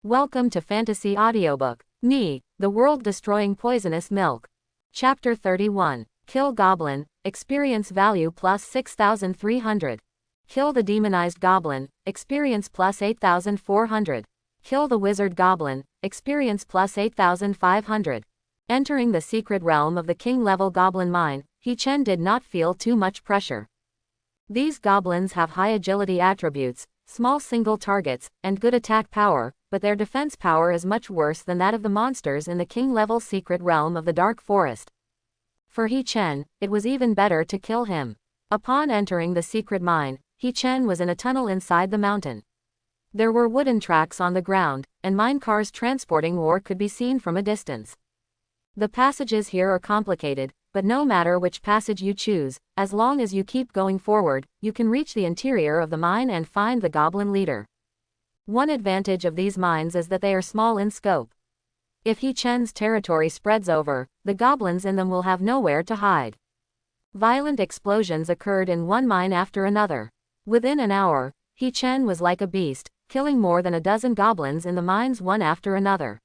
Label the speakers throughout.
Speaker 1: Welcome to Fantasy Audiobook. Ni, the World-Destroying Poisonous Milk. Chapter 31. Kill Goblin, experience value plus 6,300. Kill the Demonized Goblin, experience plus 8,400. Kill the Wizard Goblin, experience plus 8,500. Entering the secret realm of the king-level goblin mine, He-Chen did not feel too much pressure. These goblins have high agility attributes, small single targets, and good attack power, but their defense power is much worse than that of the monsters in the king-level secret realm of the Dark Forest. For He-Chen, it was even better to kill him. Upon entering the secret mine, He-Chen was in a tunnel inside the mountain. There were wooden tracks on the ground, and mine cars transporting ore could be seen from a distance. The passages here are complicated, but no matter which passage you choose, as long as you keep going forward, you can reach the interior of the mine and find the goblin leader. One advantage of these mines is that they are small in scope. If He-Chen's territory spreads over, the goblins in them will have nowhere to hide. Violent explosions occurred in one mine after another. Within an hour, He-Chen was like a beast, killing more than a dozen goblins in the mines one after another.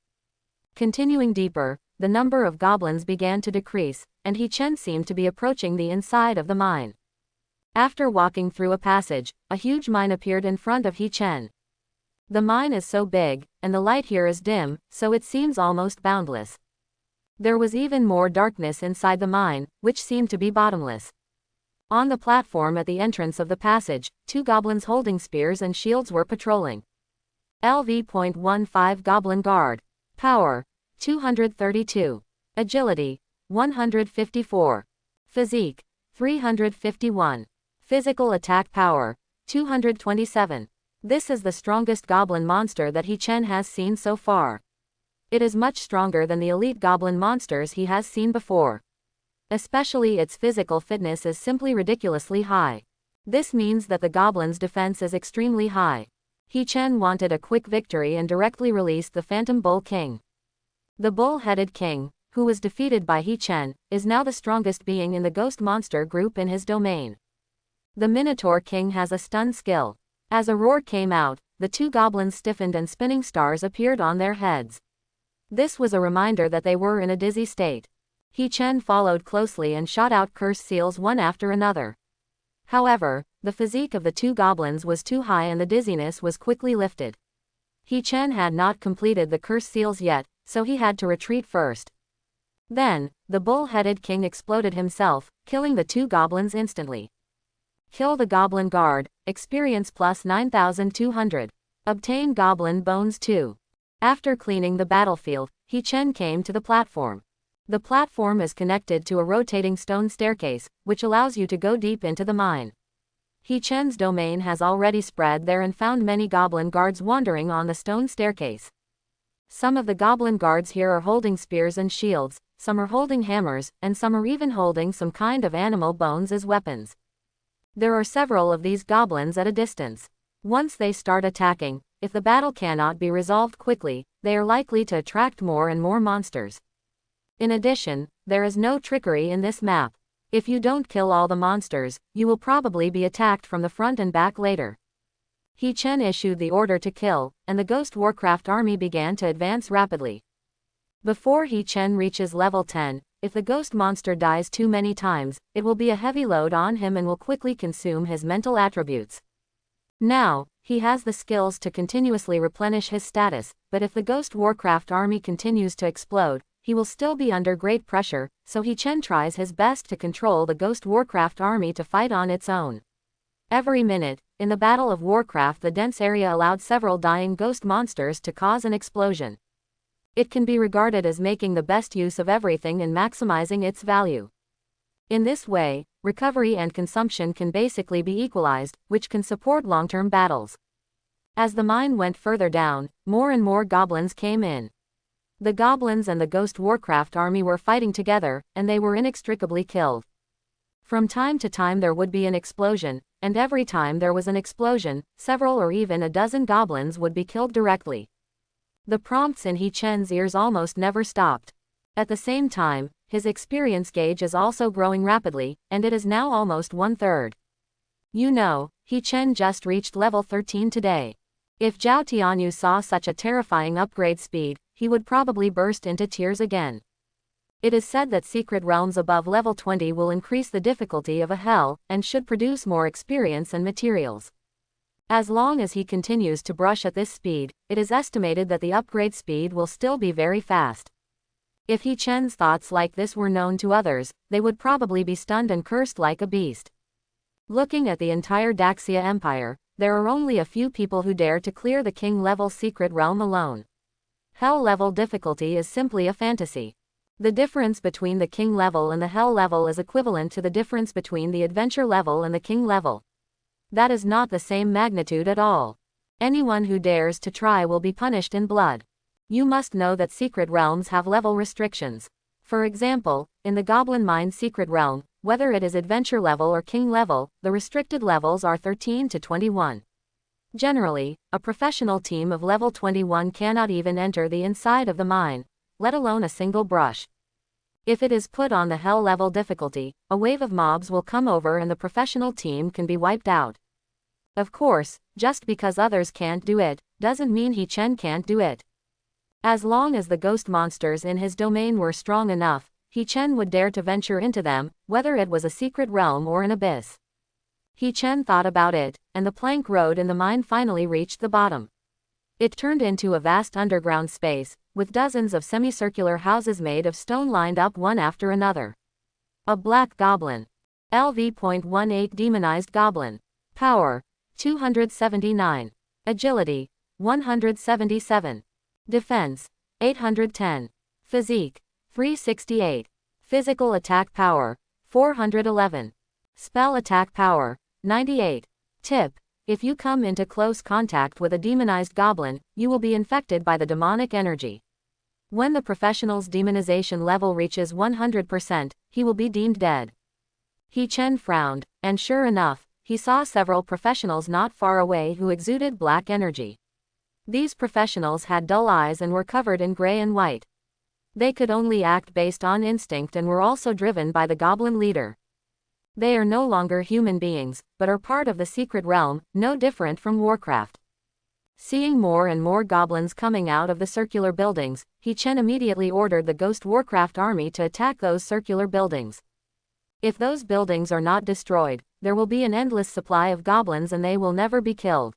Speaker 1: Continuing deeper, the number of goblins began to decrease, and He-Chen seemed to be approaching the inside of the mine. After walking through a passage, a huge mine appeared in front of He-Chen. The mine is so big, and the light here is dim, so it seems almost boundless. There was even more darkness inside the mine, which seemed to be bottomless. On the platform at the entrance of the passage, two goblins holding spears and shields were patrolling. LV.15 Goblin Guard. Power, 232. Agility, 154. Physique, 351. Physical attack power, 227. This is the strongest goblin monster that He-Chen has seen so far. It is much stronger than the elite goblin monsters he has seen before. Especially its physical fitness is simply ridiculously high. This means that the goblin's defense is extremely high. He-Chen wanted a quick victory and directly released the Phantom Bull King. The bull-headed king, who was defeated by He-Chen, is now the strongest being in the ghost monster group in his domain. The Minotaur King has a stun skill. As a roar came out, the two goblins stiffened and spinning stars appeared on their heads. This was a reminder that they were in a dizzy state. He-Chen followed closely and shot out curse seals one after another. However, the physique of the two goblins was too high and the dizziness was quickly lifted. He-Chen had not completed the curse seals yet, so he had to retreat first. Then, the bull-headed king exploded himself, killing the two goblins instantly. Kill the Goblin Guard, experience plus 9,200. Obtain Goblin Bones 2. After cleaning the battlefield, He-Chen came to the platform. The platform is connected to a rotating stone staircase, which allows you to go deep into the mine. He-Chen's domain has already spread there and found many goblin guards wandering on the stone staircase. Some of the goblin guards here are holding spears and shields, some are holding hammers, and some are even holding some kind of animal bones as weapons. There are several of these goblins at a distance. Once they start attacking, if the battle cannot be resolved quickly, they are likely to attract more and more monsters. In addition, there is no trickery in this map. If you don't kill all the monsters, you will probably be attacked from the front and back later. He-Chen issued the order to kill, and the Ghost Warcraft army began to advance rapidly. Before He-Chen reaches level 10, if the ghost monster dies too many times, it will be a heavy load on him and will quickly consume his mental attributes. Now, he has the skills to continuously replenish his status, but if the Ghost Warcraft army continues to explode, he will still be under great pressure, so He-Chen tries his best to control the Ghost Warcraft army to fight on its own. Every minute, in the Battle of Warcraft, the dense area allowed several dying ghost monsters to cause an explosion. It can be regarded as making the best use of everything and maximizing its value. In this way, recovery and consumption can basically be equalized, which can support long-term battles. As the mine went further down, more and more goblins came in. The goblins and the Ghost Warcraft army were fighting together, and they were inextricably killed. From time to time there would be an explosion, and every time there was an explosion, several or even a dozen goblins would be killed directly. The prompts in He-Chen's ears almost never stopped. At the same time, his experience gauge is also growing rapidly, and it is now almost 1/3. You know, He-Chen just reached level 13 today. If Zhao Tianyu saw such a terrifying upgrade speed, he would probably burst into tears again. It is said that secret realms above level 20 will increase the difficulty of a hell, and should produce more experience and materials. As long as he continues to brush at this speed, it is estimated that the upgrade speed will still be very fast. If He Chen's thoughts like this were known to others, they would probably be stunned and cursed like a beast. Looking at the entire Daxia Empire, there are only a few people who dare to clear the king-level secret realm alone. Hell-level difficulty is simply a fantasy. The difference between the king level and the hell level is equivalent to the difference between the adventure level and the king level. That is not the same magnitude at all. Anyone who dares to try will be punished in blood. You must know that secret realms have level restrictions. For example, in the Goblin Mine secret realm, whether it is adventure level or king level, the restricted levels are 13 to 21. Generally, a professional team of level 21 cannot even enter the inside of the mine, let alone a single brush. If it is put on the hell level difficulty, a wave of mobs will come over and the professional team can be wiped out. Of course, just because others can't do it, doesn't mean He Chen can't do it. As long as the ghost monsters in his domain were strong enough, He Chen would dare to venture into them, whether it was a secret realm or an abyss. He Chen thought about it, and the plank road in the mine finally reached the bottom. It turned into a vast underground space, with dozens of semicircular houses made of stone lined up one after another. A black goblin. LV.18 Demonized Goblin. Power, 279. Agility, 177. Defense, 810. Physique, 368. Physical attack power, 411. Spell attack power, 98. Tip: if you come into close contact with a demonized goblin, you will be infected by the demonic energy. When the professional's demonization level reaches 100%, he will be deemed dead. He Chen frowned, and sure enough, he saw several professionals not far away who exuded black energy. These professionals had dull eyes and were covered in gray and white. They could only act based on instinct and were also driven by the goblin leader. They are no longer human beings, but are part of the secret realm, no different from Warcraft. Seeing more and more goblins coming out of the circular buildings, He Chen immediately ordered the Ghost Warcraft army to attack those circular buildings. If those buildings are not destroyed, there will be an endless supply of goblins and they will never be killed.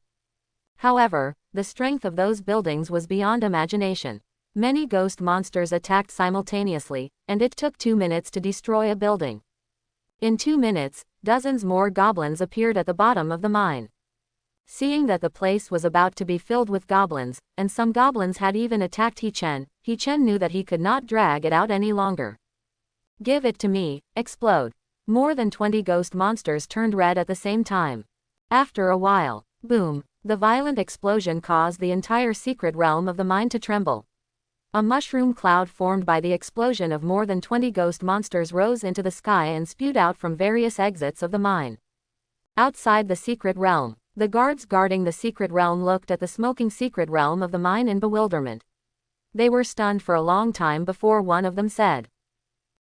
Speaker 1: However, the strength of those buildings was beyond imagination. Many ghost monsters attacked simultaneously, and it took 2 minutes to destroy a building. In 2 minutes, dozens more goblins appeared at the bottom of the mine. Seeing that the place was about to be filled with goblins, and some goblins had even attacked He Chen knew that he could not drag it out any longer. Give it to me, explode. More than 20 ghost monsters turned red at the same time. After a while, boom, the violent explosion caused the entire secret realm of the mine to tremble. A mushroom cloud formed by the explosion of more than 20 ghost monsters rose into the sky and spewed out from various exits of the mine. Outside the secret realm, the guards guarding the secret realm looked at the smoking secret realm of the mine in bewilderment. They were stunned for a long time before one of them said,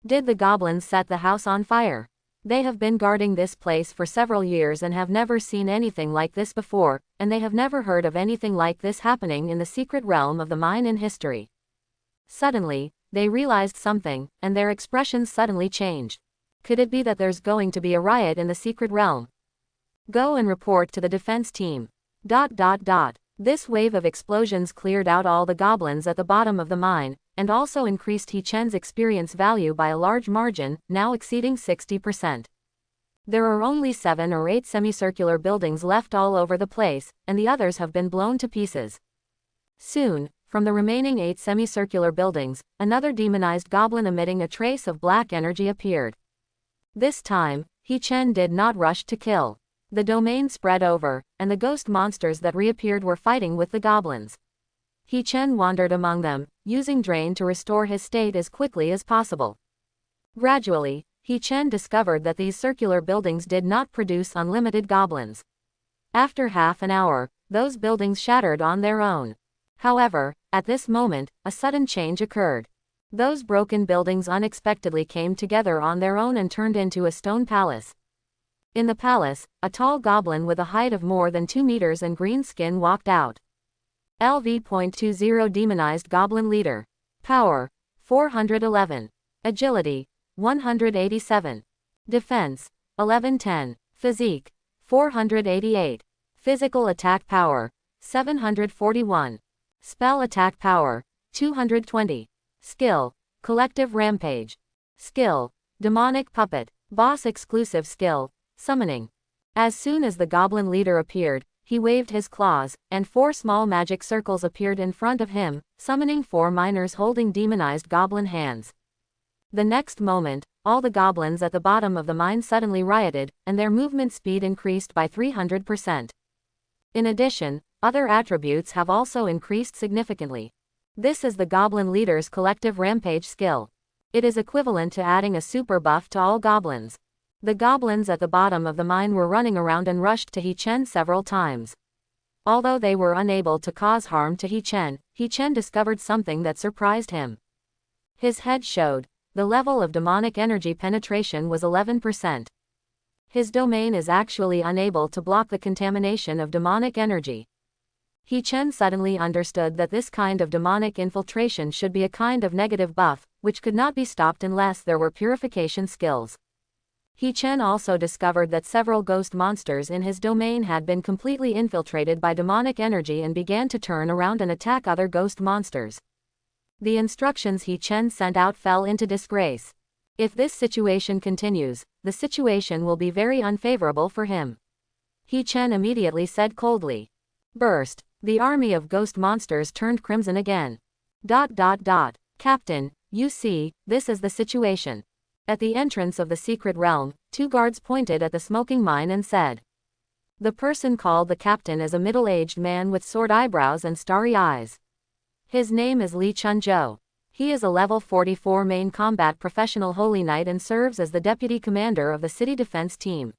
Speaker 1: "Did the goblins set the house on fire? They have been guarding this place for several years and have never seen anything like this before, and they have never heard of anything like this happening in the secret realm of the mine in history." Suddenly, they realized something, and their expressions suddenly changed. Could it be that there's going to be a riot in the secret realm? Go and report to the defense team. This wave of explosions cleared out all the goblins at the bottom of the mine, and also increased He Chen's experience value by a large margin, now exceeding 60%. There are only 7 or 8 semicircular buildings left all over the place, and the others have been blown to pieces. Soon, from the remaining 8 semicircular buildings, another demonized goblin emitting a trace of black energy appeared. This time, He Chen did not rush to kill. The domain spread over, and the ghost monsters that reappeared were fighting with the goblins. He Chen wandered among them, using Drain to restore his state as quickly as possible. Gradually, He Chen discovered that these circular buildings did not produce unlimited goblins. After half an hour, those buildings shattered on their own. However, at this moment, a sudden change occurred. Those broken buildings unexpectedly came together on their own and turned into a stone palace. In the palace, a tall goblin with a height of more than 2 meters and green skin walked out. LV.20 Demonized Goblin Leader. Power, 411. Agility, 187. Defense, 1110. Physique, 488. Physical attack power, 741. Spell attack power, 220. Skill, Collective Rampage. Skill, Demonic Puppet. Boss exclusive skill, Summoning. As soon as the Goblin Leader appeared, he waved his claws, and 4 small magic circles appeared in front of him, summoning 4 miners holding demonized goblin hands. The next moment, all the goblins at the bottom of the mine suddenly rioted, and their movement speed increased by 300%. In addition, other attributes have also increased significantly. This is the Goblin Leader's Collective Rampage skill. It is equivalent to adding a super buff to all goblins. The goblins at the bottom of the mine were running around and rushed to He-Chen several times. Although they were unable to cause harm to He-Chen discovered something that surprised him. His head showed. The level of demonic energy penetration was 11%. His domain is actually unable to block the contamination of demonic energy. He-Chen suddenly understood that this kind of demonic infiltration should be a kind of negative buff, which could not be stopped unless there were purification skills. He-Chen also discovered that several ghost monsters in his domain had been completely infiltrated by demonic energy and began to turn around and attack other ghost monsters. The instructions He-Chen sent out fell into disgrace. If this situation continues, the situation will be very unfavorable for him. He-Chen immediately said coldly. Burst. The army of ghost monsters turned crimson again. Captain, you see, this is the situation. At the entrance of the secret realm, 2 guards pointed at the smoking mine and said. The person called the captain is a middle-aged man with sword eyebrows and starry eyes. His name is Li Chunzhou. He is a level 44 main combat professional holy knight and serves as the deputy commander of the city defense team.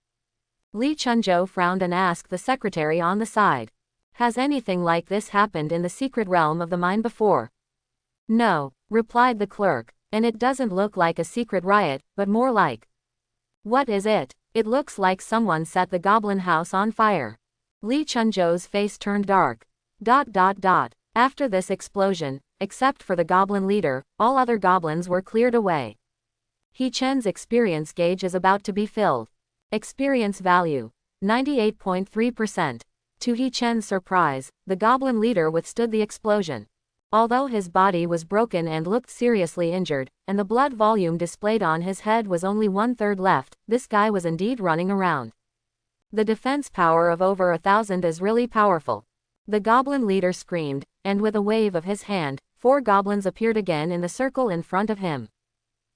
Speaker 1: Li Chunzhou frowned and asked the secretary on the side. Has anything like this happened in the secret realm of the mine before? No, replied the clerk. And it doesn't look like a secret riot, but more like. What is it? It looks like someone set the goblin house on fire. Li Chunzhou's face turned dark. After this explosion, except for the goblin leader, all other goblins were cleared away. He-Chen's experience gauge is about to be filled. Experience value, 98.3%. To He-Chen's surprise, the goblin leader withstood the explosion. Although his body was broken and looked seriously injured, and the blood volume displayed on his head was only 1/3 left, this guy was indeed running around. The defense power of over 1,000 is really powerful. The goblin leader screamed, and with a wave of his hand, 4 goblins appeared again in the circle in front of him.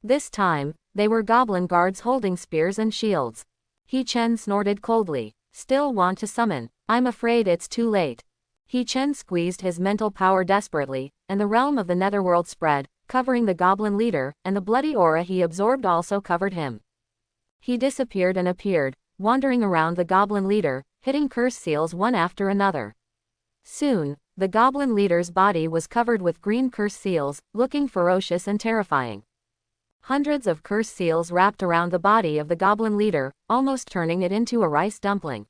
Speaker 1: This time, they were goblin guards holding spears and shields. He-Chen snorted coldly. Still want to summon? I'm afraid it's too late. He-Chen squeezed his mental power desperately, and the realm of the netherworld spread, covering the goblin leader, and the bloody aura he absorbed also covered him. He disappeared and appeared, wandering around the goblin leader, hitting curse seals one after another. Soon, the goblin leader's body was covered with green curse seals, looking ferocious and terrifying. Hundreds of curse seals wrapped around the body of the goblin leader, almost turning it into a rice dumpling.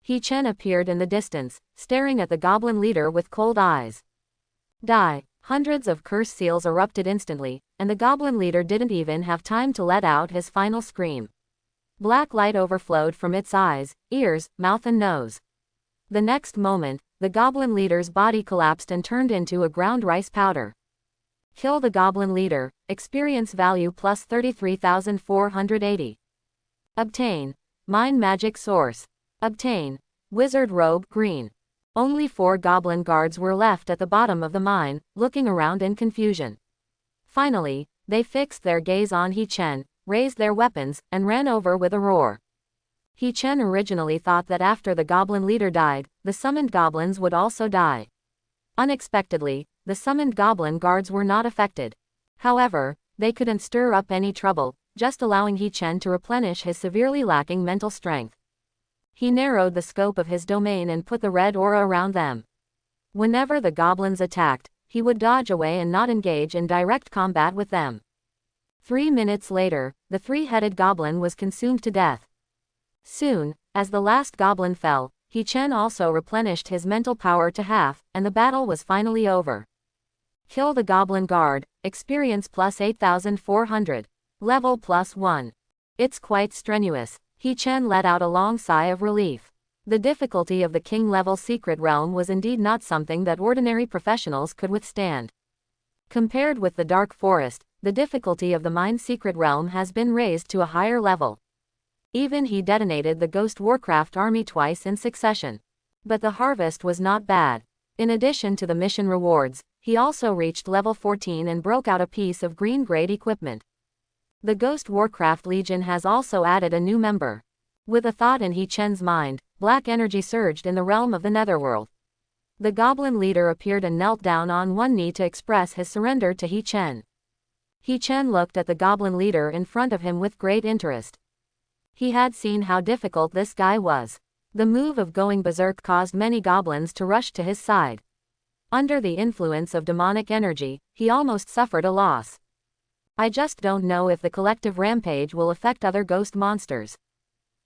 Speaker 1: He-Chen appeared in the distance, staring at the goblin leader with cold eyes. Die! Hundreds of curse seals erupted instantly, and the goblin leader didn't even have time to let out his final scream. Black light overflowed from its eyes, ears, mouth and nose. The next moment, the goblin leader's body collapsed and turned into a ground rice powder. Kill the goblin leader, experience value plus 33,480. Obtain. Mine magic source. Obtain. Wizard robe green. Only 4 goblin guards were left at the bottom of the mine, looking around in confusion. Finally, they fixed their gaze on He-Chen, raised their weapons, and ran over with a roar. He-Chen originally thought that after the goblin leader died, the summoned goblins would also die. Unexpectedly, the summoned goblin guards were not affected. However, they couldn't stir up any trouble, just allowing He-Chen to replenish his severely lacking mental strength. He narrowed the scope of his domain and put the red aura around them. Whenever the goblins attacked, he would dodge away and not engage in direct combat with them. 3 minutes later, the 3-headed goblin was consumed to death. Soon, as the last goblin fell, He Chen also replenished his mental power to half, and the battle was finally over. Kill the Goblin Guard, experience plus 8,400. Level plus 1. It's quite strenuous. He Chen let out a long sigh of relief. The difficulty of the king-level secret realm was indeed not something that ordinary professionals could withstand. Compared with the Dark Forest, the difficulty of the Mine secret realm has been raised to a higher level. Even he detonated the Ghost Warcraft army twice in succession. But the harvest was not bad. In addition to the mission rewards, he also reached level 14 and broke out a piece of green-grade equipment. The Ghost Warcraft Legion has also added a new member. With a thought in He Chen's mind, black energy surged in the realm of the Netherworld. The Goblin leader appeared and knelt down on one knee to express his surrender to He Chen. He Chen looked at the Goblin leader in front of him with great interest. He had seen how difficult this guy was. The move of going berserk caused many goblins to rush to his side. Under the influence of demonic energy, he almost suffered a loss. I just don't know if the collective rampage will affect other ghost monsters.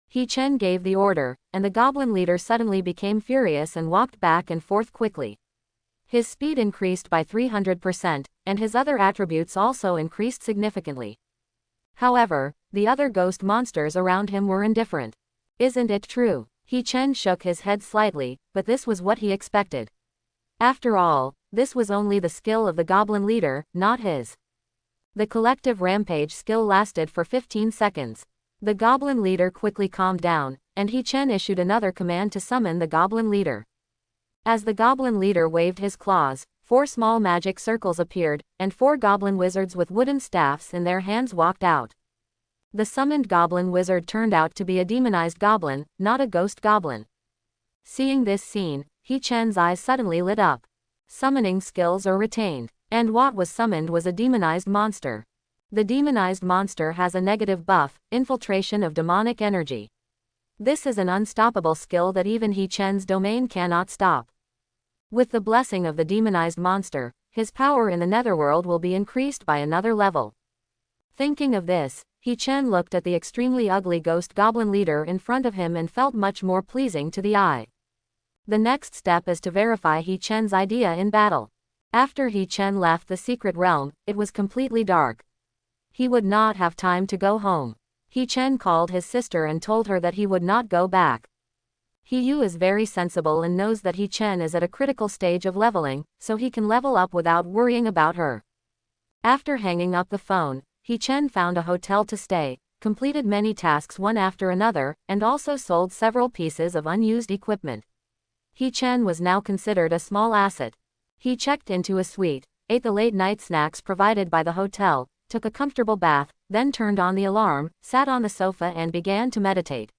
Speaker 1: He Chen gave the order, and the goblin leader suddenly became furious and walked back and forth quickly. His speed increased by 300%, and his other attributes also increased significantly. However, the other ghost monsters around him were indifferent. Isn't it true? He Chen shook his head slightly, but this was what he expected. After all, this was only the skill of the goblin leader, not his. The collective rampage skill lasted for 15 seconds. The goblin leader quickly calmed down, and He Chen issued another command to summon the goblin leader. As the goblin leader waved his claws, 4 small magic circles appeared, and 4 goblin wizards with wooden staffs in their hands walked out. The summoned goblin wizard turned out to be a demonized goblin, not a ghost goblin. Seeing this scene, He Chen's eyes suddenly lit up. Summoning skills are retained, and what was summoned was a demonized monster. The demonized monster has a negative buff, infiltration of demonic energy. This is an unstoppable skill that even He Chen's domain cannot stop. With the blessing of the demonized monster, his power in the netherworld will be increased by another level. Thinking of this, He Chen looked at the extremely ugly ghost goblin leader in front of him and felt much more pleasing to the eye. The next step is to verify He Chen's idea in battle. After He Chen left the secret realm, it was completely dark. He would not have time to go home. He Chen called his sister and told her that he would not go back. He Yu is very sensible and knows that He Chen is at a critical stage of leveling, so he can level up without worrying about her. After hanging up the phone, He Chen found a hotel to stay, completed many tasks one after another, and also sold several pieces of unused equipment. He Chen was now considered a small asset. He checked into a suite, ate the late-night snacks provided by the hotel, took a comfortable bath, then turned on the alarm, sat on the sofa and began to meditate.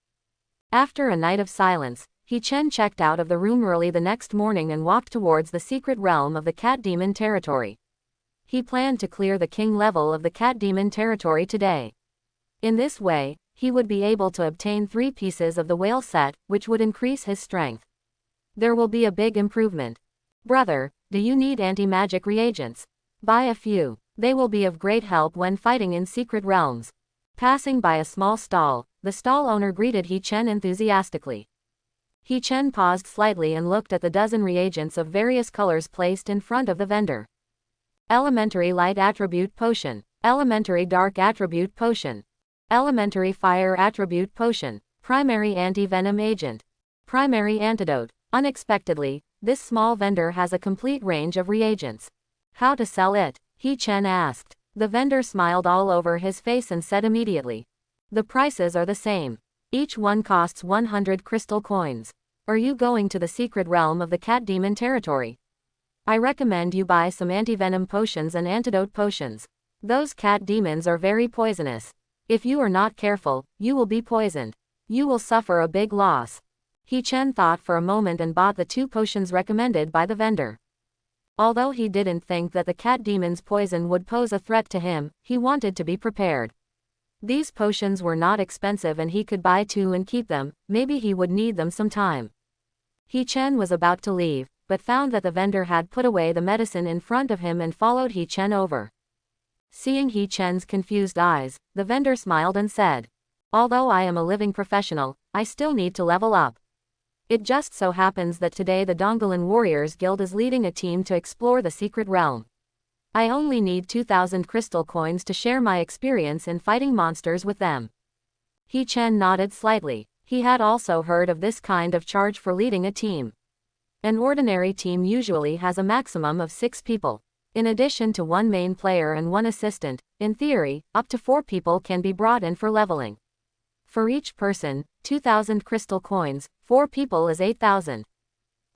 Speaker 1: After a night of silence, He Chen checked out of the room early the next morning and walked towards the secret realm of the Cat Demon territory. He planned to clear the king level of the Cat Demon territory today. In this way, he would be able to obtain 3 pieces of the whale set, which would increase his strength. There will be a big improvement. Brother, do you need anti-magic reagents? Buy a few. They will be of great help when fighting in secret realms. Passing by a small stall, the stall owner greeted He Chen enthusiastically. He Chen paused slightly and looked at the dozen reagents of various colors placed in front of the vendor. Elementary Light Attribute Potion. Elementary Dark Attribute Potion. Elementary Fire Attribute Potion. Primary Anti-Venom Agent. Primary Antidote. Unexpectedly, this small vendor has a complete range of reagents. How to sell it? He Chen asked. The vendor smiled all over his face and said immediately. The prices are the same. Each one costs 100 crystal coins. Are you going to the secret realm of the Cat Demon territory? I recommend you buy some anti-venom potions and antidote potions. Those cat demons are very poisonous. If you are not careful, you will be poisoned. You will suffer a big loss. He Chen thought for a moment and bought the 2 potions recommended by the vendor. Although he didn't think that the cat demon's poison would pose a threat to him, he wanted to be prepared. These potions were not expensive and he could buy 2 and keep them, maybe he would need them sometime. He Chen was about to leave, but found that the vendor had put away the medicine in front of him and followed He Chen over. Seeing He Chen's confused eyes, the vendor smiled and said, "Although I am a living professional, I still need to level up. It just so happens that today the Dongolan Warriors Guild is leading a team to explore the secret realm. I only need 2,000 crystal coins to share my experience in fighting monsters with them. He Chen nodded slightly. He had also heard of this kind of charge for leading a team. An ordinary team usually has a maximum of 6 people. In addition to one main player and one assistant, in theory, up to 4 people can be brought in for leveling. For each person, 2,000 crystal coins, 4 people is 8,000.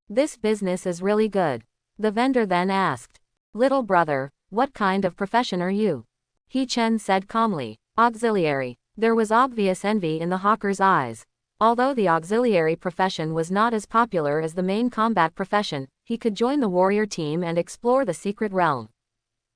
Speaker 1: This business is really good. The vendor then asked, "Little brother, what kind of profession are you?" He Chen said calmly, "Auxiliary." There was obvious envy in the hawker's eyes. Although the auxiliary profession was not as popular as the main combat profession, he could join the warrior team and explore the secret realm.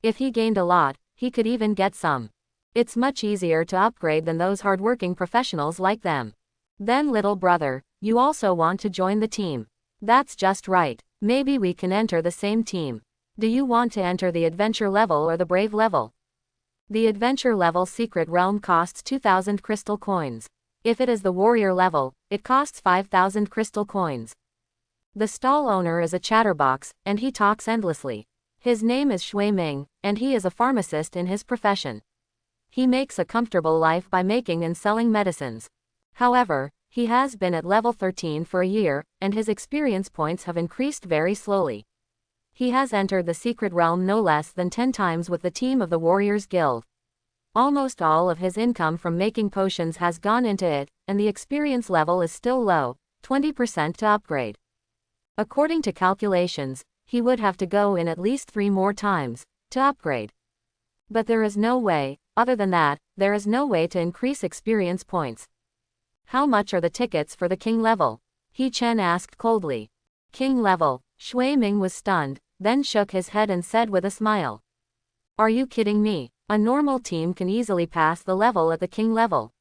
Speaker 1: If he gained a lot, he could even get some. It's much easier to upgrade than those hardworking professionals like them. Then little brother, you also want to join the team. That's just right. Maybe we can enter the same team. Do you want to enter the adventure level or the brave level? The adventure level secret realm costs 2,000 crystal coins. If it is the warrior level, it costs 5,000 crystal coins. The stall owner is a chatterbox, and he talks endlessly. His name is Shui Ming, and he is a pharmacist in his profession. He makes a comfortable life by making and selling medicines. However, he has been at level 13 for a year, and his experience points have increased very slowly. He has entered the secret realm no less than 10 times with the team of the Warriors Guild. Almost all of his income from making potions has gone into it, and the experience level is still low, 20% to upgrade. According to calculations, he would have to go in at least 3 more times to upgrade. But there is no way, other than that, there is no way to increase experience points. How much are the tickets for the king level? He Chen asked coldly. King level. Shui Ming was stunned, then shook his head and said with a smile. Are you kidding me? A normal team can easily pass the level at the king level.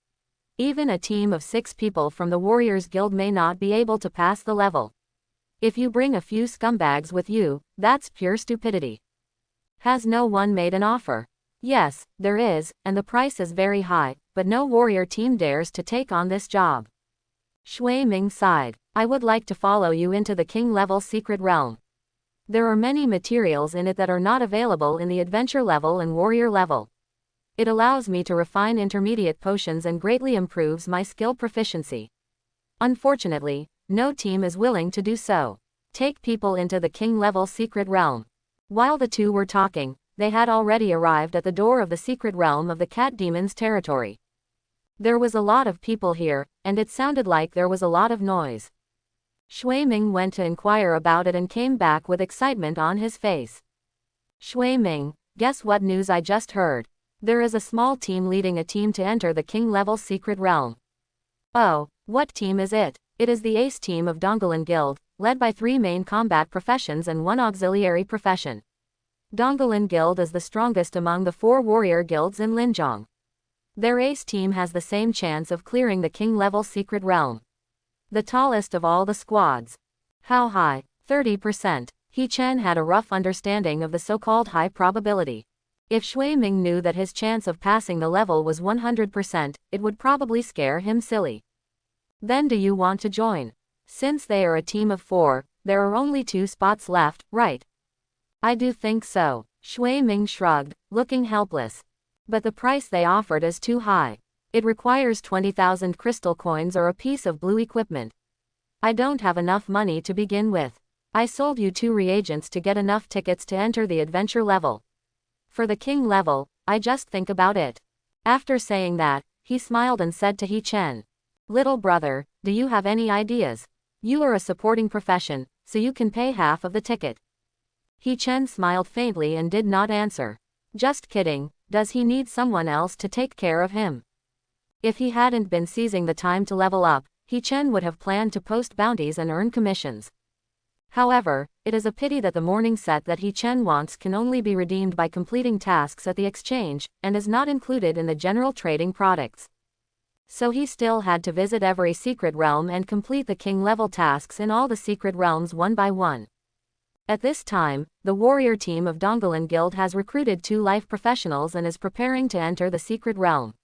Speaker 1: Even a team of 6 people from the Warriors Guild may not be able to pass the level. If you bring a few scumbags with you, that's pure stupidity. Has no one made an offer? Yes, there is, and the price is very high, but no warrior team dares to take on this job. Shui Ming sighed. I would like to follow you into the king-level secret realm. There are many materials in it that are not available in the adventure level and warrior level. It allows me to refine intermediate potions and greatly improves my skill proficiency. Unfortunately, no team is willing to do so. Take people into the king-level secret realm. While the two were talking, they had already arrived at the door of the secret realm of the cat demon's territory. There was a lot of people here, and it sounded like there was a lot of noise. Shui Ming went to inquire about it and came back with excitement on his face. Shui Ming, guess what news I just heard? There is a small team leading a team to enter the king-level secret realm. Oh, what team is it? It is the ace team of Dongolan Guild, led by 3 main combat professions and 1 auxiliary profession. Dongolan Guild is the strongest among the 4 warrior guilds in Linzhong. Their ace team has the same chance of clearing the king-level secret realm. The tallest of all the squads. How high? 30%. He Chen had a rough understanding of the so-called high probability. If Shui Ming knew that his chance of passing the level was 100%, it would probably scare him silly. Then do you want to join? Since they are a team of 4, there are only 2 spots left, right? I do think so. Shui Ming shrugged, looking helpless. But the price they offered is too high. It requires 20,000 crystal coins or a piece of blue equipment. I don't have enough money to begin with. I sold you 2 reagents to get enough tickets to enter the adventure level. For the king level, I just think about it. After saying that, he smiled and said to He Chen, Little brother, do you have any ideas? You are a supporting profession, so you can pay half of the ticket. He Chen smiled faintly and did not answer. Just kidding. Does he need someone else to take care of him? If he hadn't been seizing the time to level up, He Chen would have planned to post bounties and earn commissions. However, it is a pity that the morning set that He Chen wants can only be redeemed by completing tasks at the exchange, and is not included in the general trading products. So he still had to visit every secret realm and complete the king-level tasks in all the secret realms one by one. At this time, the warrior team of Dongolan Guild has recruited 2 life professionals and is preparing to enter the secret realm.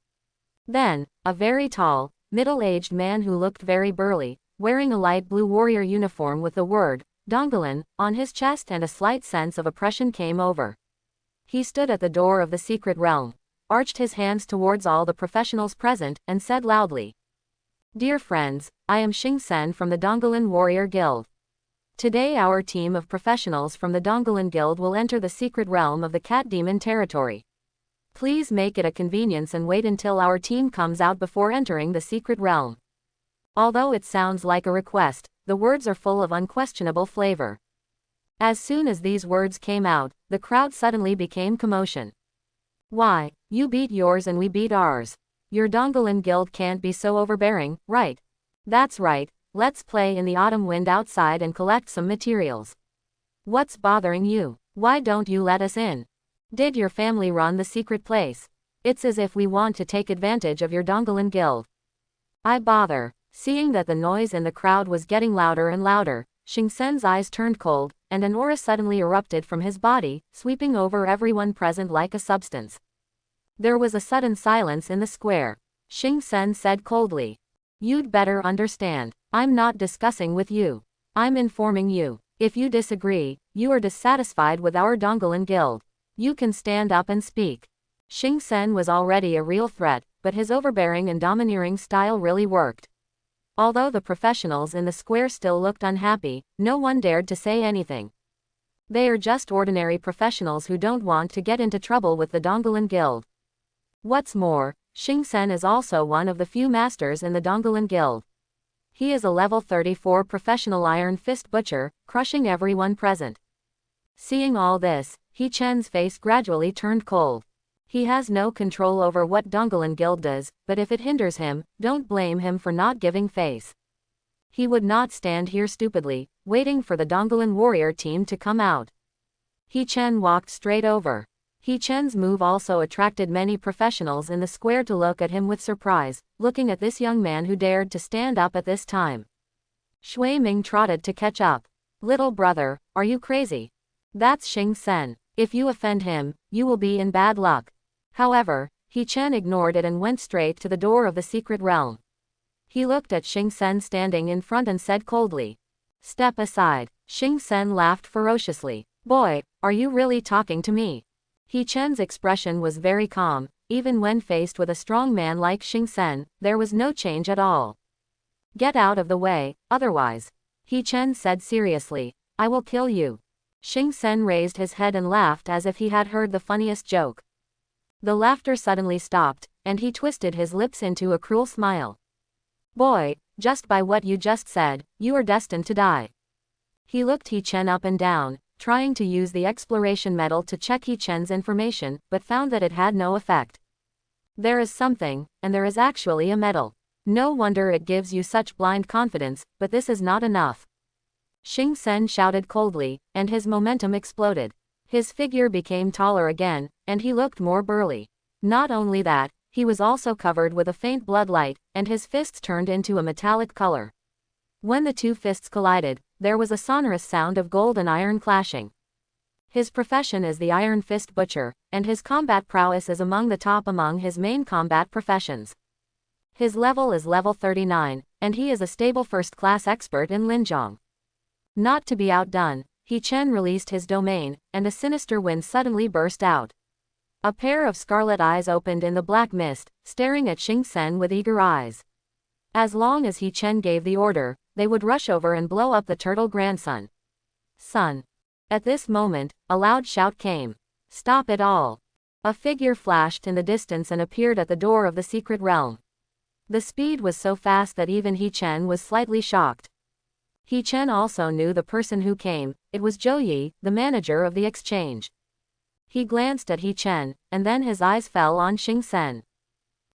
Speaker 1: Then, a very tall, middle-aged man who looked very burly, wearing a light blue warrior uniform with the word, Goblin, on his chest, and a slight sense of oppression came over. He stood at the door of the secret realm, arched his hands towards all the professionals present, and said loudly, "Dear friends, I am Xing Sen from the Goblin Warrior Guild. Today our team of professionals from the Goblin Guild will enter the secret realm of the Cat Demon territory. Please make it a convenience and wait until our team comes out before entering the secret realm." Although it sounds like a request, the words are full of unquestionable flavor. As soon as these words came out, the crowd suddenly became commotion. "Why, you beat yours and we beat ours. Your Goblin Guild can't be so overbearing, right? That's right, let's play in the autumn wind outside and collect some materials. What's bothering you? Why don't you let us in? Did your family run the secret place? It's as if we want to take advantage of your Goblin Guild. I bother." Seeing that the noise in the crowd was getting louder and louder, Xing Sen's eyes turned cold, and an aura suddenly erupted from his body, sweeping over everyone present like a substance. There was a sudden silence in the square. Xing Sen said coldly, "You'd better understand. I'm not discussing with you. I'm informing you. If you disagree, you are dissatisfied with our Goblin Guild, you can stand up and speak." Xing Sen was already a real threat, but his overbearing and domineering style really worked. Although the professionals in the square still looked unhappy, no one dared to say anything. They are just ordinary professionals who don't want to get into trouble with the Goblin Guild. What's more, Xing Sen is also one of the few masters in the Goblin Guild. He is a level 34 professional Iron Fist butcher, crushing everyone present. Seeing all this, He Chen's face gradually turned cold. He has no control over what Goblin Guild does, but if it hinders him, don't blame him for not giving face. He would not stand here stupidly, waiting for the Goblin warrior team to come out. He Chen walked straight over. He Chen's move also attracted many professionals in the square to look at him with surprise, looking at this young man who dared to stand up at this time. Shui Ming trotted to catch up. "Little brother, are you crazy? That's Xing Sen. If you offend him, you will be in bad luck." However, He Chen ignored it and went straight to the door of the secret realm. He looked at Xing Sen standing in front and said coldly, "Step aside." Xing Sen laughed ferociously. "Boy, are you really talking to me?" He Chen's expression was very calm, even when faced with a strong man like Xing Sen, there was no change at all. "Get out of the way, otherwise," He Chen said seriously, "I will kill you." Xing Sen raised his head and laughed as if he had heard the funniest joke. The laughter suddenly stopped, and he twisted his lips into a cruel smile. "Boy, just by what you just said, you are destined to die." He looked He Chen up and down, trying to use the exploration medal to check He Chen's information, but found that it had no effect. There is something, and there is actually a medal. No wonder it gives you such blind confidence, but this is not enough. Xing Sen shouted coldly, and his momentum exploded. His figure became taller again, and he looked more burly. Not only that, he was also covered with a faint blood light, and his fists turned into a metallic color. When the two fists collided, there was a sonorous sound of gold and iron clashing. His profession is the Iron Fist Butcher, and his combat prowess is among the top among his main combat professions. His level is level 39, and he is a stable first-class expert in Linjiang. Not to be outdone, He Chen released his domain, and a sinister wind suddenly burst out. A pair of scarlet eyes opened in the black mist, staring at Xing Sen with eager eyes. As long as He Chen gave the order, they would rush over and blow up the turtle grandson. "Son!" At this moment, a loud shout came. "Stop it all!" A figure flashed in the distance and appeared at the door of the secret realm. The speed was so fast that even He Chen was slightly shocked. He Chen also knew the person who came. It was Zhou Yi, the manager of the exchange. He glanced at He Chen, and then his eyes fell on Xing Sen.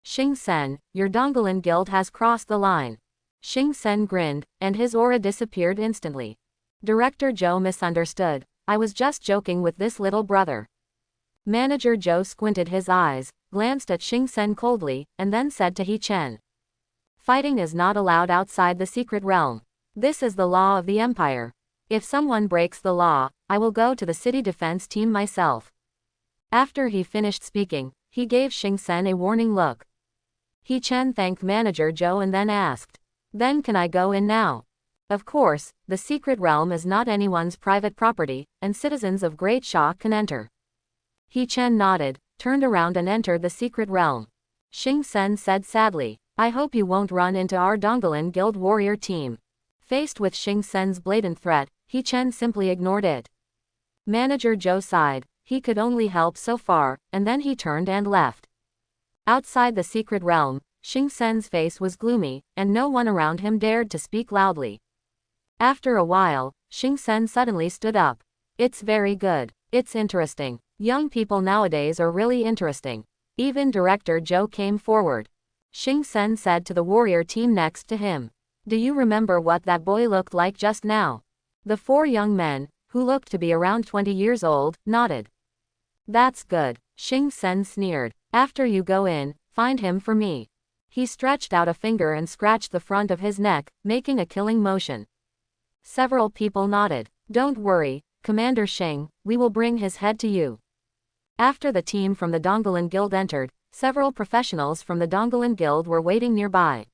Speaker 1: "Xing Sen, your Goblin Guild has crossed the line." Xing Sen grinned, and his aura disappeared instantly. Director Zhou misunderstood. "I was just joking with this little brother." Manager Zhou squinted his eyes, glanced at Xing Sen coldly, and then said to He Chen, "Fighting is not allowed outside the secret realm. This is the law of the Empire. If someone breaks the law, I will go to the city defense team myself." After he finished speaking, he gave Xing Sen a warning look. He Chen thanked Manager Zhou and then asked, Then can I go in now? Of course, the secret realm is not anyone's private property, and citizens of Great Sha can enter. He Chen nodded, turned around and entered the secret realm. Xing Sen said sadly, I hope you won't run into our Dongolin Guild warrior team. Faced with Xing Sen's blatant threat, He Chen simply ignored it. Manager Zhou sighed, he could only help so far, and then he turned and left. Outside the secret realm, Xing Sen's face was gloomy, and no one around him dared to speak loudly. After a while, Xing Sen suddenly stood up. It's very good. It's interesting. Young people nowadays are really interesting. Even Director Zhou came forward. Xing Sen said to the warrior team next to him. Do you remember what that boy looked like just now? The four young men, who looked to be around 20 years old, nodded. That's good, Xing Sen sneered. After you go in, find him for me. He stretched out a finger and scratched the front of his neck, making a killing motion. Several people nodded. Don't worry, Commander Xing, we will bring his head to you. After the team from the Dongolin Guild entered, several professionals from the Dongolin Guild were waiting nearby.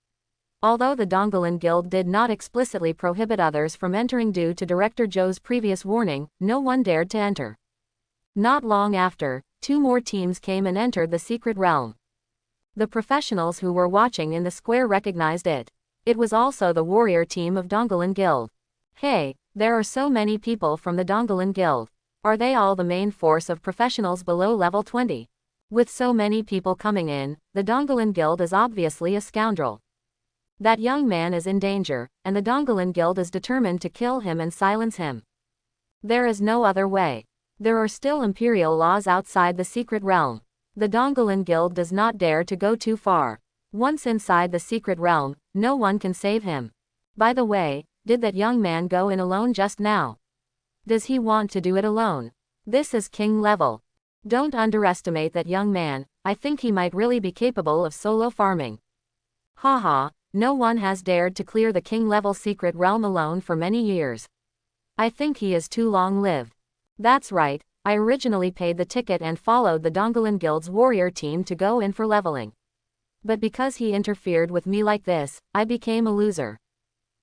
Speaker 1: Although the Dongolin Guild did not explicitly prohibit others from entering due to Director Zhou's previous warning, no one dared to enter. Not long after, two more teams came and entered the secret realm. The professionals who were watching in the square recognized it. It was also the warrior team of Dongolin Guild. Hey, there are so many people from the Dongolin Guild. Are they all the main force of professionals below level 20? With so many people coming in, the Dongolin Guild is obviously a scoundrel. That young man is in danger, and the Dongolin Guild is determined to kill him and silence him. There is no other way. There are still imperial laws outside the secret realm. The Dongolin Guild does not dare to go too far. Once inside the secret realm, no one can save him. By the way, did that young man go in alone just now? Does he want to do it alone? This is king level. Don't underestimate that young man, I think he might really be capable of solo farming. Haha, no one has dared to clear the king level secret realm alone for many years. I think he is too long-lived. That's right, I originally paid the ticket and followed the Dongolin Guild's warrior team to go in for leveling. But because he interfered with me like this, I became a loser.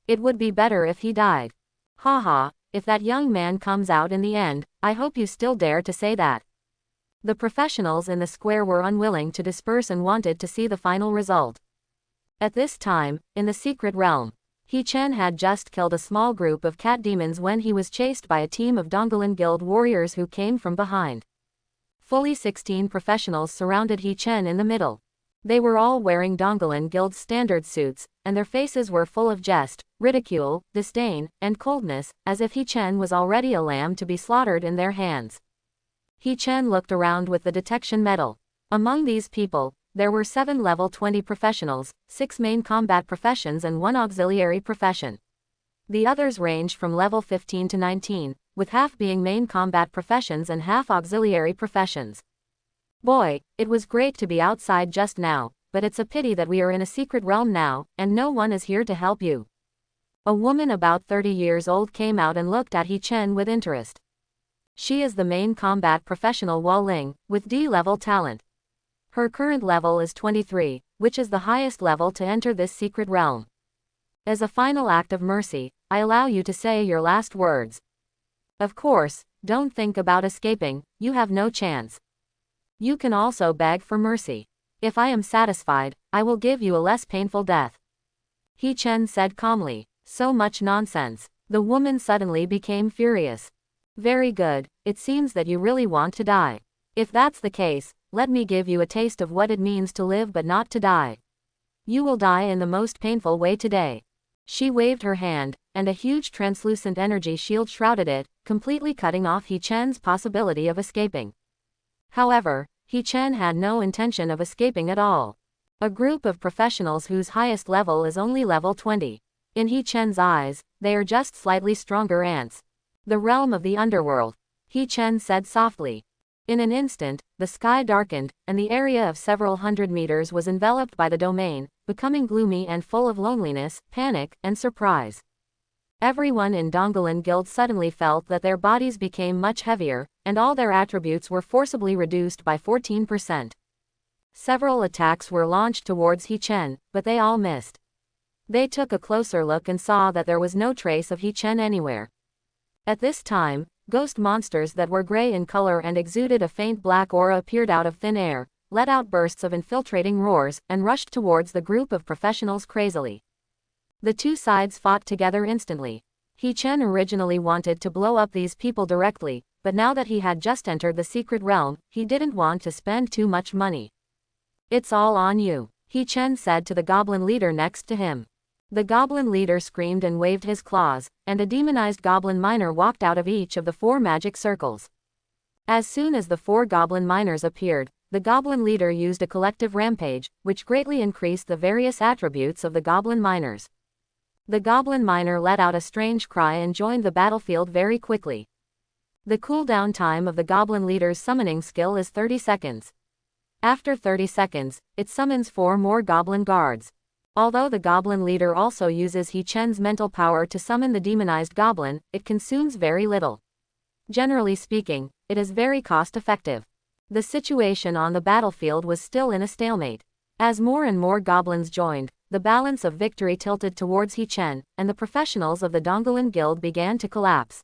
Speaker 1: It would be better if he died. Haha, if that young man comes out in the end, I hope you still dare to say that. The professionals in the square were unwilling to disperse and wanted to see the final result. At this time, in the secret realm, He Chen had just killed a small group of cat demons when he was chased by a team of Dongolin Guild warriors who came from behind. Fully 16 professionals surrounded He Chen in the middle. They were all wearing Dongolin Guild's standard suits, and their faces were full of jest, ridicule, disdain, and coldness, as if He Chen was already a lamb to be slaughtered in their hands. He Chen looked around with the detection medal. Among these people, there were 7 level 20 professionals, 6 main combat professions and 1 auxiliary profession. The others ranged from level 15 to 19, with half being main combat professions and half auxiliary professions. Boy, it was great to be outside just now, but it's a pity that we are in a secret realm now, and no one is here to help you. A woman about 30 years old came out and looked at He Chen with interest. She is the main combat professional Wao Ling, with D-level talent. Her current level is 23, which is the highest level to enter this secret realm. As a final act of mercy, I allow you to say your last words. Of course, don't think about escaping, you have no chance. You can also beg for mercy. If I am satisfied, I will give you a less painful death. He Chen said calmly. So much nonsense. The woman suddenly became furious. Very good, it seems that you really want to die. If that's the case, let me give you a taste of what it means to live but not to die. You will die in the most painful way today. She waved her hand, and a huge translucent energy shield shrouded it, completely cutting off He Chen's possibility of escaping. However, He Chen had no intention of escaping at all. A group of professionals whose highest level is only level 20. In He Chen's eyes, they are just slightly stronger ants. The realm of the underworld, He Chen said softly. In an instant, the sky darkened, and the area of several hundred meters was enveloped by the domain, becoming gloomy and full of loneliness, panic, and surprise. Everyone in Dongolin Guild suddenly felt that their bodies became much heavier, and all their attributes were forcibly reduced by 14%. Several attacks were launched towards He Chen, but they all missed. They took a closer look and saw that there was no trace of He Chen anywhere. At this time, ghost monsters that were gray in color and exuded a faint black aura appeared out of thin air, let out bursts of infiltrating roars, and rushed towards the group of professionals crazily. The two sides fought together instantly. He Chen originally wanted to blow up these people directly, but now that he had just entered the secret realm, he didn't want to spend too much money. "It's all on you," He Chen said to the goblin leader next to him. The goblin leader screamed and waved his claws, and a demonized goblin miner walked out of each of the 4 magic circles. As soon as the 4 goblin miners appeared, the goblin leader used a collective rampage, which greatly increased the various attributes of the goblin miners. The goblin miner let out a strange cry and joined the battlefield very quickly. The cooldown time of the goblin leader's summoning skill is 30 seconds. After 30 seconds, it summons 4 more goblin guards. Although the goblin leader also uses He Chen's mental power to summon the demonized goblin, it consumes very little. Generally speaking, it is very cost-effective. The situation on the battlefield was still in a stalemate. As more and more goblins joined, the balance of victory tilted towards He Chen, and the professionals of the Donglin Guild began to collapse.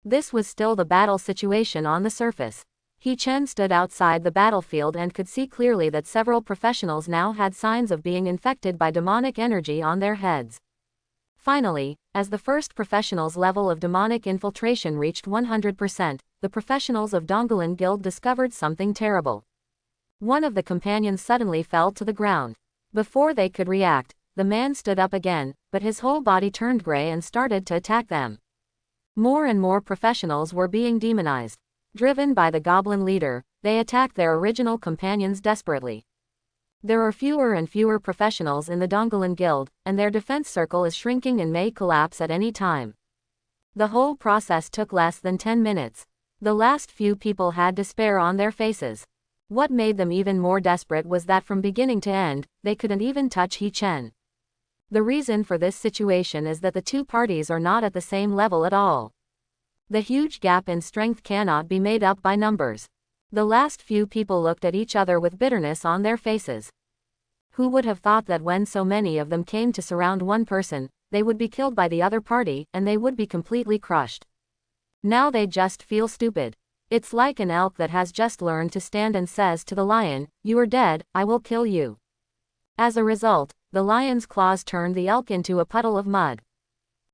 Speaker 1: This was still the battle situation on the surface. He Chen stood outside the battlefield and could see clearly that several professionals now had signs of being infected by demonic energy on their heads. Finally, as the first professional's level of demonic infiltration reached 100%, the professionals of Donglin Guild discovered something terrible. One of the companions suddenly fell to the ground. Before they could react, the man stood up again, but his whole body turned gray and started to attack them. More and more professionals were being demonized. Driven by the goblin leader, they attacked their original companions desperately. There are fewer and fewer professionals in the Donglin Guild, and their defense circle is shrinking and may collapse at any time. The whole process took less than 10 minutes. The last few people had despair on their faces. What made them even more desperate was that from beginning to end, they couldn't even touch He Chen. The reason for this situation is that the two parties are not at the same level at all. The huge gap in strength cannot be made up by numbers. The last few people looked at each other with bitterness on their faces. Who would have thought that when so many of them came to surround one person, they would be killed by the other party, and they would be completely crushed. Now they just feel stupid. It's like an elk that has just learned to stand and says to the lion, "You are dead, I will kill you." As a result, the lion's claws turned the elk into a puddle of mud.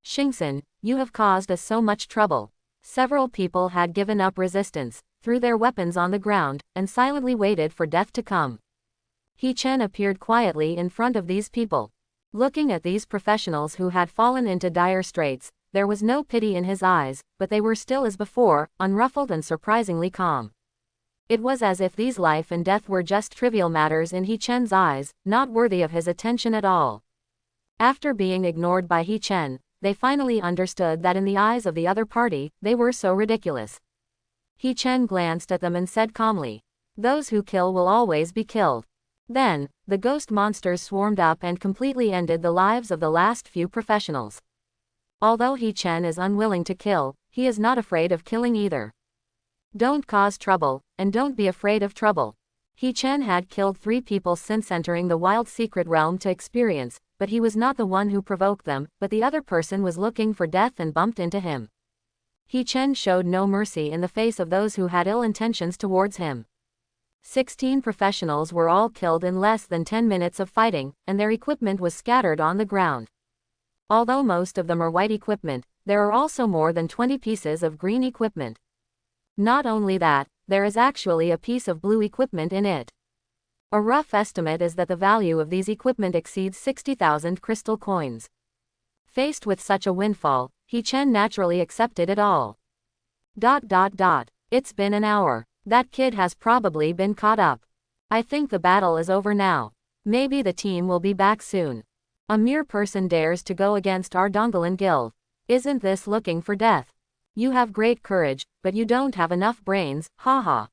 Speaker 1: "Xingsan, you have caused us so much trouble." Several people had given up resistance, threw their weapons on the ground, and silently waited for death to come. He Chen appeared quietly in front of these people. Looking at these professionals who had fallen into dire straits, there was no pity in his eyes, but they were still as before, unruffled and surprisingly calm. It was as if these life and death were just trivial matters in He Chen's eyes, not worthy of his attention at all. After being ignored by He Chen, they finally understood that in the eyes of the other party, they were so ridiculous. He Chen glanced at them and said calmly, "Those who kill will always be killed." Then, the ghost monsters swarmed up and completely ended the lives of the last few professionals. Although He Chen is unwilling to kill, he is not afraid of killing either. Don't cause trouble, and don't be afraid of trouble. He Chen had killed 3 people since entering the wild secret realm to experience, but he was not the one who provoked them, but the other person was looking for death and bumped into him. He Chen showed no mercy in the face of those who had ill intentions towards him. 16 professionals were all killed in less than 10 minutes of fighting, and their equipment was scattered on the ground. Although most of them are white equipment, there are also more than 20 pieces of green equipment. Not only that, there is actually a piece of blue equipment in it. A rough estimate is that the value of these equipment exceeds 60,000 crystal coins. Faced with such a windfall, He Chen naturally accepted it all. It's been an hour. That kid has probably been caught up. I think the battle is over now. Maybe the team will be back soon. A mere person dares to go against our Donglin Guild. Isn't this looking for death? You have great courage, but you don't have enough brains, haha.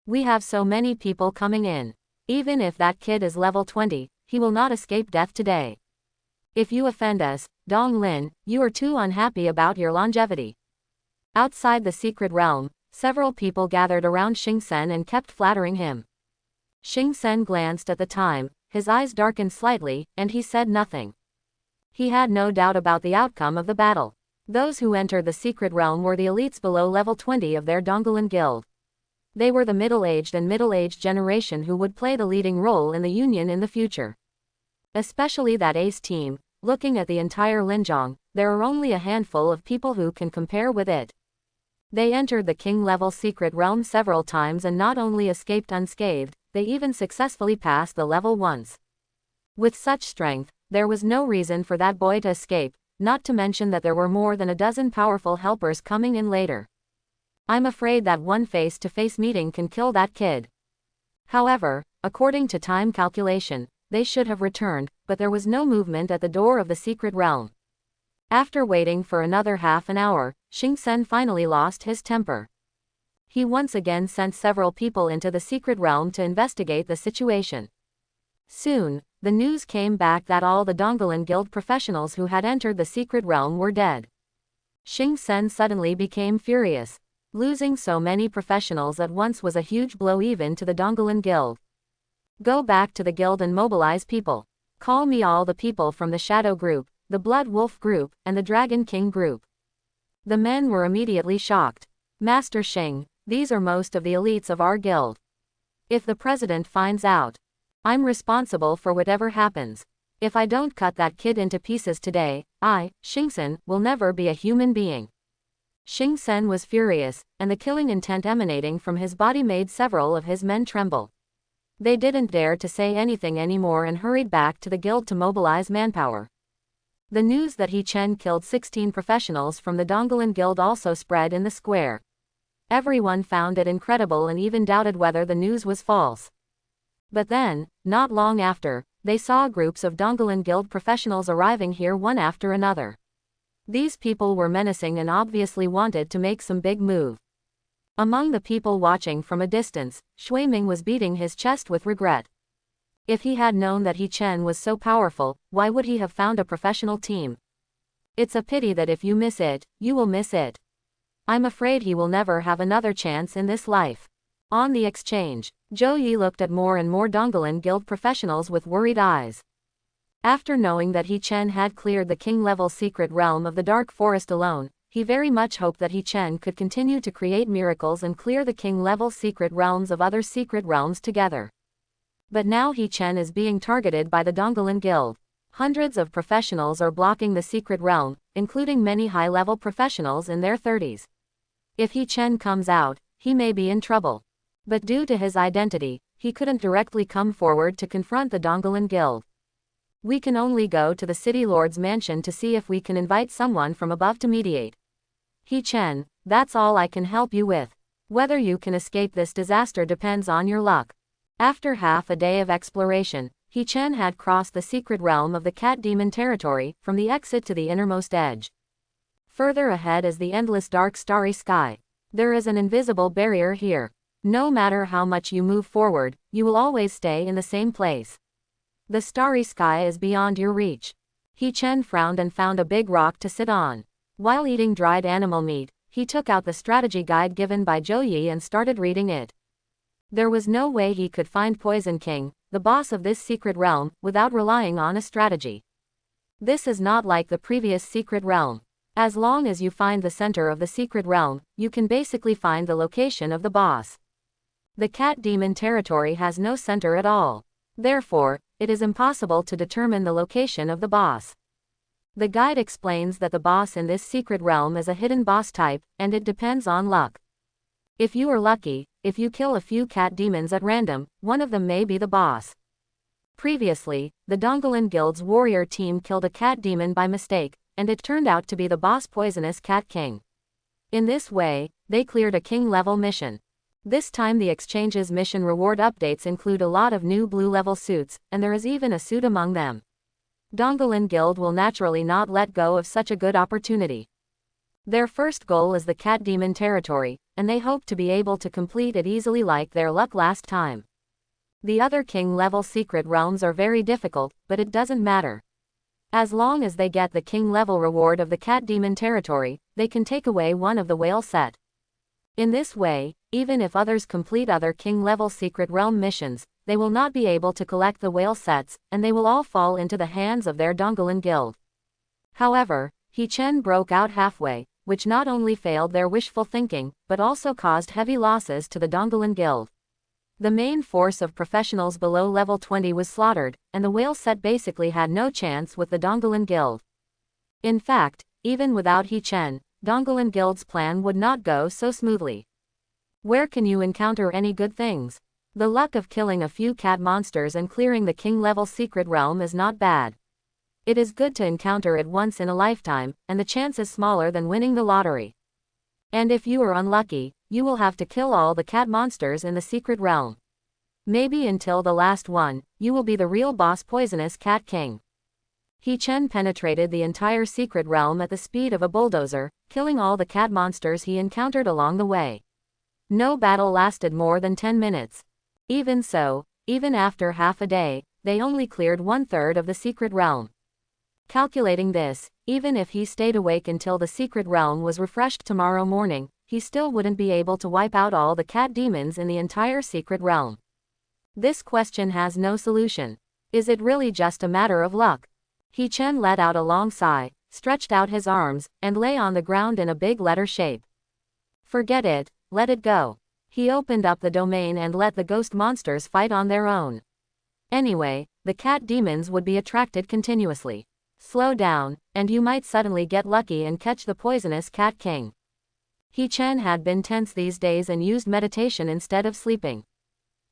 Speaker 1: We have so many people coming in. Even if that kid is level 20, he will not escape death today. If you offend us, Donglin, you are too unhappy about your longevity. Outside the secret realm, several people gathered around Xingsan and kept flattering him. Xingsan glanced at the time, his eyes darkened slightly, and he said nothing. He had no doubt about the outcome of the battle. Those who entered the secret realm were the elites below level 20 of their Goblin guild. They were the middle-aged and middle-aged generation who would play the leading role in the Union in the future. Especially that ace team. Looking at the entire Linjiang, there are only a handful of people who can compare with it. They entered the king-level secret realm several times and not only escaped unscathed, they even successfully passed the level once. With such strength, there was no reason for that boy to escape, not to mention that there were more than a dozen powerful helpers coming in later. I'm afraid that one face-to-face meeting can kill that kid. However, according to time calculation, they should have returned, but there was no movement at the door of the secret realm. After waiting for another half an hour, Xing Sen finally lost his temper. He once again sent several people into the secret realm to investigate the situation. Soon, the news came back that all the Goblin guild professionals who had entered the secret realm were dead. Xing Sen suddenly became furious. Losing so many professionals at once was a huge blow even to the Goblin guild. Go back to the guild and mobilize people. Call me all the people from the Shadow group, the Blood Wolf group, and the Dragon King group. The men were immediately shocked. Master Xing, these are most of the elites of our guild. If the president finds out, I'm responsible for whatever happens. If I don't cut that kid into pieces today, I, Xing Sen, will never be a human being. Xing Sen was furious, and the killing intent emanating from his body made several of his men tremble. They didn't dare to say anything anymore and hurried back to the guild to mobilize manpower. The news that He Chen killed 16 professionals from the Goblin guild also spread in the square. Everyone found it incredible and even doubted whether the news was false. But then, not long after, they saw groups of Goblin guild professionals arriving here one after another. These people were menacing and obviously wanted to make some big move. Among the people watching from a distance, Shuiming was beating his chest with regret. If he had known that He Chen was so powerful, why would he have found a professional team? It's a pity that if you miss it, you will miss it. I'm afraid he will never have another chance in this life. On the exchange, Zhou Yi looked at more and more Goblin guild professionals with worried eyes. After knowing that He Chen had cleared the king-level secret realm of the Dark Forest alone, he very much hoped that He Chen could continue to create miracles and clear the king-level secret realms of other secret realms together. But now He Chen is being targeted by the Goblin guild. Hundreds of professionals are blocking the secret realm, including many high-level professionals in their 30s. If He Chen comes out, he may be in trouble. But due to his identity, he couldn't directly come forward to confront the Goblin guild. We can only go to the city lord's mansion to see if we can invite someone from above to mediate. He Chen, that's all I can help you with. Whether you can escape this disaster depends on your luck. After half a day of exploration, He Chen had crossed the secret realm of the cat demon territory, from the exit to the innermost edge. Further ahead is the endless dark starry sky. There is an invisible barrier here. No matter how much you move forward, you will always stay in the same place. The starry sky is beyond your reach. He Chen frowned and found a big rock to sit on. While eating dried animal meat, he took out the strategy guide given by Zhou Yi and started reading it. There was no way he could find Poison King, the boss of this secret realm, without relying on a strategy. This is not like the previous secret realm. As long as you find the center of the secret realm, you can basically find the location of the boss. The cat demon territory has no center at all. Therefore, it is impossible to determine the location of the boss. The guide explains that the boss in this secret realm is a hidden boss type, and it depends on luck. If you are lucky, if you kill a few cat demons at random, one of them may be the boss. Previously, the Goblin guild's warrior team killed a cat demon by mistake, and it turned out to be the boss Poisonous Cat King. In this way, they cleared a king-level mission. This time the exchange's mission reward updates include a lot of new blue-level suits, and there is even a suit among them. Goblin guild will naturally not let go of such a good opportunity. Their first goal is the cat demon territory, and they hope to be able to complete it easily like their luck last time. The other king-level secret realms are very difficult, but it doesn't matter. As long as they get the king-level reward of the cat demon territory, they can take away one of the whale set. In this way, even if others complete other king-level secret realm missions, they will not be able to collect the whale sets, and they will all fall into the hands of their Goblin guild. However, He Chen broke out halfway, which not only failed their wishful thinking, but also caused heavy losses to the Goblin Guild. The main force of professionals below level 20 was slaughtered, and the whale set basically had no chance with the Goblin Guild. In fact, even without He Chen, Goblin Guild's plan would not go so smoothly. Where can you encounter any good things? The luck of killing a few cat monsters and clearing the king-level secret realm is not bad. It is good to encounter it once in a lifetime, and the chance is smaller than winning the lottery. And if you are unlucky, you will have to kill all the cat monsters in the secret realm. Maybe until the last one, you will be the real boss poisonous cat king. He Chen penetrated the entire secret realm at the speed of a bulldozer, killing all the cat monsters he encountered along the way. No battle lasted more than 10 minutes. Even so, even after half a day, they only cleared 1/3 of the secret realm. Calculating this, even if he stayed awake until the secret realm was refreshed tomorrow morning, he still wouldn't be able to wipe out all the cat demons in the entire secret realm. This question has no solution. Is it really just a matter of luck? He Chen let out a long sigh, stretched out his arms, and lay on the ground in a big letter shape. Forget it, let it go. He opened up the domain and let the ghost monsters fight on their own. Anyway, the cat demons would be attracted continuously. Slow down, and you might suddenly get lucky and catch the poisonous cat king. He Chen had been tense these days and used meditation instead of sleeping.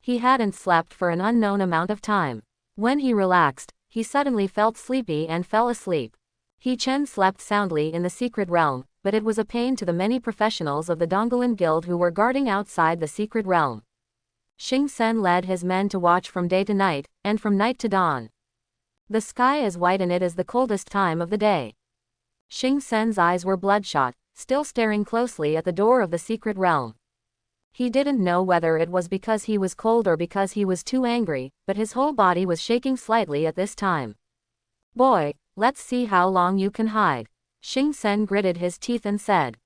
Speaker 1: He hadn't slept for an unknown amount of time. When he relaxed, he suddenly felt sleepy and fell asleep. He Chen slept soundly in the secret realm, but it was a pain to the many professionals of the Goblin Guild who were guarding outside the secret realm. Xing Sen led his men to watch from day to night, and from night to dawn. The sky is white and it is the coldest time of the day. Xing Sen's eyes were bloodshot, still staring closely at the door of the secret realm. He didn't know whether it was because he was cold or because he was too angry, but his whole body was shaking slightly at this time. Boy, let's see how long you can hide. Xing Sen gritted his teeth and said. ...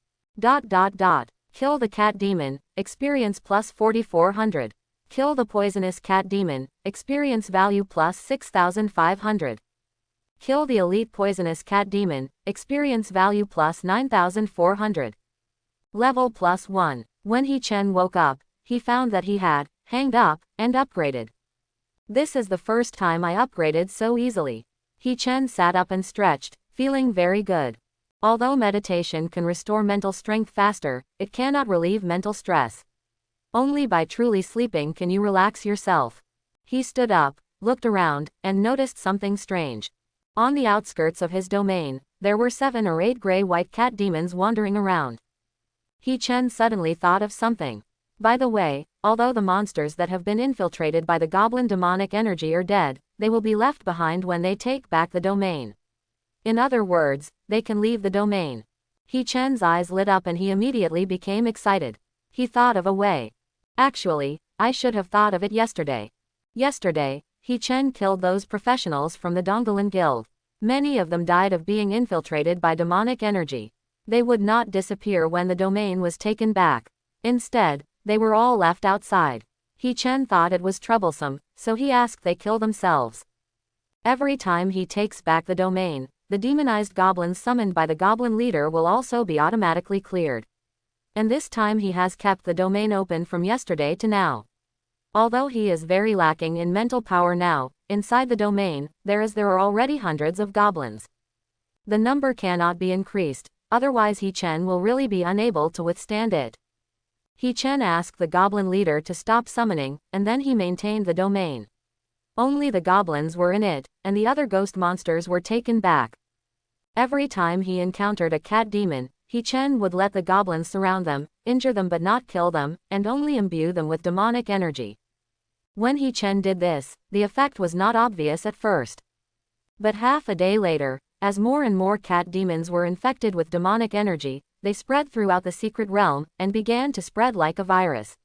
Speaker 1: Kill the cat demon, experience plus 4400. Kill the poisonous cat demon, experience value plus 6500. Kill the elite poisonous cat demon, experience value plus 9400. Level plus 1. When He Chen woke up, he found that he had hanged up and upgraded. This is the first time I upgraded so easily. He Chen sat up and stretched, feeling very good. Although meditation can restore mental strength faster, it cannot relieve mental stress. Only by truly sleeping can you relax yourself. He stood up, looked around, and noticed something strange. On the outskirts of his domain, there were 7 or 8 gray-white cat demons wandering around. He Chen suddenly thought of something. By the way, although the monsters that have been infiltrated by the goblin demonic energy are dead, they will be left behind when they take back the domain. In other words, they can leave the domain. He Chen's eyes lit up and he immediately became excited. He thought of a way. Actually, I should have thought of it yesterday. Yesterday, He Chen killed those professionals from the Goblin Guild. Many of them died of being infiltrated by demonic energy. They would not disappear when the domain was taken back. Instead, they were all left outside. He Chen thought it was troublesome, so he asked they kill themselves. Every time he takes back the domain, the demonized goblins summoned by the goblin leader will also be automatically cleared. And this time he has kept the domain open from yesterday to now. Although he is very lacking in mental power now, inside the domain, there are already hundreds of goblins. The number cannot be increased, otherwise He Chen will really be unable to withstand it. He Chen asked the goblin leader to stop summoning, and then he maintained the domain. Only the goblins were in it, and the other ghost monsters were taken back. Every time he encountered a cat demon, He Chen would let the goblins surround them, injure them but not kill them, and only imbue them with demonic energy. When He Chen did this, the effect was not obvious at first. But half a day later, as more and more cat demons were infected with demonic energy, they spread throughout the secret realm, and began to spread like a virus.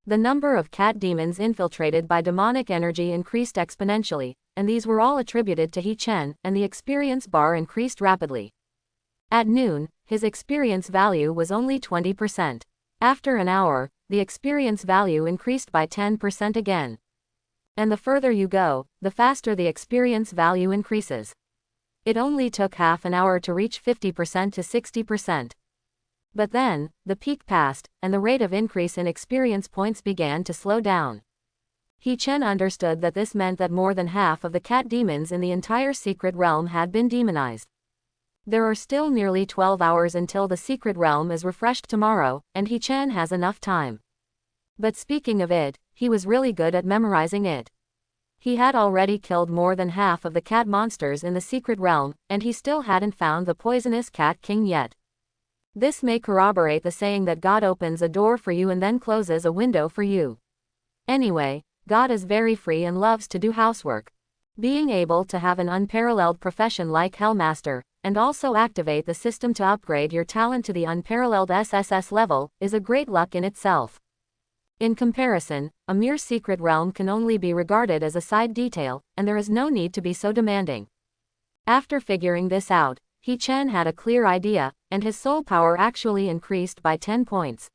Speaker 1: The number of cat demons infiltrated by demonic energy increased exponentially, and these were all attributed to He Chen, and the experience bar increased rapidly. At noon, his experience value was only 20%. After an hour, the experience value increased by 10% again. And the further you go, the faster the experience value increases. It only took half an hour to reach 50% to 60%. But then, the peak passed, and the rate of increase in experience points began to slow down. He Chen understood that this meant that more than half of the cat demons in the entire secret realm had been demonized. There are still nearly 12 hours until the secret realm is refreshed tomorrow, and He Chen has enough time. But speaking of it, he was really good at memorizing it. He had already killed more than half of the cat monsters in the secret realm, and he still hadn't found the poisonous cat king yet. This may corroborate the saying that God opens a door for you and then closes a window for you. Anyway, God is very free and loves to do housework. Being able to have an unparalleled profession like Hellmaster, and also activate the system to upgrade your talent to the unparalleled SSS level, is a great luck in itself. In comparison, a mere secret realm can only be regarded as a side detail, and there is no need to be so demanding. After figuring this out, He Chen had a clear idea, and his soul power actually increased by 10 points.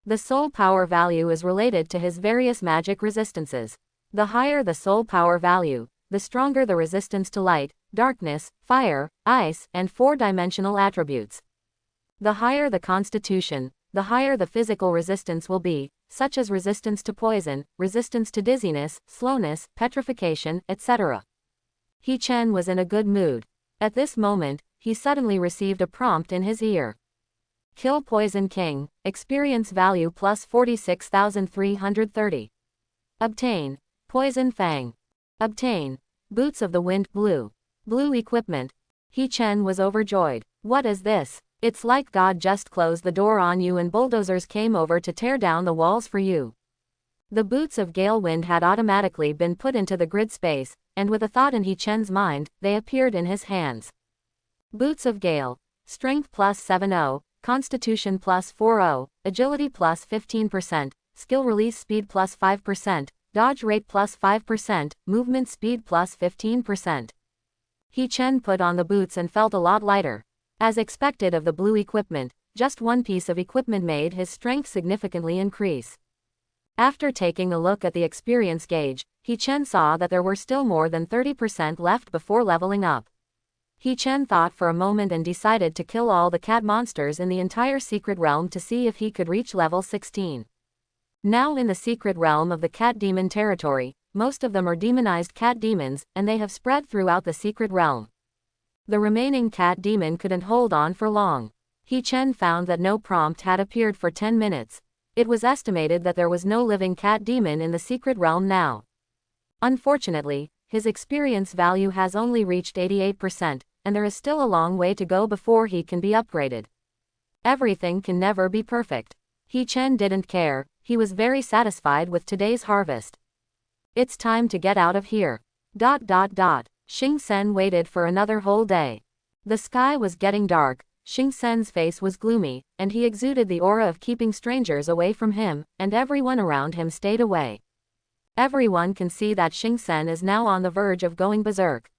Speaker 1: The soul power value is related to his various magic resistances. The higher the soul power value, the stronger the resistance to light, darkness, fire, ice, and 4-dimensional attributes. The higher the constitution, the higher the physical resistance will be, such as resistance to poison, resistance to dizziness, slowness, petrification, etc. He Chen was in a good mood. At this moment, he suddenly received a prompt in his ear. Kill Poison King, experience value plus 46,330. Obtain Poison Fang. Obtain Boots of the Wind Blue. Blue equipment. He Chen was overjoyed. What is this? It's like God just closed the door on you and bulldozers came over to tear down the walls for you. The Boots of Gale Wind had automatically been put into the grid space, and with a thought in He Chen's mind, they appeared in his hands. Boots of Gale. Strength plus 70, Constitution plus 40, Agility plus 15%, Skill Release Speed plus 5%, Dodge Rate plus 5%, Movement Speed plus 15%. He Chen put on the boots and felt a lot lighter. As expected of the blue equipment, just one piece of equipment made his strength significantly increase. After taking a look at the experience gauge, He Chen saw that there were still more than 30% left before leveling up. He Chen thought for a moment and decided to kill all the cat monsters in the entire secret realm to see if he could reach level 16. Now in the secret realm of the cat demon territory, most of them are demonized cat demons, and they have spread throughout the secret realm. The remaining cat demon couldn't hold on for long. He Chen found that no prompt had appeared for 10 minutes. It was estimated that there was no living cat demon in the secret realm now. Unfortunately, his experience value has only reached 88%, and there is still a long way to go before he can be upgraded. Everything can never be perfect. He Chen didn't care, he was very satisfied with today's harvest. It's time to get out of here. Xing Sen waited for another whole day. The sky was getting dark, Xing Sen's face was gloomy, and he exuded the aura of keeping strangers away from him, and everyone around him stayed away. Everyone can see that Xing Sen is now on the verge of going berserk.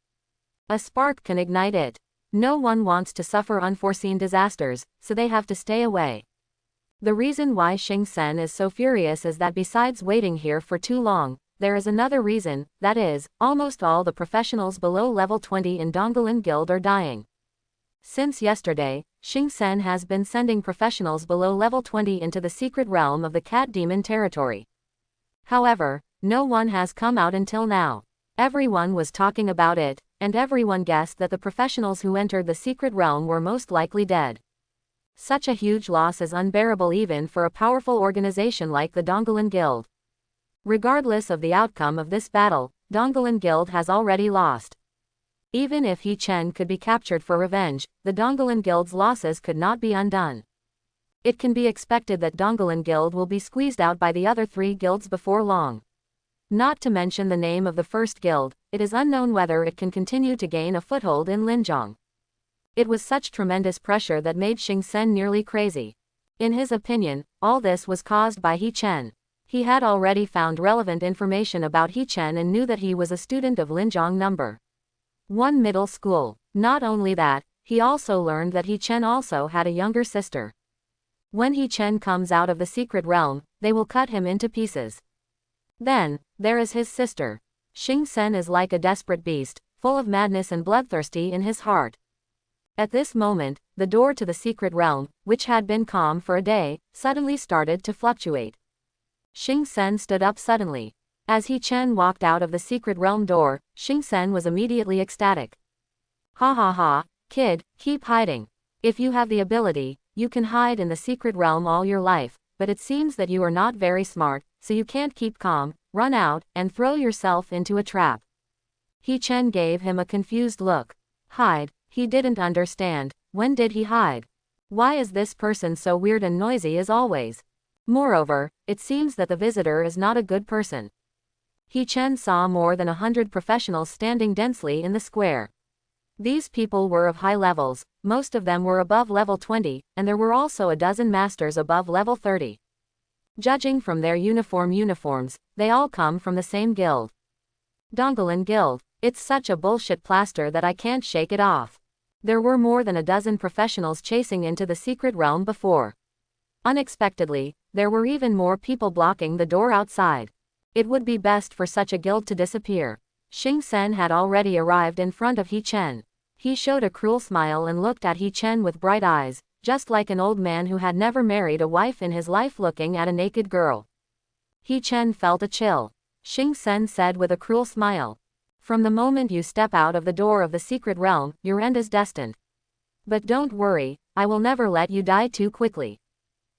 Speaker 1: A spark can ignite it. No one wants to suffer unforeseen disasters, so they have to stay away. The reason why Xing Sen is so furious is that besides waiting here for too long, there is another reason, that is, almost all the professionals below level 20 in Goblin Guild are dying. Since yesterday, Xing Sen has been sending professionals below level 20 into the secret realm of the cat demon territory. However, no one has come out until now. Everyone was talking about it, and everyone guessed that the professionals who entered the secret realm were most likely dead. Such a huge loss is unbearable even for a powerful organization like the Goblin Guild. Regardless of the outcome of this battle, Goblin Guild has already lost. Even if He Chen could be captured for revenge, the Goblin Guild's losses could not be undone. It can be expected that Goblin Guild will be squeezed out by the other 3 guilds before long. Not to mention the name of the first guild, it is unknown whether it can continue to gain a foothold in Linjiang. It was such tremendous pressure that made Xing Sen nearly crazy. In his opinion, all this was caused by He Chen. He had already found relevant information about He Chen and knew that he was a student of Linjiang No. 1 middle school. Not only that, he also learned that He Chen also had a younger sister. When He Chen comes out of the secret realm, they will cut him into pieces. Then, there is his sister. Xing Sen is like a desperate beast, full of madness and bloodthirsty in his heart. At this moment, the door to the secret realm, which had been calm for a day, suddenly started to fluctuate. Xing Sen stood up suddenly. As He Chen walked out of the secret realm door, Xing Sen was immediately ecstatic. Ha ha ha, kid, keep hiding. If you have the ability, you can hide in the secret realm all your life, but it seems that you are not very smart, so you can't keep calm, run out, and throw yourself into a trap. He Chen gave him a confused look. Hide? He didn't understand. When did he hide? Why is this person so weird and noisy as always? Moreover, it seems that the visitor is not a good person. He Chen saw more than 100 professionals standing densely in the square. These people were of high levels, most of them were above level 20, and there were also a dozen masters above level 30. Judging from their uniforms, they all come from the same guild. Goblin Guild. It's such a bullshit plaster that I can't shake it off. There were more than a dozen professionals chasing into the secret realm before. Unexpectedly, there were even more people blocking the door outside. It would be best for such a guild to disappear. Xing Sen had already arrived in front of He Chen. He showed a cruel smile and looked at He Chen with bright eyes, just like an old man who had never married a wife in his life looking at a naked girl. He Chen felt a chill. Xing Sen said with a cruel smile. From the moment you step out of the door of the secret realm, your end is destined. But don't worry, I will never let you die too quickly.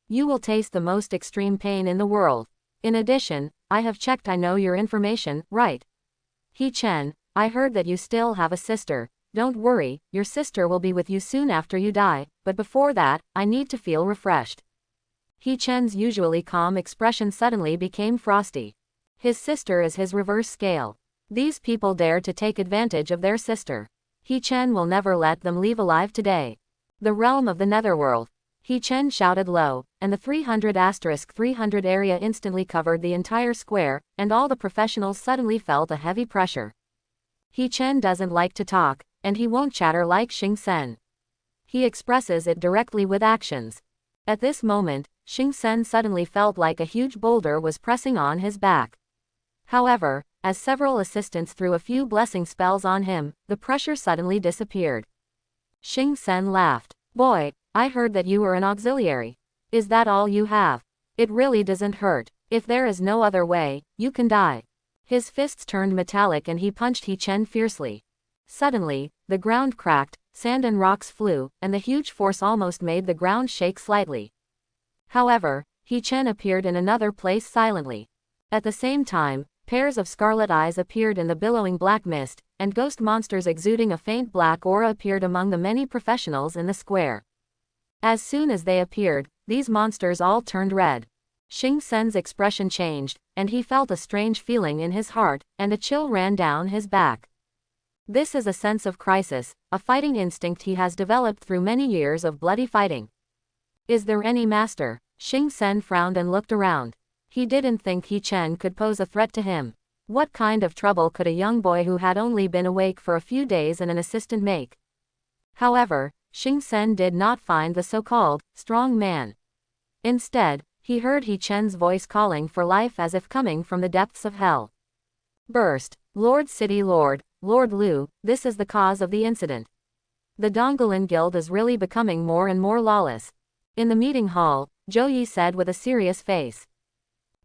Speaker 1: You will taste the most extreme pain in the world. In addition, I have checked. I know your information, right? He Chen, I heard that you still have a sister. Don't worry, your sister will be with you soon after you die, but before that, I need to feel refreshed. He Chen's usually calm expression suddenly became frosty. His sister is his reverse scale. These people dare to take advantage of their sister. He Chen will never let them leave alive today. The realm of the netherworld. He Chen shouted low, and the 300*300 area instantly covered the entire square, and all the professionals suddenly felt a heavy pressure. He Chen doesn't like to talk, and he won't chatter like Xing Sen. He expresses it directly with actions. At this moment, Xing Sen suddenly felt like a huge boulder was pressing on his back. However, as several assistants threw a few blessing spells on him, the pressure suddenly disappeared. Xing Sen laughed. Boy, I heard that you were an auxiliary. Is that all you have? It really doesn't hurt. If there is no other way, you can die. His fists turned metallic and he punched He Chen fiercely. Suddenly, the ground cracked, sand and rocks flew, and the huge force almost made the ground shake slightly. However, He Chen appeared in another place silently. At the same time, pairs of scarlet eyes appeared in the billowing black mist, and ghost monsters exuding a faint black aura appeared among the many professionals in the square. As soon as they appeared, these monsters all turned red. Xing Sen's expression changed, and he felt a strange feeling in his heart, and a chill ran down his back. This is a sense of crisis, a fighting instinct he has developed through many years of bloody fighting. Is there any master? Xing Sen frowned and looked around. He didn't think He Chen could pose a threat to him. What kind of trouble could a young boy who had only been awake for a few days and an assistant make? However, Xing Sen did not find the so-called strong man. Instead, he heard He Chen's voice calling for life as if coming from the depths of hell. Burst. Lord City Lord, Lord Liu, this is the cause of the incident. The Goblin Guild is really becoming more and more lawless. In the meeting hall, Zhou Yi said with a serious face.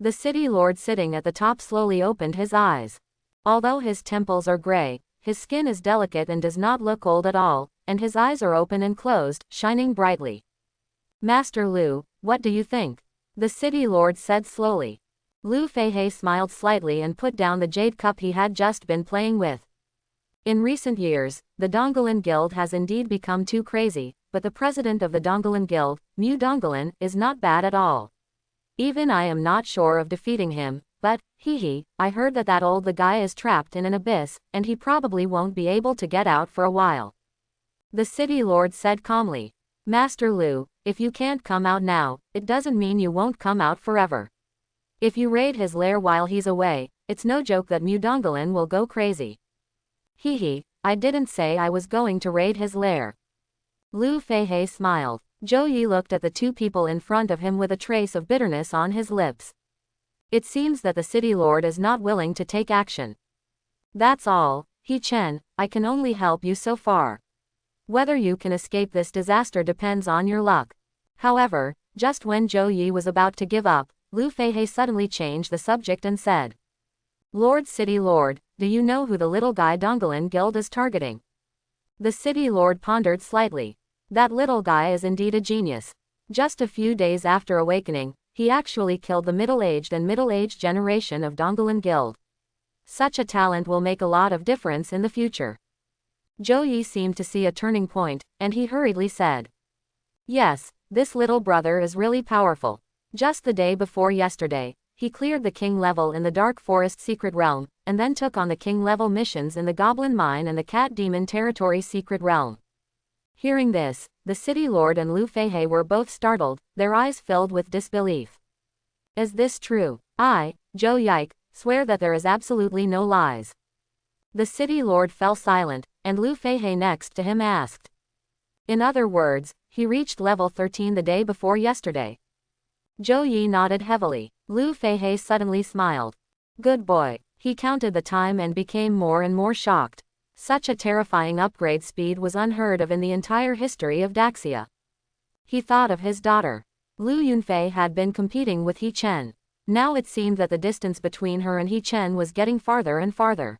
Speaker 1: The city lord sitting at the top slowly opened his eyes. Although his temples are gray, his skin is delicate and does not look old at all, and his eyes are open and closed, shining brightly. Master Liu, what do you think? The city lord said slowly. Liu Feihe smiled slightly and put down the jade cup he had just been playing with. In recent years, the Goblin Guild has indeed become too crazy, but the president of the Goblin Guild, Mu Goblin, is not bad at all. Even I am not sure of defeating him, but, I heard that old the guy is trapped in an abyss, and he probably won't be able to get out for a while. The city lord said calmly. Master Liu, if you can't come out now, it doesn't mean you won't come out forever. If you raid his lair while he's away, it's no joke that Mu Goblin will go crazy. I didn't say I was going to raid his lair. Liu Feihe smiled. Zhou Yi looked at the two people in front of him with a trace of bitterness on his lips. It seems that the city lord is not willing to take action. That's all, He Chen, I can only help you so far. Whether you can escape this disaster depends on your luck. However, just when Zhou Yi was about to give up, Lu Feihe suddenly changed the subject and said, Lord City Lord, do you know who the little guy Dongolin Guild is targeting? The City Lord pondered slightly. That little guy is indeed a genius. Just a few days after awakening, he actually killed the middle-aged and middle-aged generation of Dongolin Guild. Such a talent will make a lot of difference in the future. Zhou Yi seemed to see a turning point, and he hurriedly said, Yes, this little brother is really powerful. Just the day before yesterday, he cleared the king level in the Dark Forest Secret Realm, and then took on the king level missions in the Goblin Mine and the Cat Demon Territory Secret Realm. Hearing this, the City Lord and Lu Feihe were both startled, their eyes filled with disbelief. Is this true? I, Zhou Yike, swear that there is absolutely no lies. The City Lord fell silent, and Lu Feihe next to him asked. In other words, he reached level 13 the day before yesterday. Zhou Yi nodded heavily. Lu Feihe suddenly smiled. Good boy. He counted the time and became more and more shocked. Such a terrifying upgrade speed was unheard of in the entire history of Daxia. He thought of his daughter. Lu Yunfei had been competing with He Chen. Now it seemed that the distance between her and He Chen was getting farther and farther.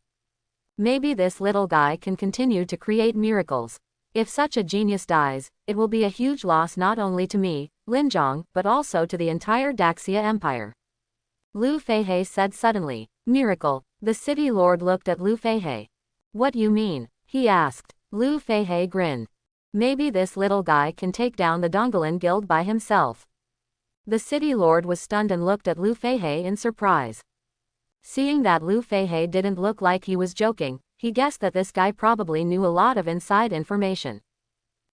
Speaker 1: Maybe this little guy can continue to create miracles. If such a genius dies, it will be a huge loss not only to me, Linzhong, but also to the entire Daxia Empire. Lu Feihe said suddenly. Miracle. The City Lord looked at Lu Feihe. What you mean? He asked. Lu Feihe grinned. Maybe this little guy can take down the Dongolin Guild by himself. The City Lord was stunned and looked at Lu Feihe in surprise. Seeing that Lu Feihe didn't look like he was joking, he guessed that this guy probably knew a lot of inside information.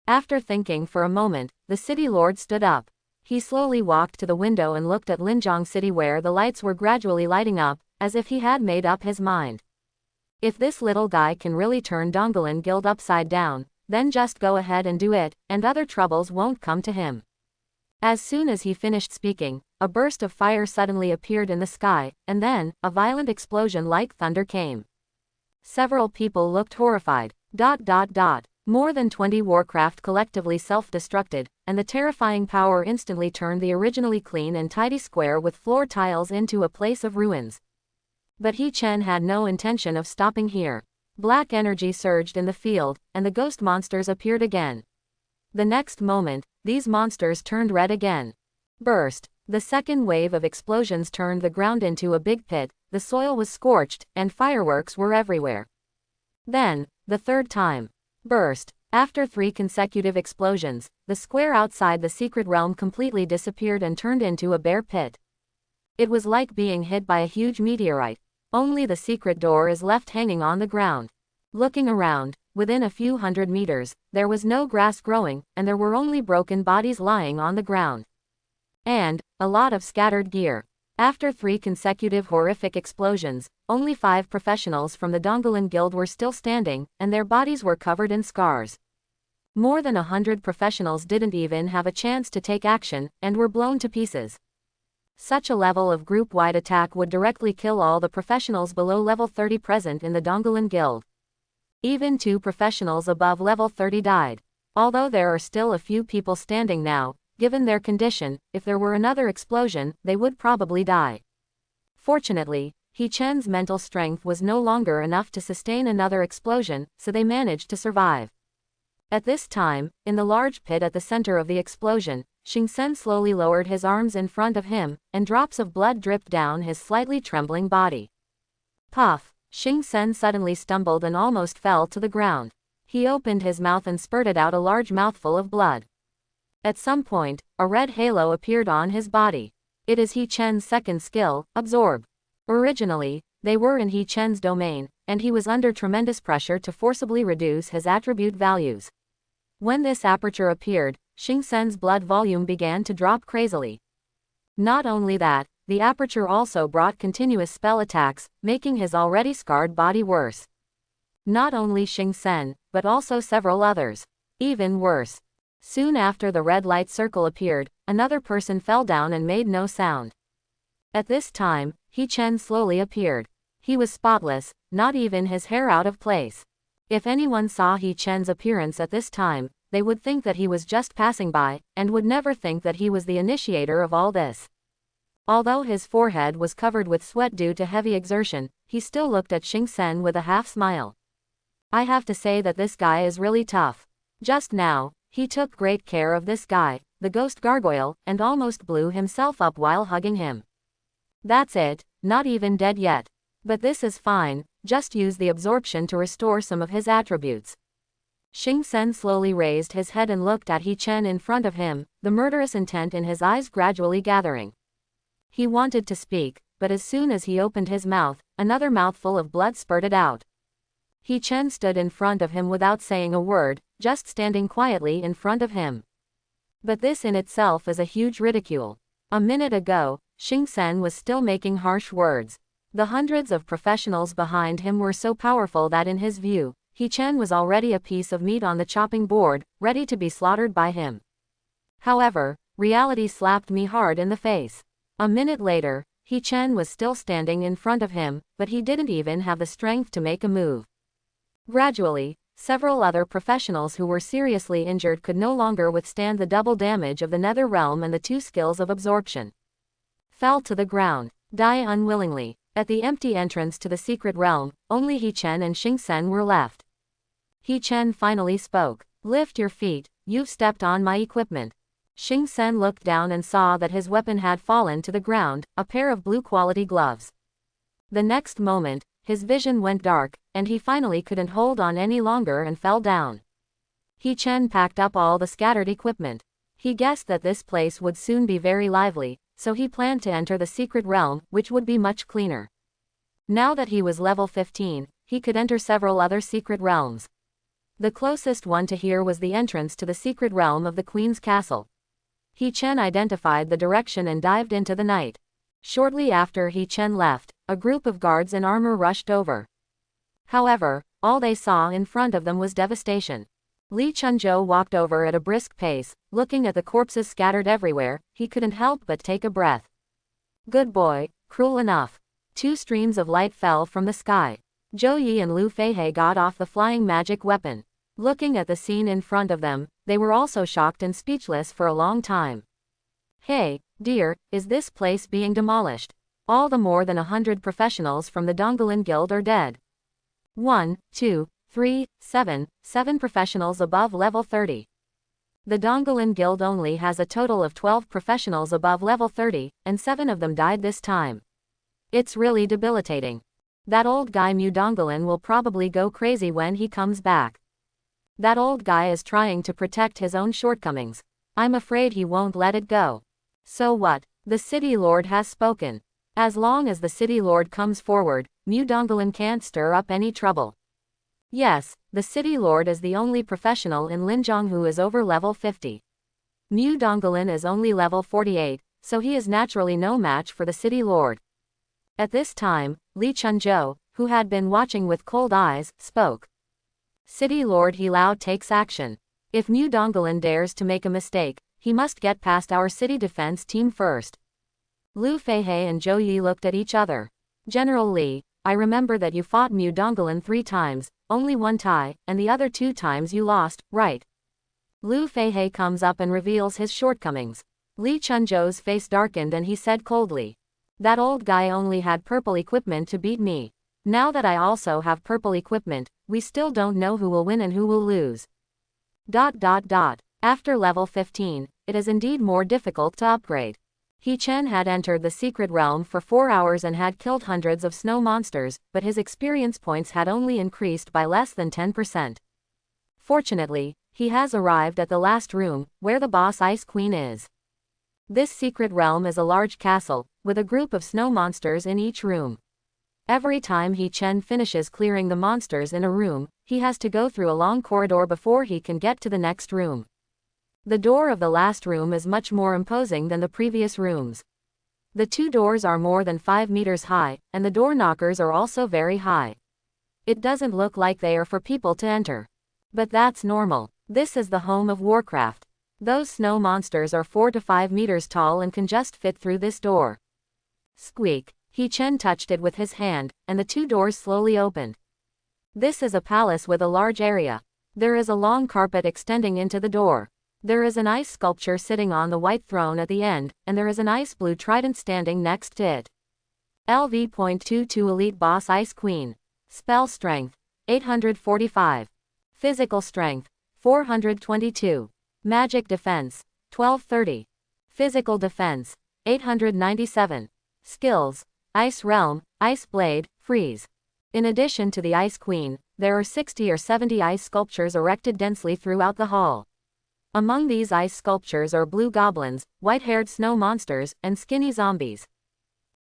Speaker 1: After thinking for a moment, the City Lord stood up. He slowly walked to the window and looked at Linzhong City where the lights were gradually lighting up, as if he had made up his mind. If this little guy can really turn Dongolin Guild upside down, then just go ahead and do it, and other troubles won't come to him. As soon as he finished speaking, a burst of fire suddenly appeared in the sky, and then, a violent explosion like thunder came. Several people looked horrified. More than 20 Warcraft collectively self-destructed, and the terrifying power instantly turned the originally clean and tidy square with floor tiles into a place of ruins. But He Chen had no intention of stopping here. Black energy surged in the field, and the ghost monsters appeared again. The next moment, these monsters turned red again. Burst. The second wave of explosions turned the ground into a big pit, the soil was scorched, and fireworks were everywhere. Then, the third time. Burst. After 3 consecutive explosions, the square outside the secret realm completely disappeared and turned into a bare pit. It was like being hit by a huge meteorite. Only the secret door is left hanging on the ground. Looking around, within a few hundred meters, there was no grass growing, and there were only broken bodies lying on the ground. And a lot of scattered gear. After 3 consecutive horrific explosions, only 5 professionals from the Dongolin Guild were still standing, and their bodies were covered in scars. More than 100 professionals didn't even have a chance to take action, and were blown to pieces. Such a level of group-wide attack would directly kill all the professionals below level 30 present in the Dongolin Guild. Even 2 professionals above level 30 died. Although there are still a few people standing now, given their condition, if there were another explosion, they would probably die. Fortunately, He Chen's mental strength was no longer enough to sustain another explosion, so they managed to survive. At this time, in the large pit at the center of the explosion, Xing Sen slowly lowered his arms in front of him, and drops of blood dripped down his slightly trembling body. Puff! Xing Sen suddenly stumbled and almost fell to the ground. He opened his mouth and spurted out a large mouthful of blood. At some point, a red halo appeared on his body. It is He Chen's second skill, Absorb. Originally, they were in He Chen's domain, and he was under tremendous pressure to forcibly reduce his attribute values. When this aperture appeared, Xing Sen's blood volume began to drop crazily. Not only that, the aperture also brought continuous spell attacks, making his already scarred body worse. Not only Xing Sen, but also several others. Even worse. Soon after the red light circle appeared, another person fell down and made no sound. At this time, He Chen slowly appeared. He was spotless, not even his hair out of place. If anyone saw He Chen's appearance at this time, they would think that he was just passing by, and would never think that he was the initiator of all this. Although his forehead was covered with sweat due to heavy exertion, he still looked at Xing Sen with a half smile. I have to say that this guy is really tough. Just now, he took great care of this guy, the ghost gargoyle, and almost blew himself up while hugging him. That's it, not even dead yet. But this is fine, just use the absorption to restore some of his attributes. Xing Sen slowly raised his head and looked at He Chen in front of him, the murderous intent in his eyes gradually gathering. He wanted to speak, but as soon as he opened his mouth, another mouthful of blood spurted out. He Chen stood in front of him without saying a word, just standing quietly in front of him. But this in itself is a huge ridicule. A minute ago, Xing Sen was still making harsh words. The hundreds of professionals behind him were so powerful that in his view, He Chen was already a piece of meat on the chopping board, ready to be slaughtered by him. However, reality slapped me hard in the face. A minute later, He Chen was still standing in front of him, but he didn't even have the strength to make a move. Gradually, several other professionals who were seriously injured could no longer withstand the double damage of the nether realm and the two skills of absorption. Fell to the ground, die unwillingly. At the empty entrance to the secret realm, only He Chen and Xing Sen were left. He Chen finally spoke. Lift your feet, you've stepped on my equipment. Xing Sen looked down and saw that his weapon had fallen to the ground, a pair of blue quality gloves. The next moment, his vision went dark, and he finally couldn't hold on any longer and fell down. He Chen packed up all the scattered equipment. He guessed that this place would soon be very lively, so he planned to enter the secret realm, which would be much cleaner. Now that he was level 15, he could enter several other secret realms. The closest one to here was the entrance to the secret realm of the Queen's castle. He Chen identified the direction and dived into the night. Shortly after He Chen left, a group of guards in armor rushed over. However, all they saw in front of them was devastation. Li Chunzhou walked over at a brisk pace, looking at the corpses scattered everywhere. He couldn't help but take a breath. Good boy, cruel enough. Two streams of light fell from the sky. Zhou Yi and Lu Feihei got off the flying magic weapon. Looking at the scene in front of them, they were also shocked and speechless for a long time. Hey, dear, is this place being demolished? All the more than 100 professionals from the Goblin Guild are dead. 1, 2, 3, 7 professionals above level 30. The Goblin Guild only has a total of 12 professionals above level 30, and 7 of them died this time. It's really debilitating. That old guy Mudongalin will probably go crazy when he comes back. That old guy is trying to protect his own shortcomings. I'm afraid he won't let it go. So what? The City Lord has spoken. As long as the City Lord comes forward, Mudongalin can't stir up any trouble. Yes, the City Lord is the only professional in Linjiang who is over level 50. Mudongalin is only level 48, so he is naturally no match for the City Lord. At this time, Li Chunzhou, who had been watching with cold eyes, spoke. City Lord He Lao takes action. If Mudongalin dares to make a mistake, he must get past our city defense team first. Lu Feihei and Zhou Yi looked at each other. General Li, I remember that you fought Mudongalin 3 times, only 1 tie, and the other 2 times you lost, right? Lu Feihei comes up and reveals his shortcomings. Li Chunzhou's face darkened and he said coldly. That old guy only had purple equipment to beat me. Now that I also have purple equipment, we still don't know who will win and who will lose. ... After level 15, it is indeed more difficult to upgrade. He Chen had entered the secret realm for 4 hours and had killed hundreds of snow monsters, but his experience points had only increased by less than 10%. Fortunately, he has arrived at the last room, where the boss Ice Queen is. This secret realm is a large castle, with a group of snow monsters in each room. Every time He Chen finishes clearing the monsters in a room, he has to go through a long corridor before he can get to the next room. The door of the last room is much more imposing than the previous rooms. The 2 doors are more than 5 meters high, and the door knockers are also very high. It doesn't look like they are for people to enter. But that's normal. This is the home of Warcraft. Those snow monsters are 4 to 5 meters tall and can just fit through this door. Squeak. He Chen touched it with his hand, and the two doors slowly opened. This is a palace with a large area. There is a long carpet extending into the door. There is an ice sculpture sitting on the white throne at the end, and there is an ice blue trident standing next to it. LV.22 Elite Boss Ice Queen. Spell Strength, 845. Physical Strength, 422. Magic Defense, 1230. Physical Defense, 897. Skills, Ice Realm, Ice Blade, Freeze. In addition to the Ice Queen, there are 60 or 70 ice sculptures erected densely throughout the hall. Among these ice sculptures are blue goblins, white-haired snow monsters, and skinny zombies.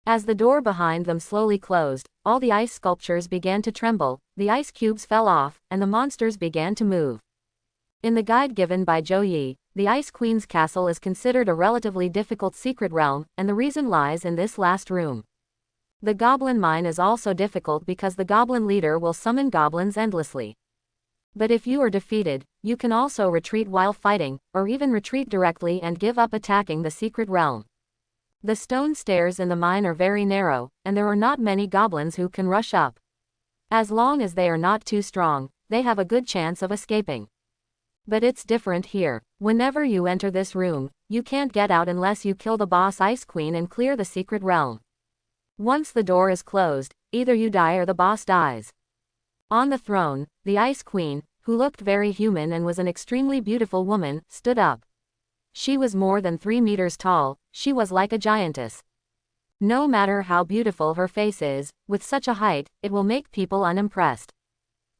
Speaker 1: As the door behind them slowly closed, all the ice sculptures began to tremble, the ice cubes fell off, and the monsters began to move. In the guide given by Zhou Yi, the Ice Queen's castle is considered a relatively difficult secret realm, and the reason lies in this last room. The Goblin Mine is also difficult because the Goblin leader will summon goblins endlessly. But if you are defeated, you can also retreat while fighting, or even retreat directly and give up attacking the secret realm. The stone stairs in the mine are very narrow, and there are not many goblins who can rush up. As long as they are not too strong, they have a good chance of escaping. But it's different here. Whenever you enter this room, you can't get out unless you kill the boss Ice Queen and clear the secret realm. Once the door is closed, either you die or the boss dies. On the throne, the Ice Queen, who looked very human and was an extremely beautiful woman, stood up. She was more than 3 meters tall, she was like a giantess. No matter how beautiful her face is, with such a height, it will make people unimpressed.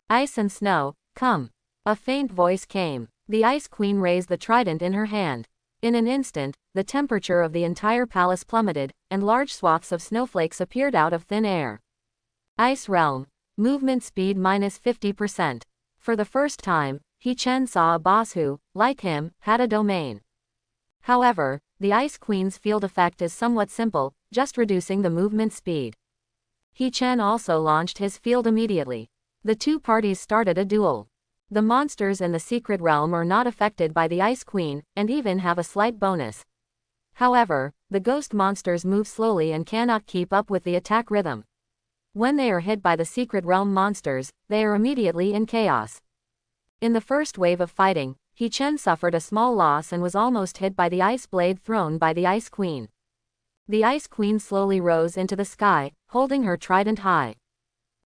Speaker 1: Ice and snow, come. A faint voice came. The Ice Queen raised the trident in her hand. In an instant, the temperature of the entire palace plummeted, and large swaths of snowflakes appeared out of thin air. Ice Realm. Movement speed minus 50%. For the first time, He Chen saw a boss who, like him, had a domain. However, the Ice Queen's field effect is somewhat simple, just reducing the movement speed. He Chen also launched his field immediately. The two parties started a duel. The monsters in the secret realm are not affected by the Ice Queen, and even have a slight bonus. However, the ghost monsters move slowly and cannot keep up with the attack rhythm. When they are hit by the secret realm monsters, they are immediately in chaos. In the first wave of fighting, He Chen suffered a small loss and was almost hit by the ice blade thrown by the Ice Queen. The Ice Queen slowly rose into the sky, holding her trident high.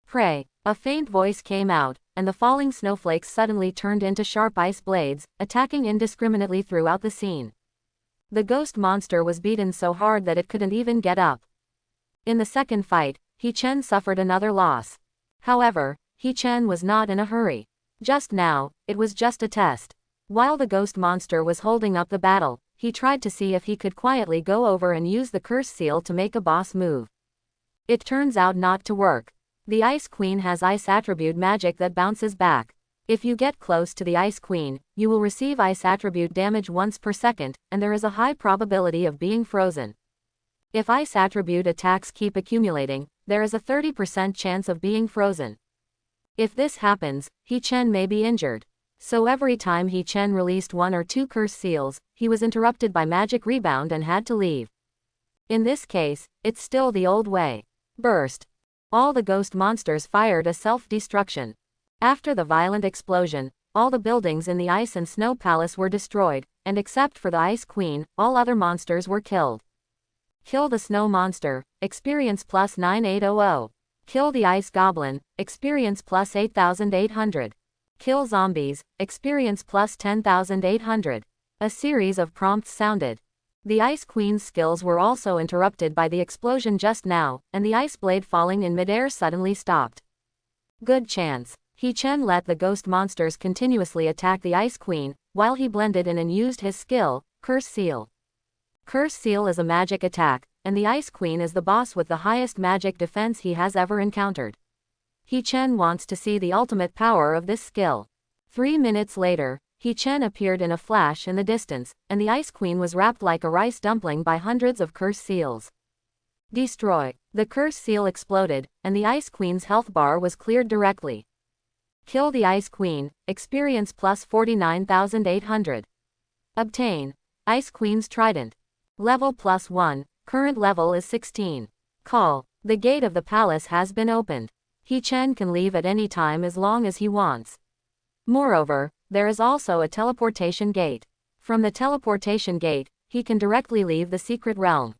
Speaker 1: Pray! A faint voice came out, and the falling snowflakes suddenly turned into sharp ice blades, attacking indiscriminately throughout the scene. The ghost monster was beaten so hard that it couldn't even get up. In the second fight, He Chen suffered another loss. However, He Chen was not in a hurry. Just now, it was just a test. While the ghost monster was holding up the battle, he tried to see if he could quietly go over and use the curse seal to make a boss move. It turns out not to work. The Ice Queen has ice attribute magic that bounces back. If you get close to the Ice Queen, you will receive ice attribute damage once per second, and there is a high probability of being frozen. If ice attribute attacks keep accumulating, there is a 30% chance of being frozen. If this happens, He Chen may be injured. So every time He Chen released 1 or 2 curse seals, he was interrupted by magic rebound and had to leave. In this case, it's still the old way. Burst. All the ghost monsters fired a self-destruction. After the violent explosion, all the buildings in the Ice and Snow Palace were destroyed, and except for the Ice Queen, all other monsters were killed. Kill the Snow Monster, experience plus 9800. Kill the Ice Goblin, experience plus 8800. Kill zombies, experience plus 10,800. A series of prompts sounded. The Ice Queen's skills were also interrupted by the explosion just now, and the ice blade falling in midair suddenly stopped. Good chance. He Chen let the ghost monsters continuously attack the Ice Queen, while he blended in and used his skill, Curse Seal. Curse Seal is a magic attack, and the Ice Queen is the boss with the highest magic defense he has ever encountered. He Chen wants to see the ultimate power of this skill. 3 minutes later, He Chen appeared in a flash in the distance, and the Ice Queen was wrapped like a rice dumpling by hundreds of curse seals. Destroy. The curse seal exploded, and the Ice Queen's health bar was cleared directly. Kill the Ice Queen, experience plus 49,800. Obtain. Ice Queen's Trident. Level plus 1, current level is 16. Call. The gate of the palace has been opened. He Chen can leave at any time as long as he wants. Moreover, there is also a teleportation gate. From the teleportation gate, he can directly leave the secret realm.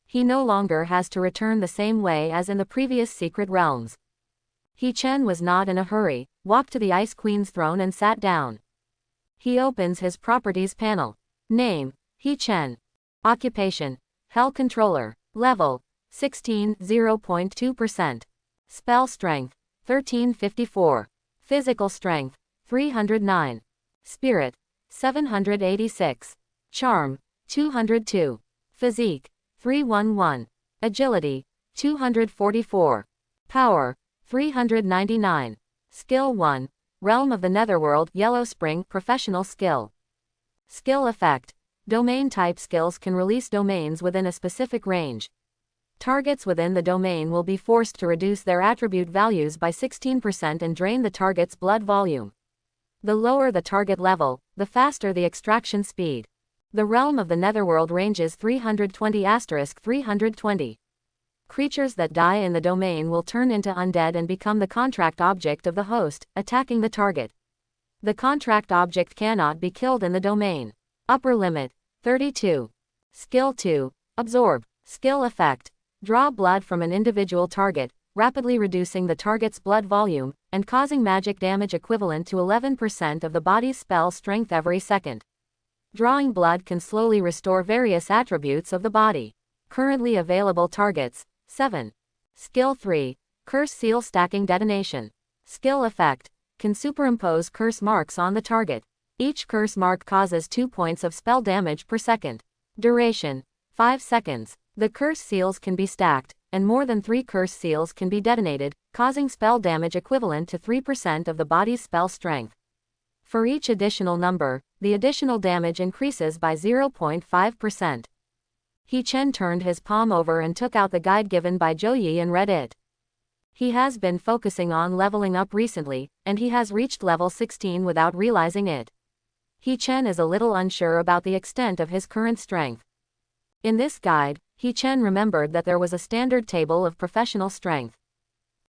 Speaker 1: He no longer has to return the same way as in the previous secret realms. He Chen was not in a hurry, walked to the Ice Queen's throne and sat down. He opens his properties panel. Name, He Chen. Occupation, Hell Controller. Level, 16, 0.2%. Spell Strength, 1354. Physical Strength, 309. Spirit, 786. Charm, 202. Physique, 311. Agility, 244. Power, 399. Skill 1. Realm of the Netherworld Yellow Spring Professional Skill. Skill Effect. Domain type skills can release domains within a specific range. Targets within the domain will be forced to reduce their attribute values by 16% and drain the target's blood volume. The lower the target level, the faster the extraction speed. The realm of the Netherworld ranges 320*320. Creatures that die in the domain will turn into undead and become the contract object of the host, attacking the target. The contract object cannot be killed in the domain. Upper limit, 32. Skill 2. Absorb. Skill Effect. Draw blood from an individual target, rapidly reducing the target's blood volume, and causing magic damage equivalent to 11% of the body's spell strength every second. Drawing blood can slowly restore various attributes of the body. Currently available targets, 7. Skill 3. Curse Seal Stacking Detonation. Skill Effect. Can superimpose curse marks on the target. Each curse mark causes 2 points of spell damage per second. Duration, 5 seconds. The curse seals can be stacked, and more than 3 curse seals can be detonated, causing spell damage equivalent to 3% of the body's spell strength. For each additional number, the additional damage increases by 0.5%. He Chen turned his palm over and took out the guide given by Zhou Yi and read it. He has been focusing on leveling up recently, and he has reached level 16 without realizing it. He Chen is a little unsure about the extent of his current strength. In this guide, He Chen remembered that there was a standard table of professional strength.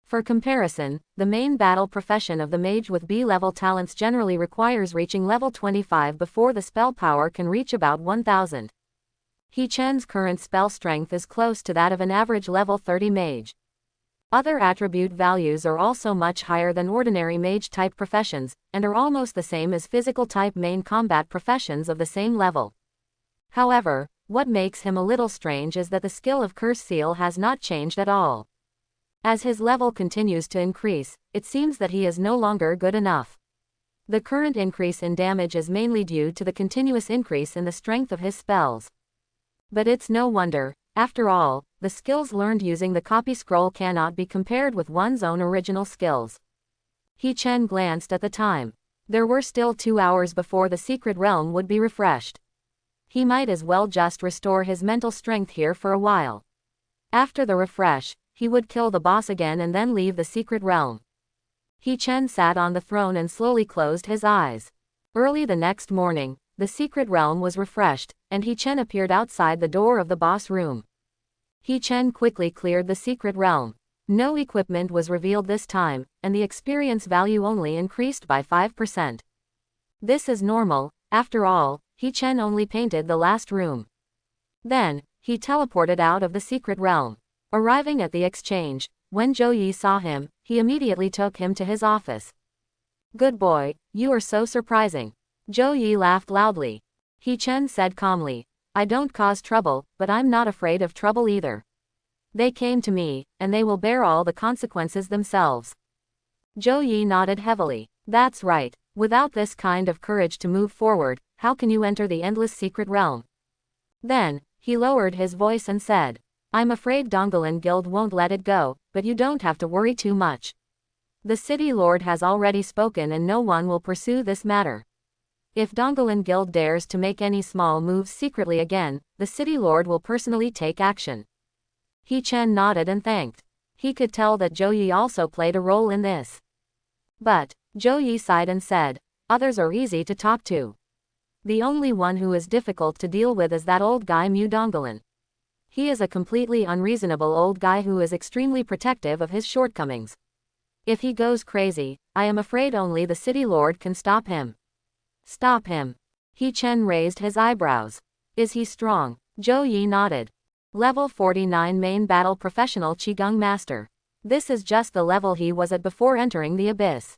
Speaker 1: For comparison, the main battle profession of the mage with B-level talents generally requires reaching level 25 before the spell power can reach about 1000. He Chen's current spell strength is close to that of an average level 30 mage. Other attribute values are also much higher than ordinary mage-type professions, and are almost the same as physical-type main combat professions of the same level. However, what makes him a little strange is that the skill of Curse Seal has not changed at all. As his level continues to increase, it seems that he is no longer good enough. The current increase in damage is mainly due to the continuous increase in the strength of his spells. But it's no wonder, after all, the skills learned using the copy scroll cannot be compared with one's own original skills. He Chen glanced at the time. There were still 2 hours before the secret realm would be refreshed. He might as well just restore his mental strength here for a while. After the refresh, he would kill the boss again and then leave the secret realm. He Chen sat on the throne and slowly closed his eyes. Early the next morning, the secret realm was refreshed, and He Chen appeared outside the door of the boss room. He Chen quickly cleared the secret realm. No equipment was revealed this time, and the experience value only increased by 5%. This is normal, after all, He Chen only painted the last room. Then, he teleported out of the secret realm. Arriving at the exchange, when Zhou Yi saw him, he immediately took him to his office. "Good boy, you are so surprising." Zhou Yi laughed loudly. He Chen said calmly, "I don't cause trouble, but I'm not afraid of trouble either. They came to me, and they will bear all the consequences themselves." Zhou Yi nodded heavily. "That's right. Without this kind of courage to move forward, how can you enter the endless secret realm?" Then, he lowered his voice and said, "I'm afraid Goblin Guild won't let it go, but you don't have to worry too much. The city lord has already spoken and no one will pursue this matter. If Goblin Guild dares to make any small moves secretly again, the city lord will personally take action." He Chen nodded and thanked. He could tell that Zhou Yi also played a role in this. But, Zhou Yi sighed and said, "Others are easy to talk to. The only one who is difficult to deal with is that old guy Mu Goblin." He is a completely unreasonable old guy who is extremely protective of his shortcomings. If he goes crazy, I am afraid only the city lord can stop him. Stop him. He Chen raised his eyebrows. Is he strong? Zhou Yi nodded. Level 49 main battle professional Qigong master. This is just the level he was at before entering the abyss.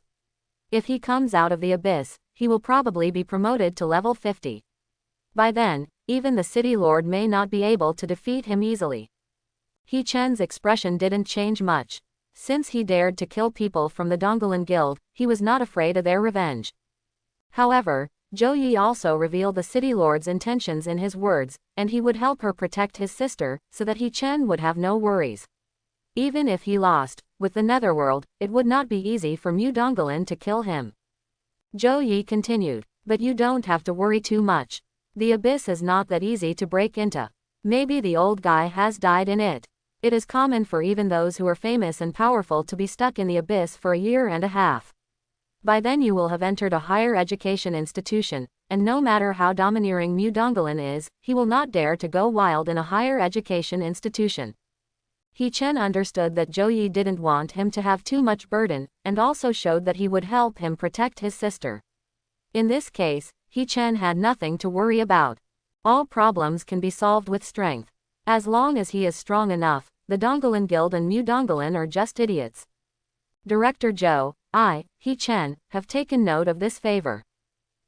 Speaker 1: If he comes out of the abyss, he will probably be promoted to level 50. By then, even the city lord may not be able to defeat him easily. He Chen's expression didn't change much. Since he dared to kill people from the Goblin guild, he was not afraid of their revenge. However, Zhou Yi also revealed the city lord's intentions in his words, and he would help her protect his sister, so that He Chen would have no worries. Even if he lost, with the netherworld, it would not be easy for Mu Donglin to kill him. Zhou Yi continued, but you don't have to worry too much. The abyss is not that easy to break into. Maybe the old guy has died in it. It is common for even those who are famous and powerful to be stuck in the abyss for a year and a half. By then you will have entered a higher education institution, and no matter how domineering Mu Donglin is, he will not dare to go wild in a higher education institution. He Chen understood that Zhou Yi didn't want him to have too much burden, and also showed that he would help him protect his sister. In this case, He Chen had nothing to worry about. All problems can be solved with strength. As long as he is strong enough, the Goblin guild and Mu Donglin are just idiots. Director Zhou, He Chen, have taken note of this favor.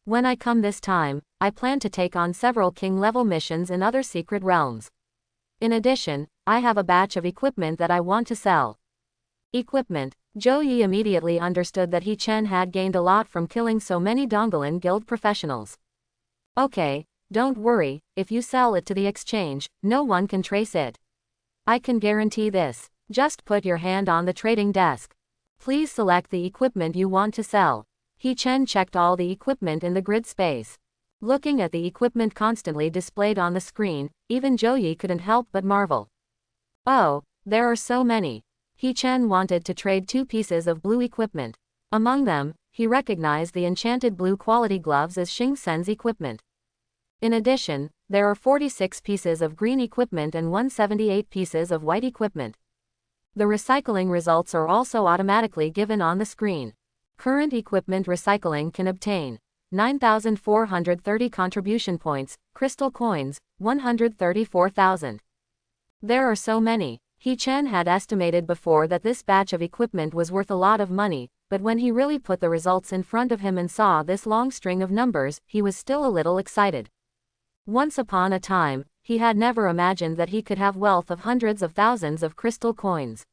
Speaker 1: When I come this time, I plan to take on several king-level missions in other secret realms. In addition, I have a batch of equipment that I want to sell. Equipment. Zhou Yi immediately understood that He Chen had gained a lot from killing so many Goblin guild professionals. Okay, don't worry, if you sell it to the exchange, no one can trace it. I can guarantee this. Just put your hand on the trading desk. Please select the equipment you want to sell. He Chen checked all the equipment in the grid space. Looking at the equipment constantly displayed on the screen, even Zhou Yi couldn't help but marvel. Oh, there are so many. He Chen wanted to trade 2 pieces of blue equipment. Among them, he recognized the enchanted blue quality gloves as Xing Sen's equipment. In addition, there are 46 pieces of green equipment and 178 pieces of white equipment. The recycling results are also automatically given on the screen. Current equipment recycling can obtain 9,430 contribution points, crystal coins, 134,000. There are so many. He Chen had estimated before that this batch of equipment was worth a lot of money, but when he really put the results in front of him and saw this long string of numbers, he was still a little excited. Once upon a time, he had never imagined that he could have wealth of hundreds of thousands of crystal coins.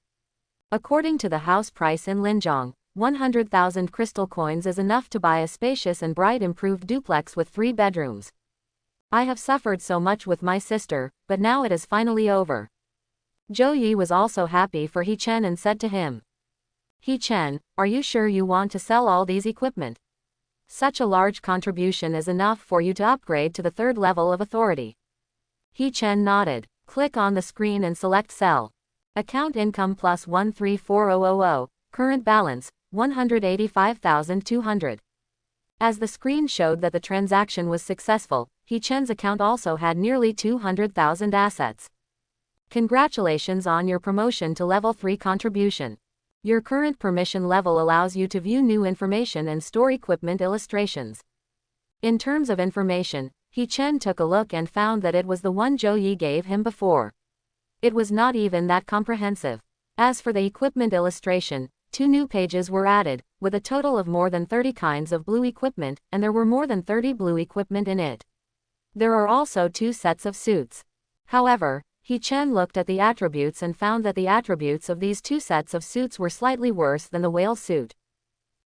Speaker 1: According to the house price in Linjiang, 100,000 crystal coins is enough to buy a spacious and bright improved duplex with 3 bedrooms. I have suffered so much with my sister, but now it is finally over. Zhou Yi was also happy for He Chen and said to him, He Chen, are you sure you want to sell all these equipment? Such a large contribution is enough for you to upgrade to the 3rd level of authority. He Chen nodded. Click on the screen and select sell. Account income plus 134000, current balance, 185,200. As the screen showed that the transaction was successful, He Chen's account also had nearly 200,000 assets. Congratulations on your promotion to level 3 contribution. Your current permission level allows you to view new information and store equipment illustrations. In terms of information, He Chen took a look and found that it was the one Zhou Yi gave him before. It was not even that comprehensive. As for the equipment illustration, 2 new pages were added, with a total of more than 30 kinds of blue equipment, and there were more than 30 blue equipment in it. There are also 2 sets of suits. However, He Chen looked at the attributes and found that the attributes of these 2 sets of suits were slightly worse than the whale suit.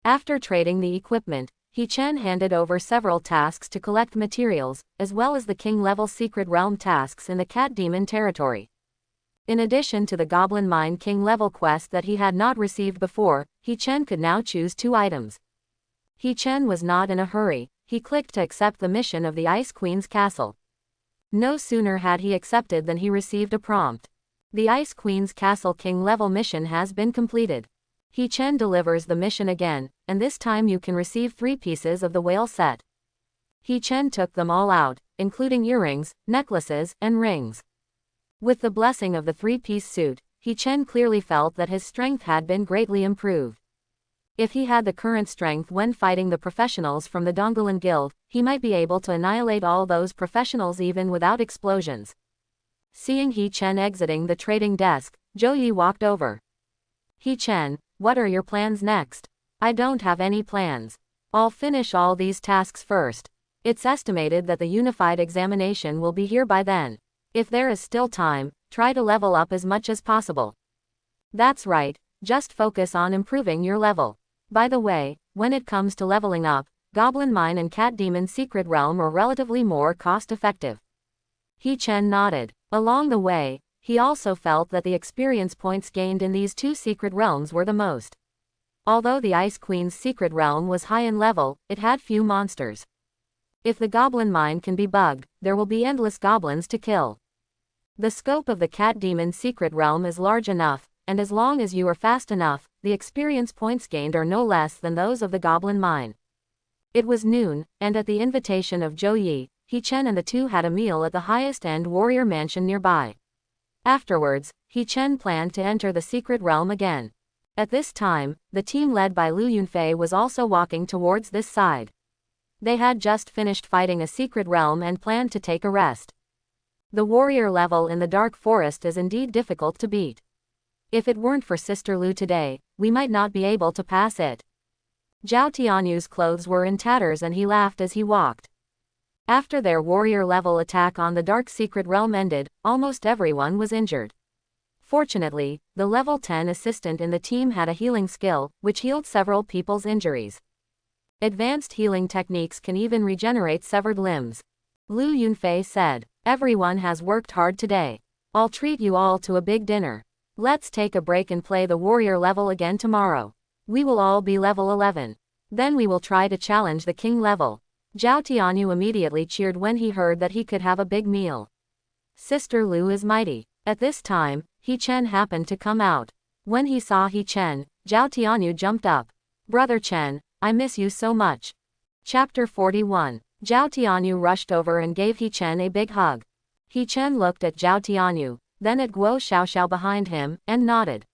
Speaker 1: After trading the equipment, He Chen handed over several tasks to collect materials, as well as the king-level secret realm tasks in the cat demon territory. In addition to the Goblin Mine king-level quest that he had not received before, He Chen could now choose 2 items. He Chen was not in a hurry. He clicked to accept the mission of the Ice Queen's castle. No sooner had he accepted than he received a prompt. The Ice Queen's Castle King-level mission has been completed. He Chen delivers the mission again, and this time you can receive 3 pieces of the whale set. He Chen took them all out, including earrings, necklaces, and rings. With the blessing of the three-piece suit, He Chen clearly felt that his strength had been greatly improved. If he had the current strength when fighting the professionals from the Goblin Guild, he might be able to annihilate all those professionals even without explosions. Seeing He Chen exiting the trading desk, Zhou Yi walked over. He Chen, what are your plans next? I don't have any plans. I'll finish all these tasks first. It's estimated that the unified examination will be here by then. If there is still time, try to level up as much as possible. That's right, just focus on improving your level. By the way, when it comes to leveling up, Goblin Mine and Cat Demon Secret Realm are relatively more cost-effective. He Chen nodded. Along the way, he also felt that the experience points gained in these two secret realms were the most. Although the Ice Queen's secret realm was high in level, it had few monsters. If the Goblin Mine can be bugged, there will be endless goblins to kill. The scope of the Cat Demon secret realm is large enough, and as long as you are fast enough, the experience points gained are no less than those of the Goblin Mine. It was noon, and at the invitation of Zhou Yi, He Chen and the two had a meal at the highest-end warrior mansion nearby. Afterwards, He Chen planned to enter the secret realm again. At this time, the team led by Lu Yunfei was also walking towards this side. They had just finished fighting a secret realm and planned to take a rest. The warrior level in the dark forest is indeed difficult to beat. If it weren't for Sister Lu today, we might not be able to pass it. Zhao Tianyu's clothes were in tatters and he laughed as he walked. After their warrior level attack on the dark secret realm ended, almost everyone was injured. Fortunately, the level 10 assistant in the team had a healing skill, which healed several people's injuries. Advanced healing techniques can even regenerate severed limbs. Lu Yunfei said, "Everyone has worked hard today. I'll treat you all to a big dinner. Let's take a break and play the warrior level again tomorrow. We will all be level 11. Then we will try to challenge the king level." Zhao Tianyu immediately cheered when he heard that he could have a big meal. Sister Lu is mighty. At this time, He Chen happened to come out. When he saw He Chen, Zhao Tianyu jumped up. "Brother Chen, I miss you so much." Chapter 41. Zhao Tianyu rushed over and gave He Chen a big hug. He Chen looked at Zhao Tianyu, then at Guo Xiaoxiao behind him, and nodded.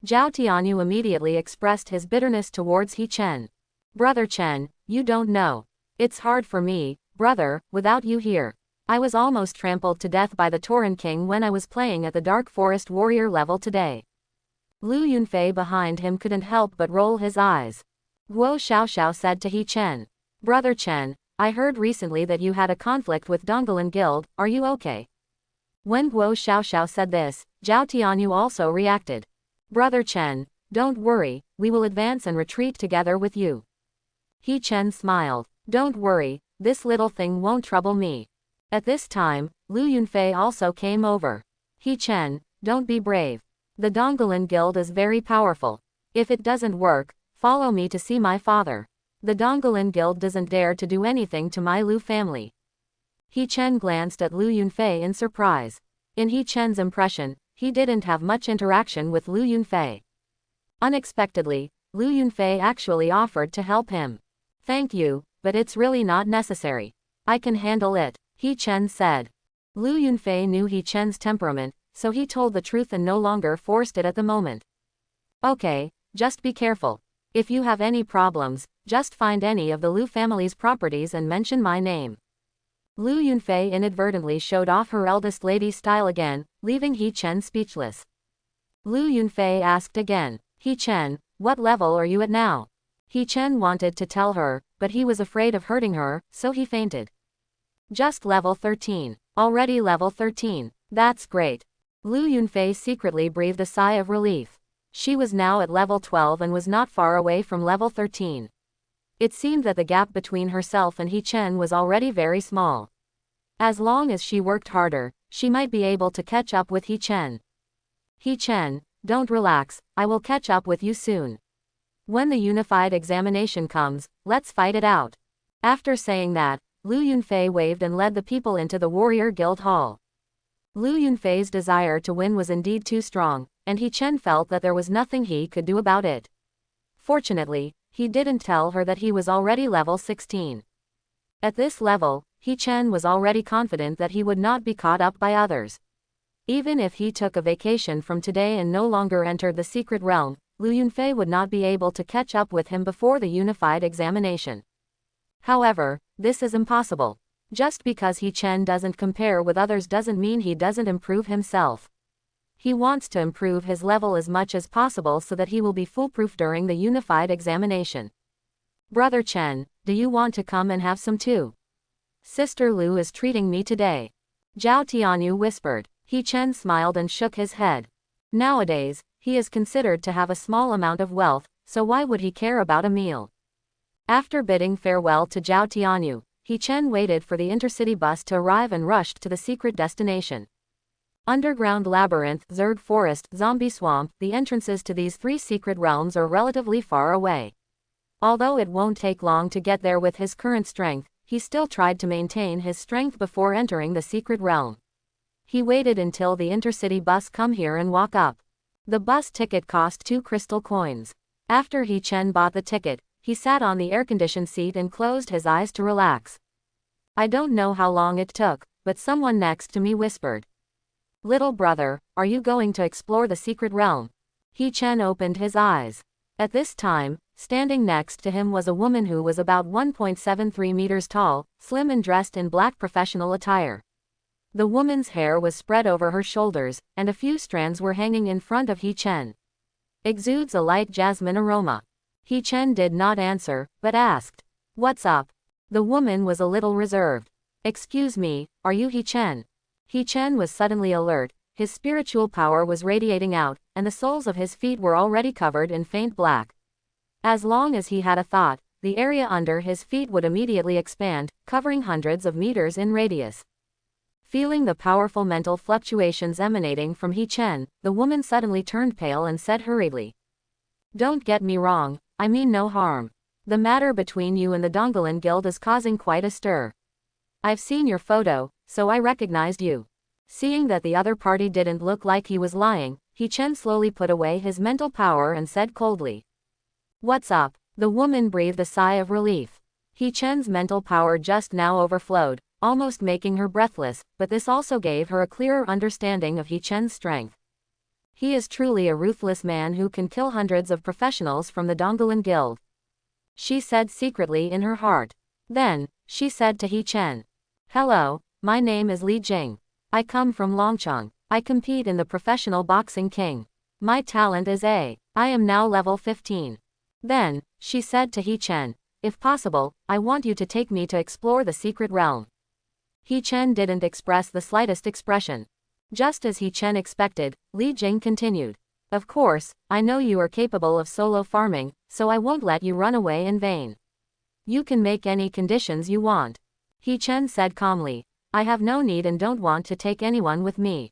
Speaker 1: Zhao Tianyu immediately expressed his bitterness towards He Chen. "Brother Chen, you don't know. It's hard for me, brother, without you here. I was almost trampled to death by the Tauren King when I was playing at the Dark Forest Warrior level today." Lu Yunfei behind him couldn't help but roll his eyes. Guo Xiaoxiao said to He Chen, "Brother Chen, I heard recently that you had a conflict with Goblin Guild, are you okay?" When Guo Xiaoxiao said this, Zhao Tianyu also reacted. "Brother Chen, don't worry, we will advance and retreat together with you." He Chen smiled. "Don't worry, this little thing won't trouble me." At this time, Lu Yunfei also came over. "He Chen, don't be brave. The Goblin Guild is very powerful. If it doesn't work, follow me to see my father. The Goblin Guild doesn't dare to do anything to my Lu family." He Chen glanced at Lu Yunfei in surprise. In He Chen's impression, he didn't have much interaction with Lu Yunfei. Unexpectedly, Lu Yunfei actually offered to help him. "Thank you, but it's really not necessary. I can handle it," He Chen said. Lu Yunfei knew He Chen's temperament, so he told the truth and no longer forced it at the moment. "Okay, just be careful. If you have any problems, just find any of the Lu family's properties and mention my name." Lu Yunfei inadvertently showed off her eldest lady's style again, leaving He Chen speechless. Lu Yunfei asked again, "He Chen, what level are you at now?" He Chen wanted to tell her, but he was afraid of hurting her, so he fainted. "Just level 13. Already level 13. That's great." Lu Yunfei secretly breathed a sigh of relief. She was now at level 12 and was not far away from level 13. It seemed that the gap between herself and He Chen was already very small. As long as she worked harder, she might be able to catch up with He Chen. "He Chen, don't relax, I will catch up with you soon. When the unified examination comes, let's fight it out." After saying that, Lu Yunfei waved and led the people into the Warrior Guild Hall. Lu Yunfei's desire to win was indeed too strong, and He Chen felt that there was nothing he could do about it. Fortunately, he didn't tell her that he was already level 16. At this level, He Chen was already confident that he would not be caught up by others. Even if he took a vacation from today and no longer entered the secret realm, Lu Yunfei would not be able to catch up with him before the unified examination. However, this is impossible. Just because He Chen doesn't compare with others doesn't mean he doesn't improve himself. He wants to improve his level as much as possible so that he will be foolproof during the unified examination. Brother Chen, do you want to come and have some too? Sister Lu is treating me today. Zhao Tianyu whispered. He Chen smiled and shook his head. Nowadays, he is considered to have a small amount of wealth, so why would he care about a meal? After bidding farewell to Zhao Tianyu, He Chen waited for the intercity bus to arrive and rushed to the secret destination. Underground labyrinth, Zerg forest, zombie swamp, the entrances to these three secret realms are relatively far away. Although it won't take long to get there with his current strength, he still tried to maintain his strength before entering the secret realm. He waited until the intercity bus come here and walk up. The bus ticket cost 2 crystal coins. After He Chen bought the ticket, he sat on the air-conditioned seat and closed his eyes to relax. I don't know how long it took, but someone next to me whispered. Little brother, are you going to explore the secret realm? He Chen opened his eyes. At this time, standing next to him was a woman who was about 1.73 meters tall, slim and dressed in black professional attire. The woman's hair was spread over her shoulders, and a few strands were hanging in front of He Chen. Exudes a light jasmine aroma. He Chen did not answer, but asked, "What's up?" The woman was a little reserved. "Excuse me, are you He Chen?" He Chen was suddenly alert, his spiritual power was radiating out, and the soles of his feet were already covered in faint black. As long as he had a thought, the area under his feet would immediately expand, covering hundreds of meters in radius. Feeling the powerful mental fluctuations emanating from He Chen, the woman suddenly turned pale and said hurriedly, "Don't get me wrong, I mean no harm. The matter between you and the Goblin Guild is causing quite a stir. I've seen your photo, so I recognized you." Seeing that the other party didn't look like he was lying, He Chen slowly put away his mental power and said coldly, "What's up?" The woman breathed a sigh of relief. He Chen's mental power just now overflowed, almost making her breathless, but this also gave her a clearer understanding of He Chen's strength. He is truly a ruthless man who can kill hundreds of professionals from the Goblin Guild. She said secretly in her heart. Then, she said to He Chen, "Hello, my name is Li Jing. I come from Longcheng. I compete in the Professional Boxing King. My talent is A. I am now level 15. Then, she said to He Chen, "If possible, I want you to take me to explore the secret realm." He Chen didn't express the slightest expression. Just as He Chen expected, Li Jing continued, "Of course, I know you are capable of solo farming, so I won't let you run away in vain. You can make any conditions you want." He Chen said calmly, "I have no need and don't want to take anyone with me."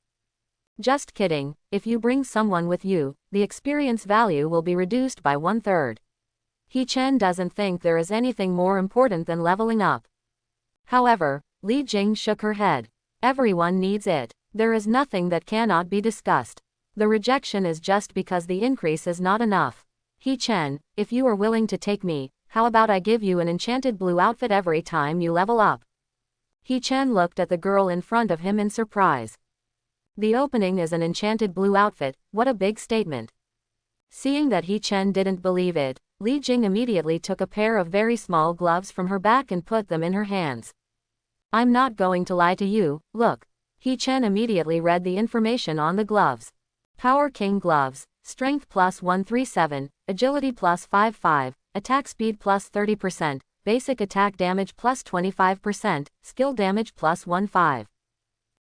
Speaker 1: "Just kidding, if you bring someone with you, the experience value will be reduced by 1/3. He Chen doesn't think there is anything more important than leveling up. However, Li Jing shook her head. Everyone needs it. There is nothing that cannot be discussed. The rejection is just because the increase is not enough. He Chen, if you are willing to take me, how about I give you an enchanted blue outfit every time you level up?" He Chen looked at the girl in front of him in surprise. The opening is an enchanted blue outfit, what a big statement. Seeing that He Chen didn't believe it, Li Jing immediately took a pair of very small gloves from her back and put them in her hands. "I'm not going to lie to you, look." He Chen immediately read the information on the gloves. Power King Gloves, Strength plus 137, Agility plus 55, Attack Speed plus 30%, Basic Attack Damage plus 25%, Skill Damage plus 15.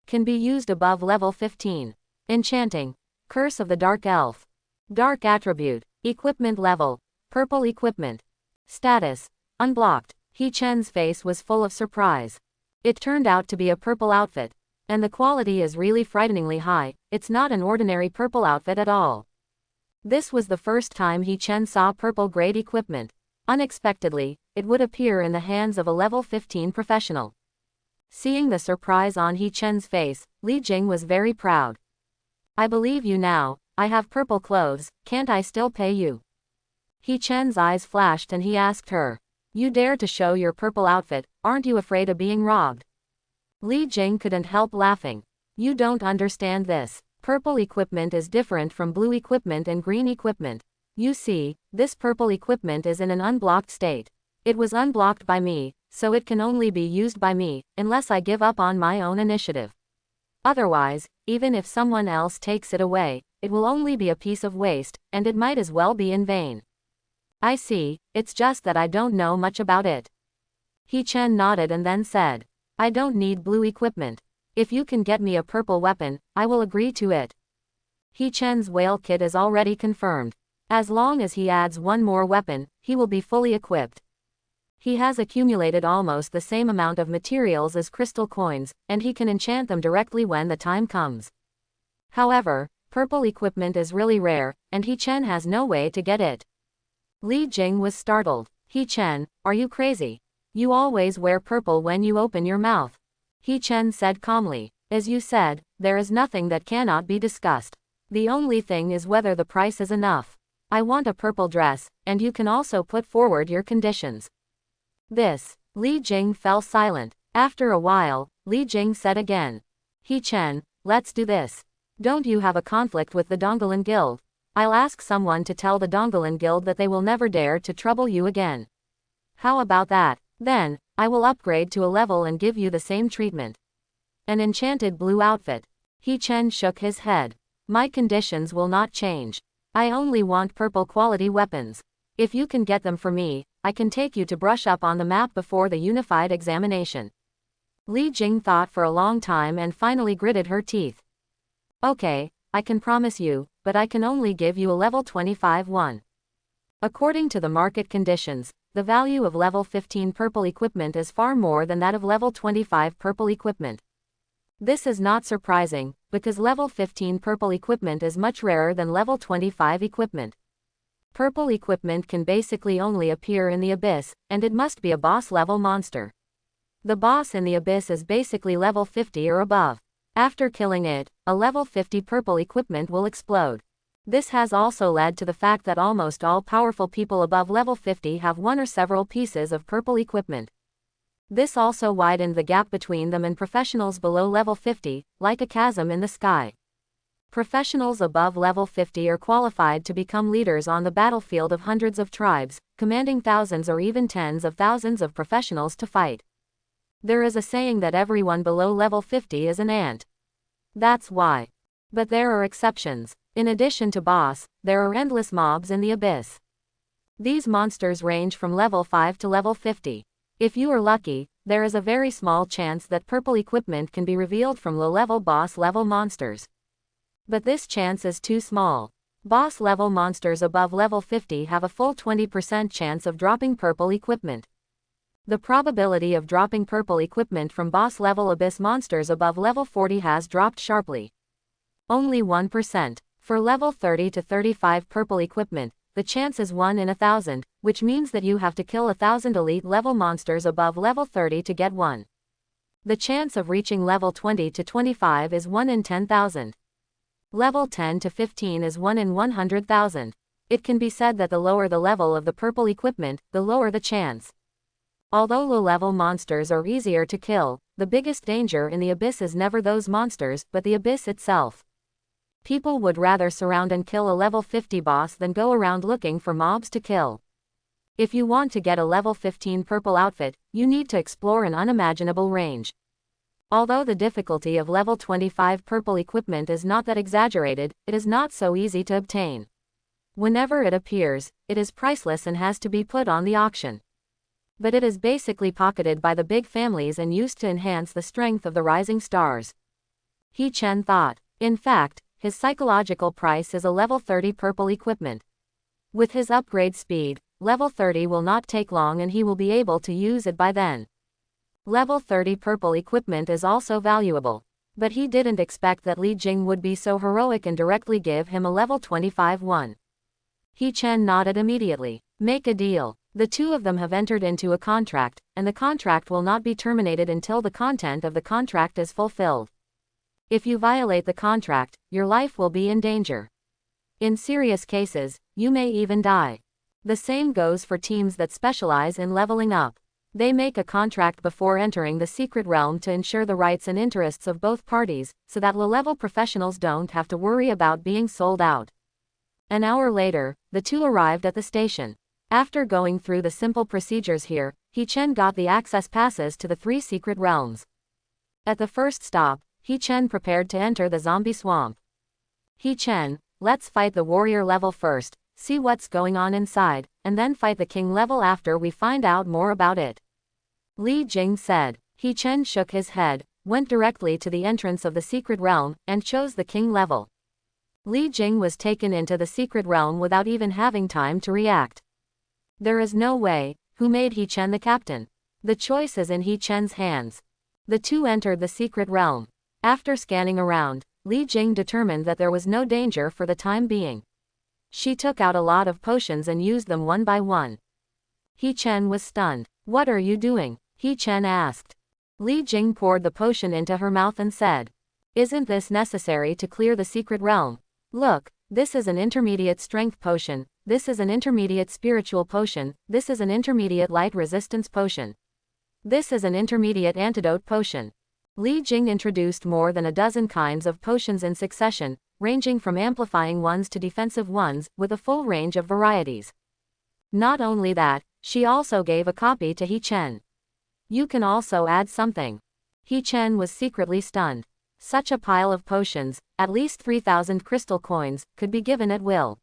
Speaker 1: Can be used above level 15. Enchanting. Curse of the Dark Elf. Dark Attribute. Equipment Level. Purple Equipment. Status. Unblocked. He Chen's face was full of surprise. It turned out to be a purple outfit. And the quality is really frighteningly high, it's not an ordinary purple outfit at all. This was the first time He Chen saw purple-grade equipment. Unexpectedly, it would appear in the hands of a level 15 professional. Seeing the surprise on He Chen's face, Li Jing was very proud. "I believe you now, I have purple clothes, can't I still pay you?" He Chen's eyes flashed and he asked her, "You dare to show your purple outfit, aren't you afraid of being robbed?" Li Jing couldn't help laughing. You don't understand this. Purple equipment is different from blue equipment and green equipment. You see, this purple equipment is in an unblocked state. It was unblocked by me, so it can only be used by me, unless I give up on my own initiative. Otherwise, even if someone else takes it away, it will only be a piece of waste, and it might as well be in vain. I see, it's just that I don't know much about it. He Chen nodded and then said, I don't need blue equipment. If you can get me a purple weapon, I will agree to it. He Chen's whale kit is already confirmed. As long as he adds one more weapon, he will be fully equipped. He has accumulated almost the same amount of materials as crystal coins, and he can enchant them directly when the time comes. However, purple equipment is really rare, and He Chen has no way to get it. Li Jing was startled. He Chen, are you crazy? You always wear purple when you open your mouth. He Chen said calmly. As you said, there is nothing that cannot be discussed. The only thing is whether the price is enough. I want a purple dress, and you can also put forward your conditions. This. Li Jing fell silent. After a while, Li Jing said again. He Chen, let's do this. Don't you have a conflict with the Donglin Guild? I'll ask someone to tell the Donglin Guild that they will never dare to trouble you again. How about that? Then, I will upgrade to a level and give you the same treatment. An enchanted blue outfit. He Chen shook his head. My conditions will not change. I only want purple quality weapons. If you can get them for me, I can take you to brush up on the map before the unified examination. Li Jing thought for a long time and finally gritted her teeth. Okay, I can promise you, but I can only give you a level 25 one. According to the market conditions, the value of level 15 purple equipment is far more than that of level 25 purple equipment. This is not surprising, because level 15 purple equipment is much rarer than level 25 equipment. Purple equipment can basically only appear in the abyss, and it must be a boss level monster. The boss in the abyss is basically level 50 or above. After killing it, a level 50 purple equipment will explode. This has also led to the fact that almost all powerful people above level 50 have one or several pieces of purple equipment. This also widened the gap between them and professionals below level 50, like a chasm in the sky. Professionals above level 50 are qualified to become leaders on the battlefield of hundreds of tribes, commanding thousands or even tens of thousands of professionals to fight. There is a saying that everyone below level 50 is an ant. That's why. But there are exceptions. In addition to boss, there are endless mobs in the abyss. These monsters range from level 5 to level 50. If you are lucky, there is a very small chance that purple equipment can be revealed from low-level boss level monsters. But this chance is too small. Boss level monsters above level 50 have a full 20% chance of dropping purple equipment. The probability of dropping purple equipment from boss level abyss monsters above level 40 has dropped sharply. Only 1%. For level 30 to 35 purple equipment, the chance is 1 in 1,000, which means that you have to kill 1,000 elite level monsters above level 30 to get one. The chance of reaching level 20 to 25 is 1 in 10,000. Level 10 to 15 is 1 in 100,000. It can be said that the lower the level of the purple equipment, the lower the chance. Although low-level monsters are easier to kill, the biggest danger in the abyss is never those monsters, but the abyss itself. People would rather surround and kill a level 50 boss than go around looking for mobs to kill. If you want to get a level 15 purple outfit, you need to explore an unimaginable range. Although the difficulty of level 25 purple equipment is not that exaggerated, it is not so easy to obtain. Whenever it appears, it is priceless and has to be put on the auction. But it is basically pocketed by the big families and used to enhance the strength of the rising stars. He Chen thought. In fact, his psychological price is a level 30 purple equipment. With his upgrade speed, level 30 will not take long and he will be able to use it by then. Level 30 purple equipment is also valuable. But he didn't expect that Li Jing would be so heroic and directly give him a level 25 one. He Chen nodded immediately. Make a deal. The two of them have entered into a contract, and the contract will not be terminated until the content of the contract is fulfilled. If you violate the contract, your life will be in danger. In serious cases, you may even die. The same goes for teams that specialize in leveling up. They make a contract before entering the secret realm to ensure the rights and interests of both parties, so that low-level professionals don't have to worry about being sold out. An hour later, the two arrived at the station. After going through the simple procedures here, He-Chen got the access passes to the 3 secret realms. At the first stop, He-Chen prepared to enter the zombie swamp. He-Chen, let's fight the warrior level first, see what's going on inside, and then fight the king level after we find out more about it. Li Jing said. He-Chen shook his head, went directly to the entrance of the secret realm, and chose the king level. Li Jing was taken into the secret realm without even having time to react. There is no way. Who made He-Chen the captain? The choice is in He-Chen's hands. The two entered the secret realm. After scanning around, Li Jing determined that there was no danger for the time being. She took out a lot of potions and used them one by one. He-Chen was stunned. What are you doing? He-Chen asked. Li Jing poured the potion into her mouth and said, "Isn't this necessary to clear the secret realm? Look, this is an intermediate strength potion, this is an intermediate spiritual potion, this is an intermediate light resistance potion. This is an intermediate antidote potion." Li Jing introduced more than a dozen kinds of potions in succession, ranging from amplifying ones to defensive ones, with a full range of varieties. Not only that, she also gave a copy to He-Chen. "You can also add something." He-Chen was secretly stunned. Such a pile of potions, at least 3,000 crystal coins, could be given at will.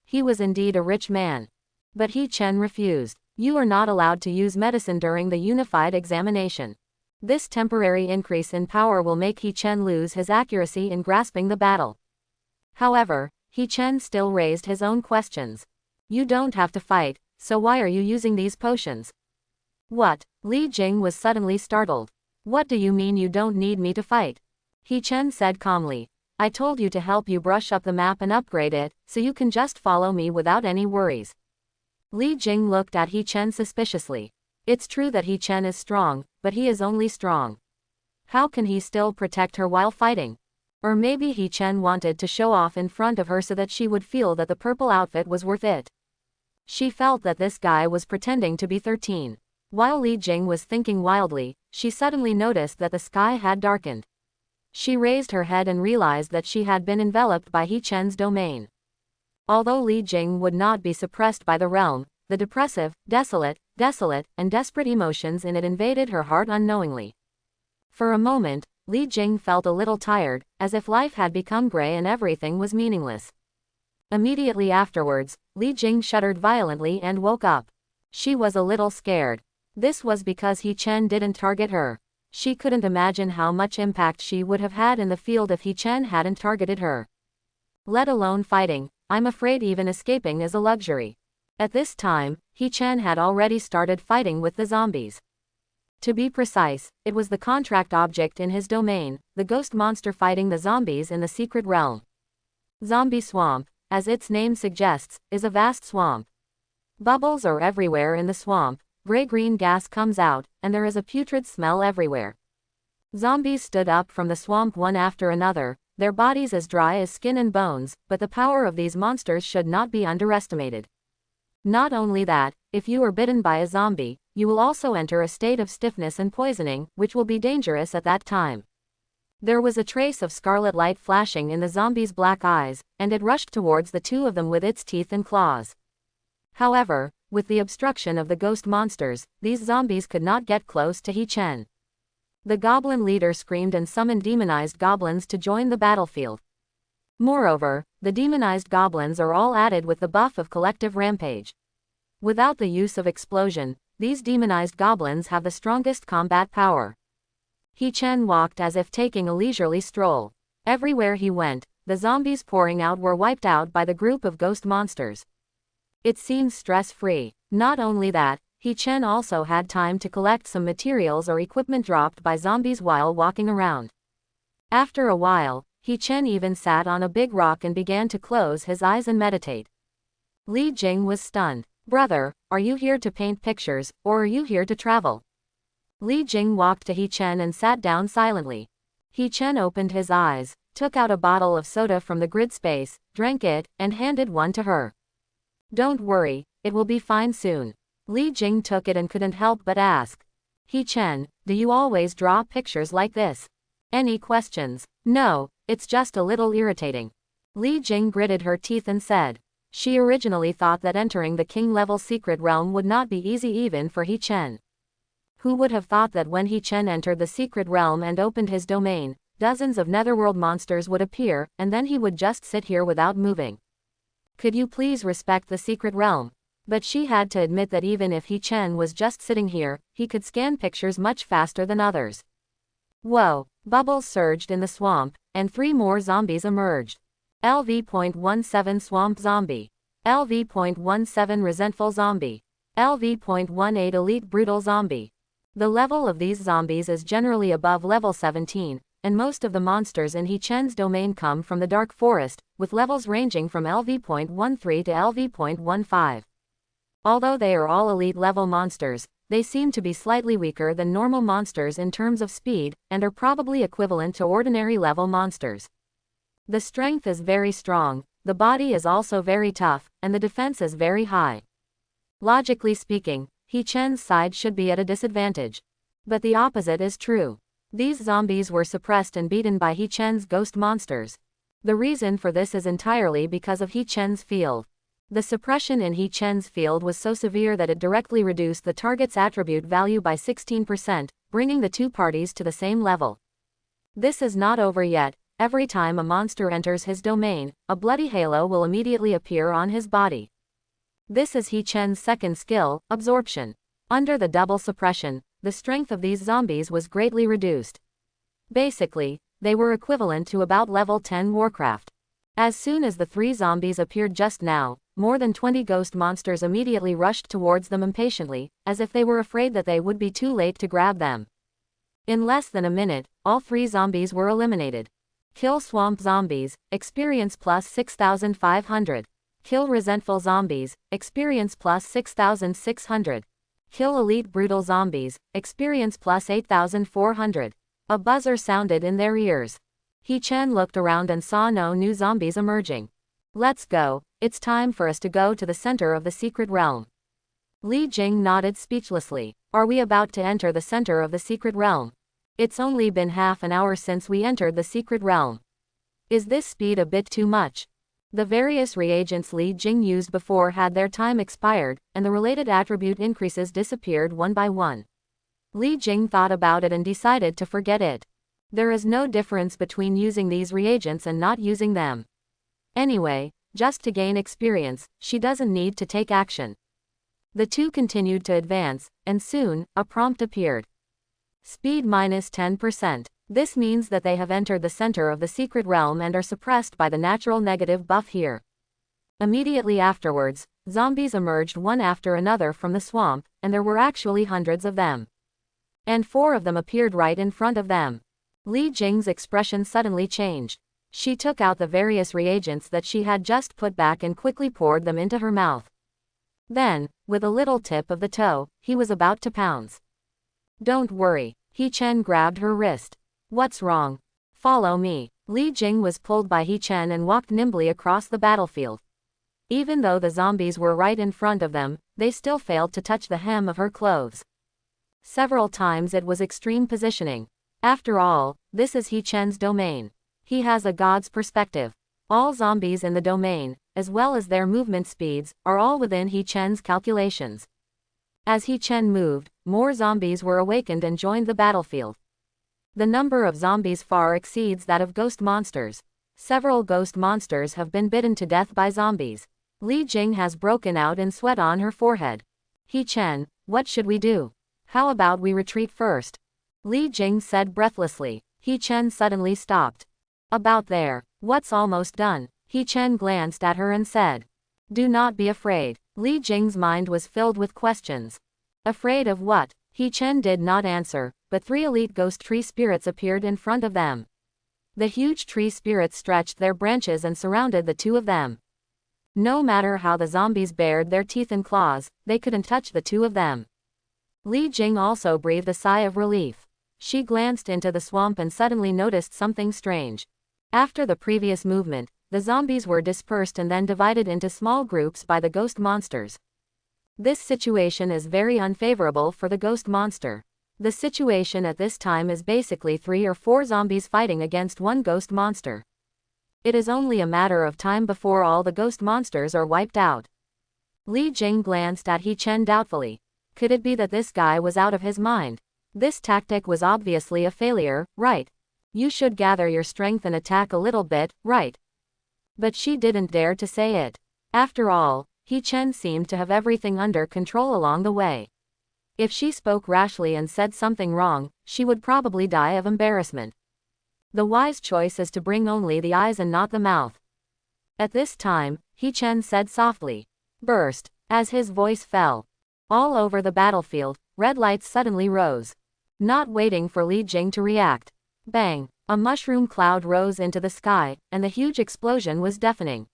Speaker 1: He was indeed a rich man. But He-Chen refused. "You are not allowed to use medicine during the unified examination. This temporary increase in power will make He-Chen lose his accuracy in grasping the battle." However, He-Chen still raised his own questions. "You don't have to fight, so why are you using these potions?" "What?" Li Jing was suddenly startled. "What do you mean you don't need me to fight?" He-Chen said calmly. "I told you to help you brush up the map and upgrade it, so you can just follow me without any worries." Li Jing looked at He-Chen suspiciously. It's true that He-Chen is strong, but he is only strong. How can he still protect her while fighting? Or maybe He-Chen wanted to show off in front of her so that she would feel that the purple outfit was worth it. She felt that this guy was pretending to be 13. While Li Jing was thinking wildly, she suddenly noticed that the sky had darkened. She raised her head and realized that she had been enveloped by He-Chen's domain. Although Li Jing would not be suppressed by the realm, the depressive, desolate, and desperate emotions in it invaded her heart unknowingly. For a moment, Li Jing felt a little tired, as if life had become gray and everything was meaningless. Immediately afterwards, Li Jing shuddered violently and woke up. She was a little scared. This was because He-Chen didn't target her. She couldn't imagine how much impact she would have had in the field if He-Chen hadn't targeted her. Let alone fighting, I'm afraid even escaping is a luxury. At this time, He-Chen had already started fighting with the zombies. To be precise, it was the contract object in his domain, the ghost monster fighting the zombies in the secret realm. Zombie Swamp, as its name suggests, is a vast swamp. Bubbles are everywhere in the swamp, gray-green gas comes out, and there is a putrid smell everywhere. Zombies stood up from the swamp one after another, their bodies as dry as skin and bones, but the power of these monsters should not be underestimated. Not only that, if you are bitten by a zombie, you will also enter a state of stiffness and poisoning, which will be dangerous at that time. There was a trace of scarlet light flashing in the zombie's black eyes, and it rushed towards the two of them with its teeth and claws. However, with the obstruction of the ghost monsters, these zombies could not get close to He-Chen. The goblin leader screamed and summoned demonized goblins to join the battlefield. Moreover, the demonized goblins are all added with the buff of collective rampage. Without the use of explosion, these demonized goblins have the strongest combat power. He-Chen walked as if taking a leisurely stroll. Everywhere he went, the zombies pouring out were wiped out by the group of ghost monsters. It seems stress-free. Not only that, He-Chen also had time to collect some materials or equipment dropped by zombies while walking around. After a while, He-Chen even sat on a big rock and began to close his eyes and meditate. Li Jing was stunned. "Brother, are you here to paint pictures, or are you here to travel?" Li Jing walked to He-Chen and sat down silently. He-Chen opened his eyes, took out a bottle of soda from the grid space, drank it, and handed one to her. "Don't worry, it will be fine soon." Li Jing took it and couldn't help but ask. He Chen, do you always draw pictures like this? Any questions? No, it's just a little irritating. Li Jing gritted her teeth and said. She originally thought that entering the king-level secret realm would not be easy even for He Chen. Who would have thought that when He Chen entered the secret realm and opened his domain, dozens of netherworld monsters would appear, and then he would just sit here without moving. Could you please respect the secret realm? But she had to admit that even if He Chen was just sitting here, he could scan pictures much faster than others. Whoa! Bubbles surged in the swamp, and 3 more zombies emerged. LV.17 Swamp Zombie. LV.17 Resentful Zombie. LV.18 Elite Brutal Zombie. The level of these zombies is generally above level 17, and most of the monsters in He Chen's domain come from the Dark Forest, with levels ranging from LV.13 to LV.15. Although they are all elite level monsters, they seem to be slightly weaker than normal monsters in terms of speed, and are probably equivalent to ordinary level monsters. The strength is very strong, the body is also very tough, and the defense is very high. Logically speaking, He Chen's side should be at a disadvantage. But the opposite is true. These zombies were suppressed and beaten by He Chen's ghost monsters. The reason for this is entirely because of He Chen's field. The suppression in He Chen's field was so severe that it directly reduced the target's attribute value by 16%, bringing the two parties to the same level. This is not over yet. Every time a monster enters his domain, a bloody halo will immediately appear on his body. This is He Chen's second skill, absorption. Under the double suppression, the strength of these zombies was greatly reduced. Basically, they were equivalent to about level 10 Warcraft. As soon as the 3 zombies appeared just now, more than 20 ghost monsters immediately rushed towards them impatiently, as if they were afraid that they would be too late to grab them. In less than a minute, all 3 zombies were eliminated. Kill swamp zombies, experience plus 6,500. Kill resentful zombies, experience plus 6,600. Kill elite brutal zombies, experience plus 8,400. A buzzer sounded in their ears. He Chen looked around and saw no new zombies emerging. Let's go, it's time for us to go to the center of the secret realm. Li Jing nodded speechlessly. Are we about to enter the center of the secret realm? It's only been half an hour since we entered the secret realm. Is this speed a bit too much? The various reagents Li Jing used before had their time expired, and the related attribute increases disappeared one by one. Li Jing thought about it and decided to forget it. There is no difference between using these reagents and not using them. Anyway, just to gain experience, she doesn't need to take action. The two continued to advance, and soon, a prompt appeared. Speed minus 10%. This means that they have entered the center of the secret realm and are suppressed by the natural negative buff here. Immediately afterwards, zombies emerged one after another from the swamp, and there were actually hundreds of them. And 4 of them appeared right in front of them. Li Jing's expression suddenly changed. She took out the various reagents that she had just put back and quickly poured them into her mouth. Then, with a little tip of the toe, he was about to pounce. Don't worry. He Chen grabbed her wrist. What's wrong? Follow me. Li Jing was pulled by He Chen and walked nimbly across the battlefield. Even though the zombies were right in front of them, they still failed to touch the hem of her clothes. Several times it was extreme positioning. After all, this is He Chen's domain. He has a god's perspective. All zombies in the domain, as well as their movement speeds, are all within He Chen's calculations. As He Chen moved, more zombies were awakened and joined the battlefield. The number of zombies far exceeds that of ghost monsters. Several ghost monsters have been bitten to death by zombies. Li Jing has broken out in sweat on her forehead. He Chen, what should we do? How about we retreat first? Li Jing said breathlessly. He Chen suddenly stopped. About there. What's almost done? He Chen glanced at her and said. Do not be afraid. Li Jing's mind was filled with questions. Afraid of what? He Chen did not answer, but 3 elite ghost tree spirits appeared in front of them. The huge tree spirits stretched their branches and surrounded the 2 of them. No matter how the zombies bared their teeth and claws, they couldn't touch the 2 of them. Li Jing also breathed a sigh of relief. She glanced into the swamp and suddenly noticed something strange. After the previous movement, the zombies were dispersed and then divided into small groups by the ghost monsters. This situation is very unfavorable for the ghost monster. The situation at this time is basically 3 or 4 zombies fighting against one ghost monster. It is only a matter of time before all the ghost monsters are wiped out. Li Jing glanced at He Chen doubtfully. Could it be that this guy was out of his mind? This tactic was obviously a failure, right? You should gather your strength and attack a little bit, right? But she didn't dare to say it. After all, He Chen seemed to have everything under control along the way. If she spoke rashly and said something wrong, she would probably die of embarrassment. The wise choice is to bring only the eyes and not the mouth. At this time, He Chen said softly. Burst. As his voice fell. All over the battlefield, red lights suddenly rose. Not waiting for Li Jing to react. Bang! A mushroom cloud rose into the sky, and the huge explosion was deafening.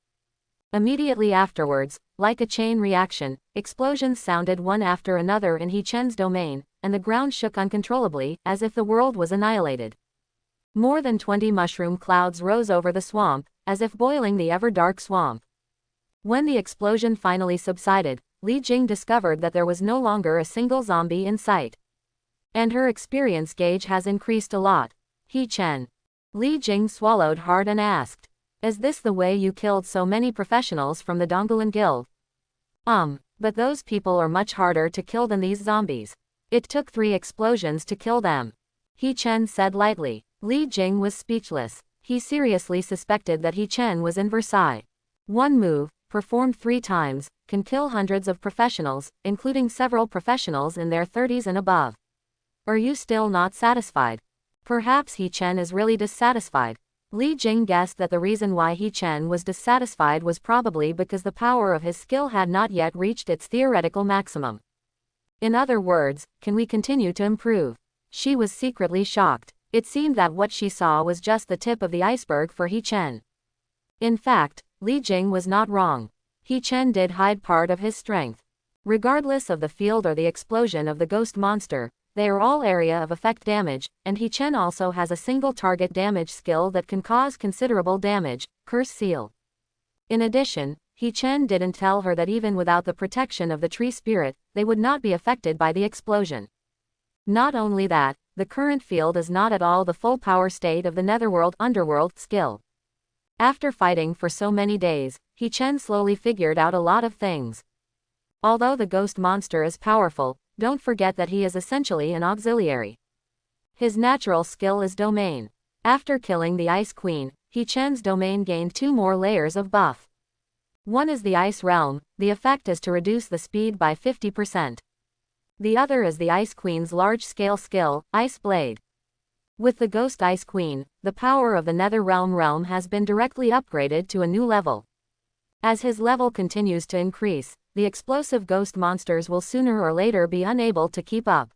Speaker 1: Immediately afterwards, like a chain reaction, explosions sounded one after another in He Chen's domain, and the ground shook uncontrollably, as if the world was annihilated. More than 20 mushroom clouds rose over the swamp, as if boiling the ever-dark swamp. When the explosion finally subsided, Li Jing discovered that there was no longer a single zombie in sight. And her experience gauge has increased a lot. He Chen. Li Jing swallowed hard and asked. Is this the way you killed so many professionals from the Goblin Guild? But those people are much harder to kill than these zombies. It took 3 explosions to kill them. He Chen said lightly. Li Jing was speechless. He seriously suspected that He Chen was in Versailles. One move, performed 3 times, can kill hundreds of professionals, including several professionals in their 30s and above. Are you still not satisfied? Perhaps He Chen is really dissatisfied. Li Jing guessed that the reason why He Chen was dissatisfied was probably because the power of his skill had not yet reached its theoretical maximum. In other words, can we continue to improve? She was secretly shocked. It seemed that what she saw was just the tip of the iceberg for He Chen. In fact, Li Jing was not wrong. He Chen did hide part of his strength. Regardless of the field or the explosion of the ghost monster, they are all area of effect damage, and He Chen also has a single target damage skill that can cause considerable damage, Curse Seal. In addition, He Chen didn't tell her that even without the protection of the tree spirit, they would not be affected by the explosion. Not only that, the current field is not at all the full power state of the Netherworld-Underworld skill. After fighting for so many days, He Chen slowly figured out a lot of things. Although the ghost monster is powerful, don't forget that he is essentially an auxiliary. His natural skill is domain. After killing the Ice Queen, He Chen's domain gained 2 more layers of buff. One is the Ice Realm, the effect is to reduce the speed by 50%. The other is the Ice Queen's large-scale skill, Ice Blade. With the Ghost Ice Queen, the power of the Nether realm has been directly upgraded to a new level. As his level continues to increase, the explosive ghost monsters will sooner or later be unable to keep up.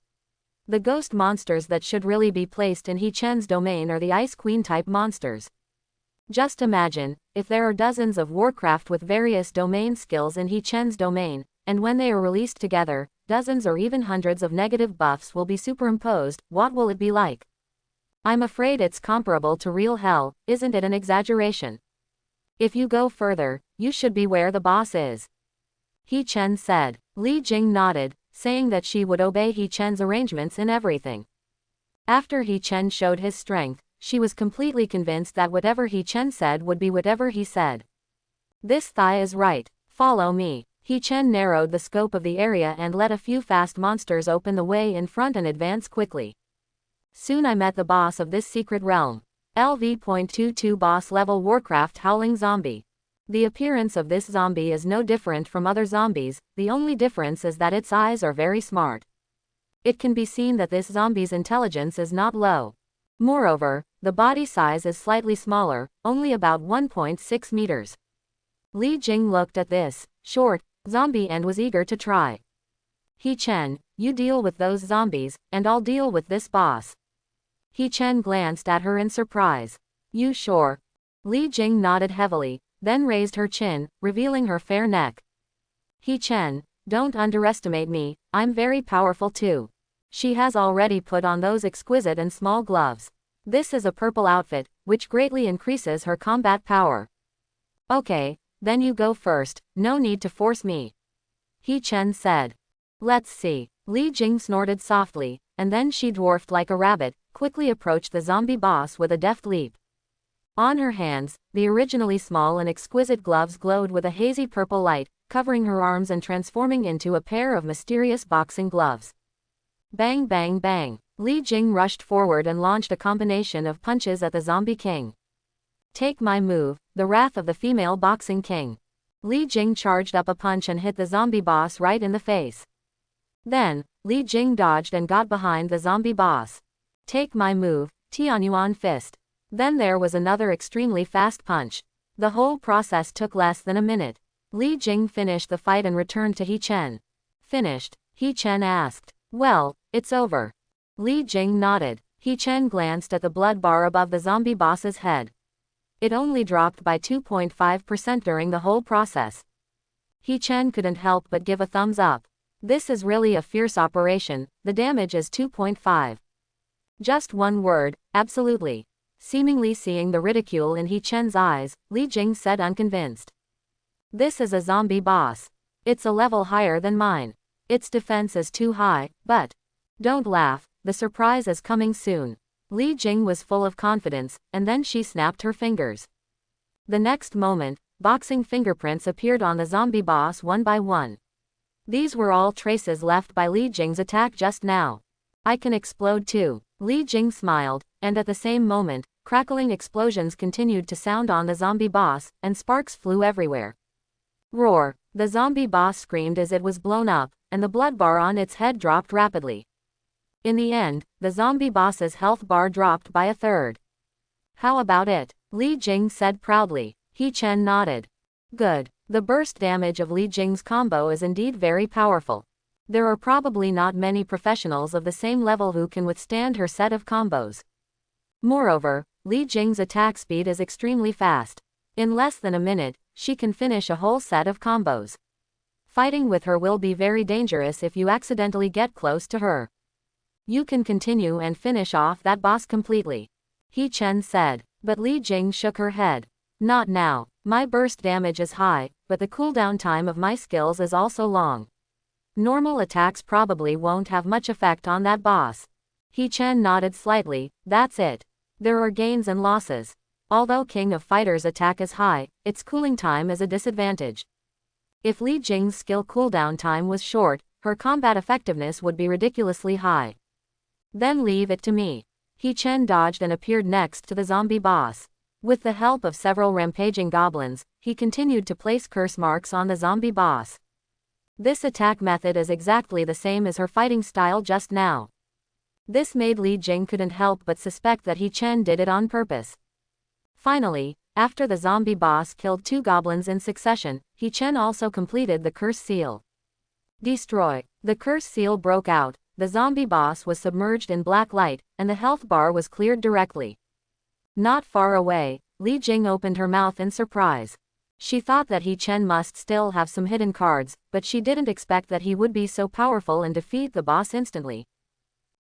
Speaker 1: The ghost monsters that should really be placed in He Chen's domain are the Ice Queen type monsters. Just imagine, if there are dozens of Warcraft with various domain skills in He Chen's domain, and when they are released together, dozens or even hundreds of negative buffs will be superimposed, what will it be like? I'm afraid it's comparable to real hell, isn't it an exaggeration? If you go further, you should be where the boss is. He Chen said. Li Jing nodded, saying that she would obey He Chen's arrangements in everything. After He Chen showed his strength, she was completely convinced that whatever He Chen said would be whatever he said. This thigh is right. Follow me. He Chen narrowed the scope of the area and let a few fast monsters open the way in front and advance quickly. Soon I met the boss of this secret realm. LV.22 boss level Warcraft Howling Zombie. The appearance of this zombie is no different from other zombies, the only difference is that its eyes are very smart. It can be seen that this zombie's intelligence is not low. Moreover, the body size is slightly smaller, only about 1.6 meters. Li Jing looked at this short zombie and was eager to try. He Chen, you deal with those zombies, and I'll deal with this boss. He Chen glanced at her in surprise. You sure? Li Jing nodded heavily, then raised her chin, revealing her fair neck. He Chen, don't underestimate me, I'm very powerful too. She has already put on those exquisite and small gloves. This is a purple outfit, which greatly increases her combat power. Okay, then you go first, no need to force me. He Chen said. Let's see. Li Jing snorted softly, and then she dwarfed like a rabbit, quickly approached the zombie boss with a deft leap. On her hands, the originally small and exquisite gloves glowed with a hazy purple light, covering her arms and transforming into a pair of mysterious boxing gloves. Bang bang bang. Li Jing rushed forward and launched a combination of punches at the zombie king. Take my move, the wrath of the female boxing king. Li Jing charged up a punch and hit the zombie boss right in the face. Then, Li Jing dodged and got behind the zombie boss. Take my move, Tianyuan fist. Then there was another extremely fast punch. The whole process took less than a minute. Li Jing finished the fight and returned to He Chen. Finished? He Chen asked. Well, it's over. Li Jing nodded. He Chen glanced at the blood bar above the zombie boss's head. It only dropped by 2.5% during the whole process. He Chen couldn't help but give a thumbs up. This is really a fierce operation, the damage is 2.5. Just one word, absolutely. Seemingly seeing the ridicule in He Chen's eyes, Li Jing said unconvinced. This is a zombie boss. It's a level higher than mine. Its defense is too high, but... Don't laugh, the surprise is coming soon. Li Jing was full of confidence, and then she snapped her fingers. The next moment, boxing fingerprints appeared on the zombie boss one by one. These were all traces left by Li Jing's attack just now. I can explode too. Li Jing smiled, and at the same moment, crackling explosions continued to sound on the zombie boss, and sparks flew everywhere. Roar! The zombie boss screamed as it was blown up, and the blood bar on its head dropped rapidly. In the end, the zombie boss's health bar dropped by a third. How about it? Li Jing said proudly. He Chen nodded. Good. The burst damage of Li Jing's combo is indeed very powerful. There are probably not many professionals of the same level who can withstand her set of combos. Moreover, Li Jing's attack speed is extremely fast. In less than a minute, she can finish a whole set of combos. Fighting with her will be very dangerous if you accidentally get close to her. You can continue and finish off that boss completely. He Chen said, but Li Jing shook her head. Not now. My burst damage is high, but the cooldown time of my skills is also long. Normal attacks probably won't have much effect on that boss. He Chen nodded slightly. That's it. There are gains and losses. Although King of Fighters' attack is high, its cooling time is a disadvantage. If Li Jing's skill cooldown time was short, her combat effectiveness would be ridiculously high. Then leave it to me. He Chen dodged and appeared next to the zombie boss. With the help of several rampaging goblins, he continued to place curse marks on the zombie boss. This attack method is exactly the same as her fighting style just now. This made Li Jing couldn't help but suspect that He Chen did it on purpose. Finally, after the zombie boss killed 2 goblins in succession, He Chen also completed the curse seal. Destroy. The curse seal broke out, the zombie boss was submerged in black light, and the health bar was cleared directly. Not far away, Li Jing opened her mouth in surprise. She thought that He Chen must still have some hidden cards, but she didn't expect that he would be so powerful and defeat the boss instantly.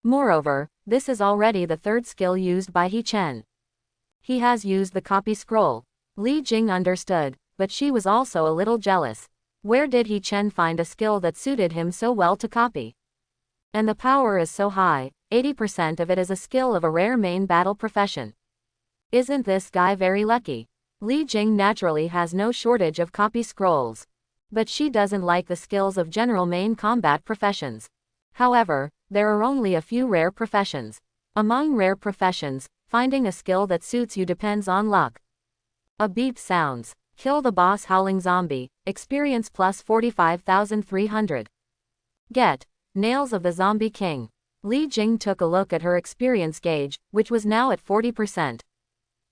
Speaker 1: Moreover, this is already the 3rd skill used by He Chen. He has used the copy scroll. Li Jing understood, but she was also a little jealous. Where did He Chen find a skill that suited him so well to copy? And the power is so high, 80% of it is a skill of a rare main battle profession. Isn't this guy very lucky? Li Jing naturally has no shortage of copy scrolls. But she doesn't like the skills of general main combat professions. However, there are only a few rare professions. Among rare professions, finding a skill that suits you depends on luck. A beep sounds. Kill the boss howling zombie, experience plus 45,300. Get. Nails of the Zombie King. Li Jing took a look at her experience gauge, which was now at 40%.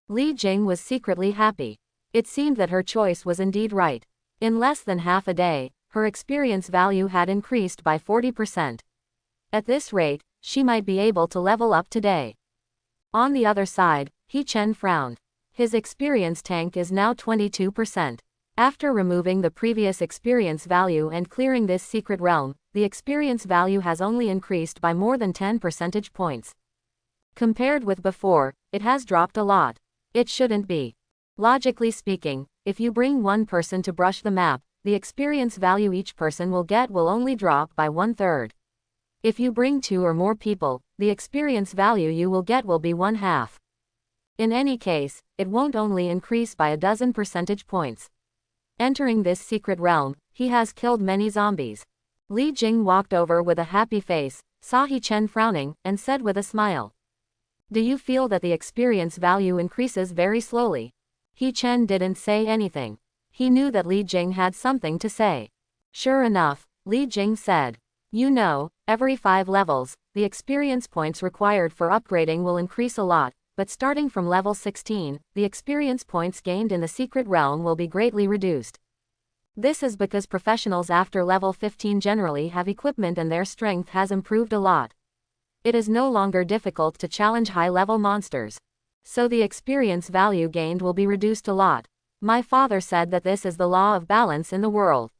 Speaker 1: Li Jing was secretly happy. It seemed that her choice was indeed right. In less than half a day, her experience value had increased by 40%. At this rate, she might be able to level up today. On the other side, He Chen frowned. His experience tank is now 22%. After removing the previous experience value and clearing this secret realm, the experience value has only increased by more than 10 percentage points. Compared with before, it has dropped a lot. It shouldn't be. Logically speaking, if you bring one person to brush the map, the experience value each person will get will only drop by 1/3. If you bring 2 or more people, the experience value you will get will be 1/2. In any case, it won't only increase by a dozen percentage points. Entering this secret realm, he has killed many zombies. Li Jing walked over with a happy face, saw He Chen frowning, and said with a smile. Do you feel that the experience value increases very slowly? He Chen didn't say anything. He knew that Li Jing had something to say. Sure enough, Li Jing said. You know, every 5 levels, the experience points required for upgrading will increase a lot, but starting from level 16, the experience points gained in the secret realm will be greatly reduced. This is because professionals after level 15 generally have equipment and their strength has improved a lot. It is no longer difficult to challenge high-level monsters. So the experience value gained will be reduced a lot. My father said that this is the law of balance in the world.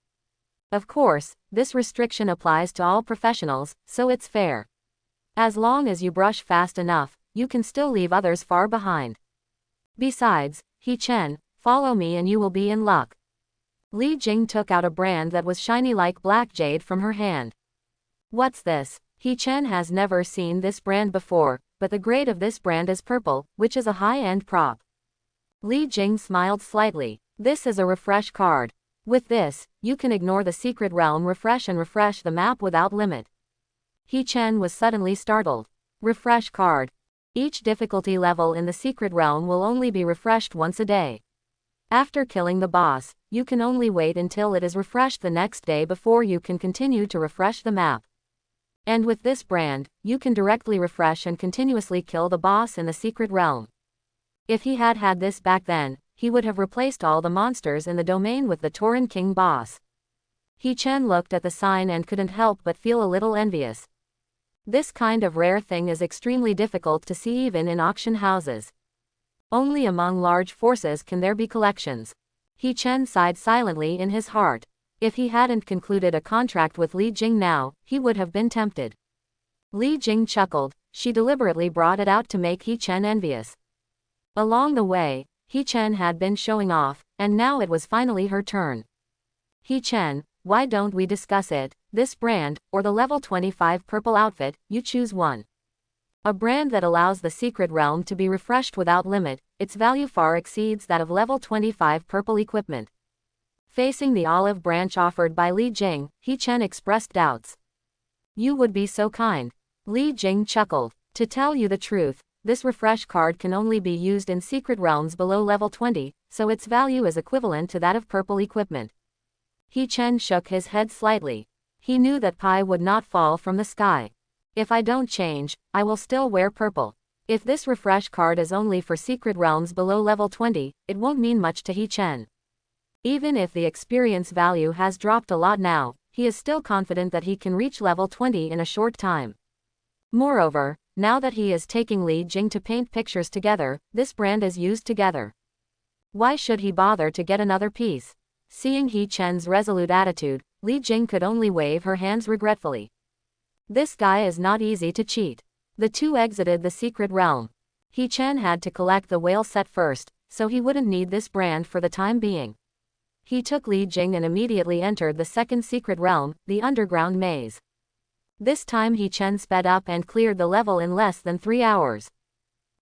Speaker 1: Of course, this restriction applies to all professionals, so it's fair. As long as you brush fast enough, you can still leave others far behind. Besides, He Chen, follow me and you will be in luck. Li Jing took out a brand that was shiny like black jade from her hand. What's this? He Chen has never seen this brand before, but the grade of this brand is purple, which is a high-end prop. Li Jing smiled slightly. This is a refresh card. With this, you can ignore the secret realm refresh and refresh the map without limit. He Chen was suddenly startled. Refresh card. Each difficulty level in the secret realm will only be refreshed once a day. After killing the boss, you can only wait until it is refreshed the next day before you can continue to refresh the map. And with this brand, you can directly refresh and continuously kill the boss in the secret realm. If he had had this back then, he would have replaced all the monsters in the domain with the Tauren King boss. He Chen looked at the sign and couldn't help but feel a little envious. This kind of rare thing is extremely difficult to see even in auction houses. Only among large forces can there be collections. He Chen sighed silently in his heart. If he hadn't concluded a contract with Li Jing now, he would have been tempted. Li Jing chuckled. She deliberately brought it out to make He Chen envious. Along the way, He Chen had been showing off, and now it was finally her turn. He Chen, why don't we discuss it, this brand, or the level 25 purple outfit, you choose one. A brand that allows the secret realm to be refreshed without limit, its value far exceeds that of level 25 purple equipment. Facing the olive branch offered by Li Jing, He Chen expressed doubts. You would be so kind. Li Jing chuckled. To tell you the truth, this refresh card can only be used in secret realms below level 20, so its value is equivalent to that of purple equipment. He Chen shook his head slightly. He knew that pie would not fall from the sky. If I don't change, I will still wear purple. If this refresh card is only for secret realms below level 20, it won't mean much to He Chen. Even if the experience value has dropped a lot now, he is still confident that he can reach level 20 in a short time. Moreover, now that he is taking Li Jing to paint pictures together, this brand is used together. Why should he bother to get another piece? Seeing He Chen's resolute attitude, Li Jing could only wave her hands regretfully. This guy is not easy to cheat. The two exited the secret realm. He Chen had to collect the whale set first, so he wouldn't need this brand for the time being. He took Li Jing and immediately entered the second secret realm, the underground maze. This time He Chen sped up and cleared the level in less than 3 hours.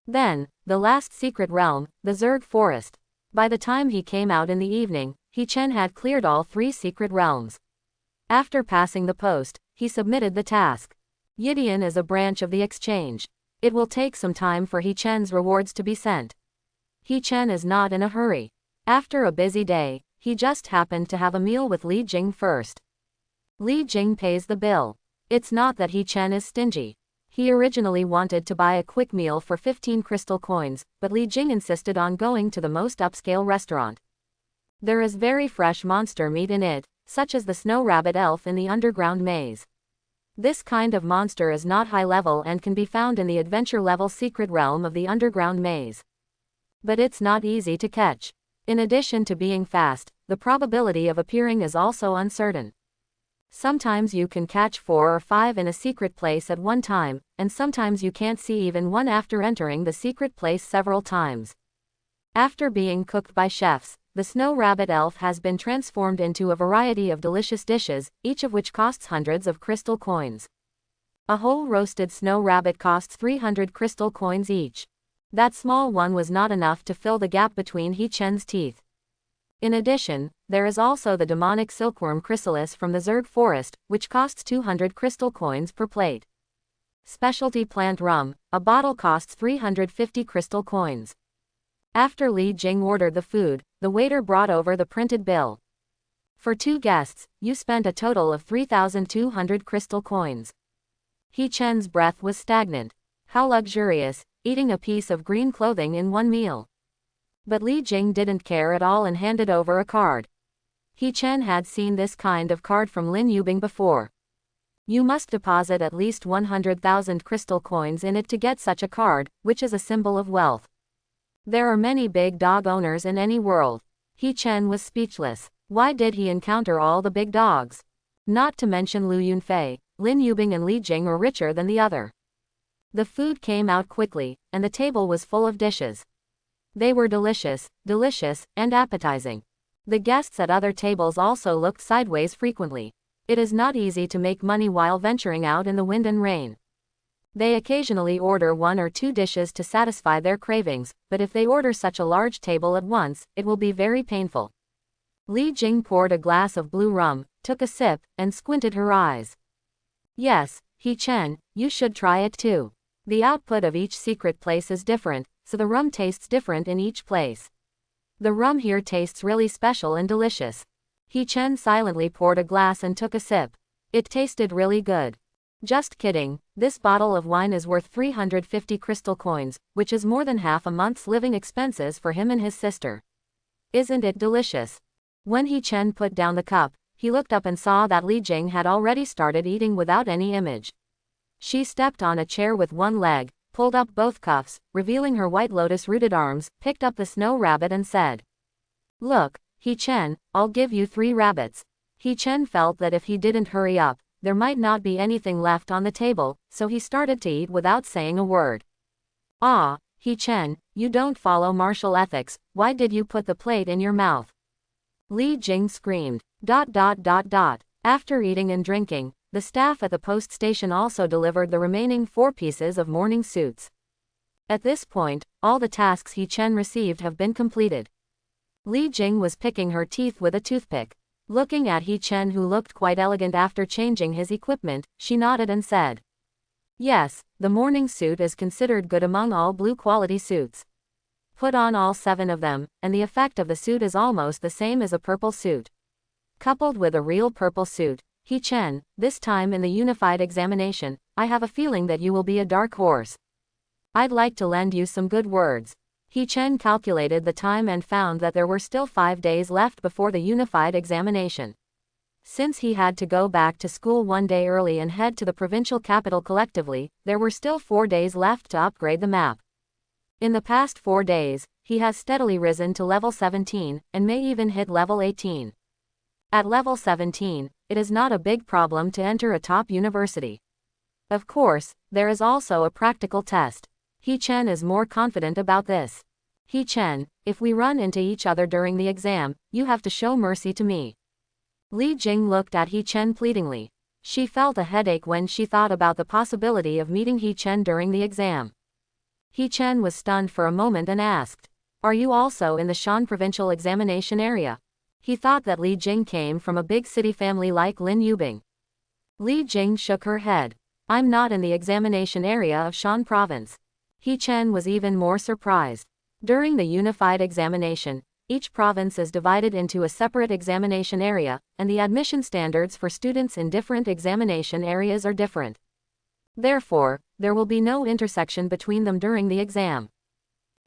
Speaker 1: Then, the last secret realm, the Zerg Forest. By the time he came out in the evening, He Chen had cleared all 3 secret realms. After passing the post, he submitted the task. Yidian is a branch of the exchange. It will take some time for He Chen's rewards to be sent. He Chen is not in a hurry. After a busy day, he just happened to have a meal with Li Jing first. Li Jing pays the bill. It's not that He Chen is stingy. He originally wanted to buy a quick meal for 15 crystal coins, but Li Jing insisted on going to the most upscale restaurant. There is very fresh monster meat in it, such as the snow rabbit elf in the underground maze. This kind of monster is not high level and can be found in the adventure level secret realm of the underground maze. But it's not easy to catch. In addition to being fast, the probability of appearing is also uncertain. Sometimes you can catch 4 or 5 in a secret place at one time, and sometimes you can't see even one after entering the secret place several times. After being cooked by chefs, the snow rabbit elf has been transformed into a variety of delicious dishes, each of which costs hundreds of crystal coins. A whole roasted snow rabbit costs 300 crystal coins each. That small one was not enough to fill the gap between He Chen's teeth. In addition, there is also the demonic silkworm chrysalis from the Zerg forest, which costs 200 crystal coins per plate. Specialty plant rum, a bottle costs 350 crystal coins. After Li Jing ordered the food, the waiter brought over the printed bill. For 2 guests, you spent a total of 3,200 crystal coins. He Chen's breath was stagnant. How luxurious, eating a piece of green clothing in one meal. But Li Jing didn't care at all and handed over a card. He Chen had seen this kind of card from Lin Yubing before. You must deposit at least 100,000 crystal coins in it to get such a card, which is a symbol of wealth. There are many big dog owners in any world. He Chen was speechless. Why did he encounter all the big dogs? Not to mention Lu Yunfei, Lin Yubing and Li Jing were richer than the other. The food came out quickly, and the table was full of dishes. They were delicious, and appetizing. The guests at other tables also looked sideways frequently. It is not easy to make money while venturing out in the wind and rain. They occasionally order 1 or 2 dishes to satisfy their cravings, but if they order such a large table at once, it will be very painful. Li Jing poured a glass of blue rum, took a sip, and squinted her eyes. Yes, He Chen, you should try it too. The output of each secret place is different, so the rum tastes different in each place. The rum here tastes really special and delicious. He Chen silently poured a glass and took a sip. It tasted really good. Just kidding, this bottle of wine is worth 350 crystal coins, which is more than half a month's living expenses for him and his sister. Isn't it delicious? When He Chen put down the cup, he looked up and saw that Li Jing had already started eating without any image. She stepped on a chair with one leg, pulled up both cuffs, revealing her white lotus-rooted arms, picked up the snow rabbit and said, "Look, He Chen, I'll give you 3 rabbits." He Chen felt that if he didn't hurry up, there might not be anything left on the table, so he started to eat without saying a word. "Ah, He Chen, you don't follow martial ethics, why did you put the plate in your mouth?" Li Jing screamed. After eating and drinking, the staff at the post station also delivered the remaining 4 pieces of morning suits. At this point, all the tasks He Chen received have been completed. Li Jing was picking her teeth with a toothpick. Looking at He Chen, who looked quite elegant after changing his equipment, she nodded and said, "Yes, the morning suit is considered good among all blue quality suits. Put on all 7 of them, and the effect of the suit is almost the same as a purple suit. Coupled with a real purple suit, He Chen, this time in the unified examination, I have a feeling that you will be a dark horse. I'd like to lend you some good words." He Chen calculated the time and found that there were still 5 days left before the unified examination. Since he had to go back to school one day early and head to the provincial capital collectively, there were still 4 days left to upgrade the map. In the past 4 days, he has steadily risen to level 17, and may even hit level 18. At level 17, it is not a big problem to enter a top university. Of course, there is also a practical test. He Chen is more confident about this. "He Chen, if we run into each other during the exam, you have to show mercy to me." Li Jing looked at He Chen pleadingly. She felt a headache when she thought about the possibility of meeting He Chen during the exam. He Chen was stunned for a moment and asked, "Are you also in the Shan provincial examination area?" He thought that Li Jing came from a big city family like Lin Yubing. Li Jing shook her head. "I'm not in the examination area of Shan province." He Chen was even more surprised. During the unified examination, each province is divided into a separate examination area, and the admission standards for students in different examination areas are different. Therefore, there will be no intersection between them during the exam.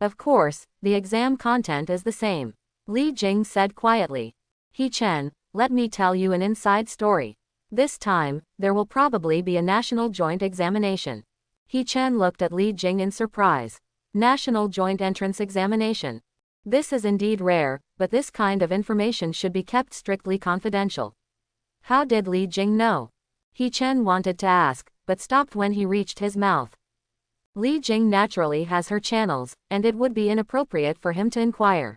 Speaker 1: Of course, the exam content is the same. Li Jing said quietly. "He Chen, let me tell you an inside story. This time, there will probably be a national joint examination." He Chen looked at Li Jing in surprise. National joint entrance examination. This is indeed rare, but this kind of information should be kept strictly confidential. How did Li Jing know? He Chen wanted to ask, but stopped when he reached his mouth. Li Jing naturally has her channels, and it would be inappropriate for him to inquire.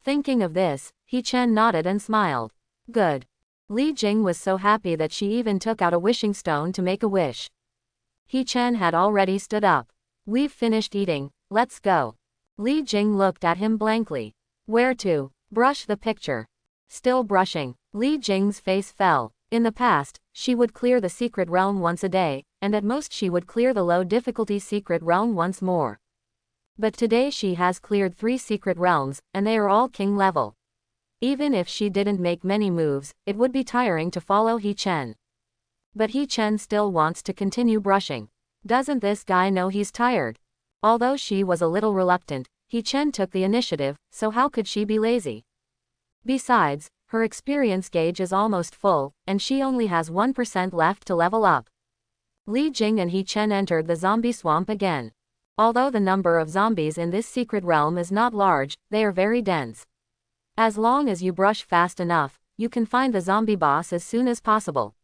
Speaker 1: Thinking of this, He Chen nodded and smiled. Good. Li Jing was so happy that she even took out a wishing stone to make a wish. He Chen had already stood up. We've finished eating, let's go. Li Jing looked at him blankly. Where to? Brush the picture. Still brushing. Li Jing's face fell. In the past, she would clear the secret realm once a day, and at most she would clear the low difficulty secret realm once more. But today she has cleared 3 secret realms, and they are all king level. Even if she didn't make many moves, it would be tiring to follow He Chen. But He Chen still wants to continue brushing. Doesn't this guy know he's tired? Although she was a little reluctant, He Chen took the initiative, so how could she be lazy? Besides, her experience gauge is almost full, and she only has 1% left to level up. Li Jing and He Chen entered the zombie swamp again. Although the number of zombies in this secret realm is not large, they are very dense. As long as you brush fast enough, you can find the zombie boss as soon as possible.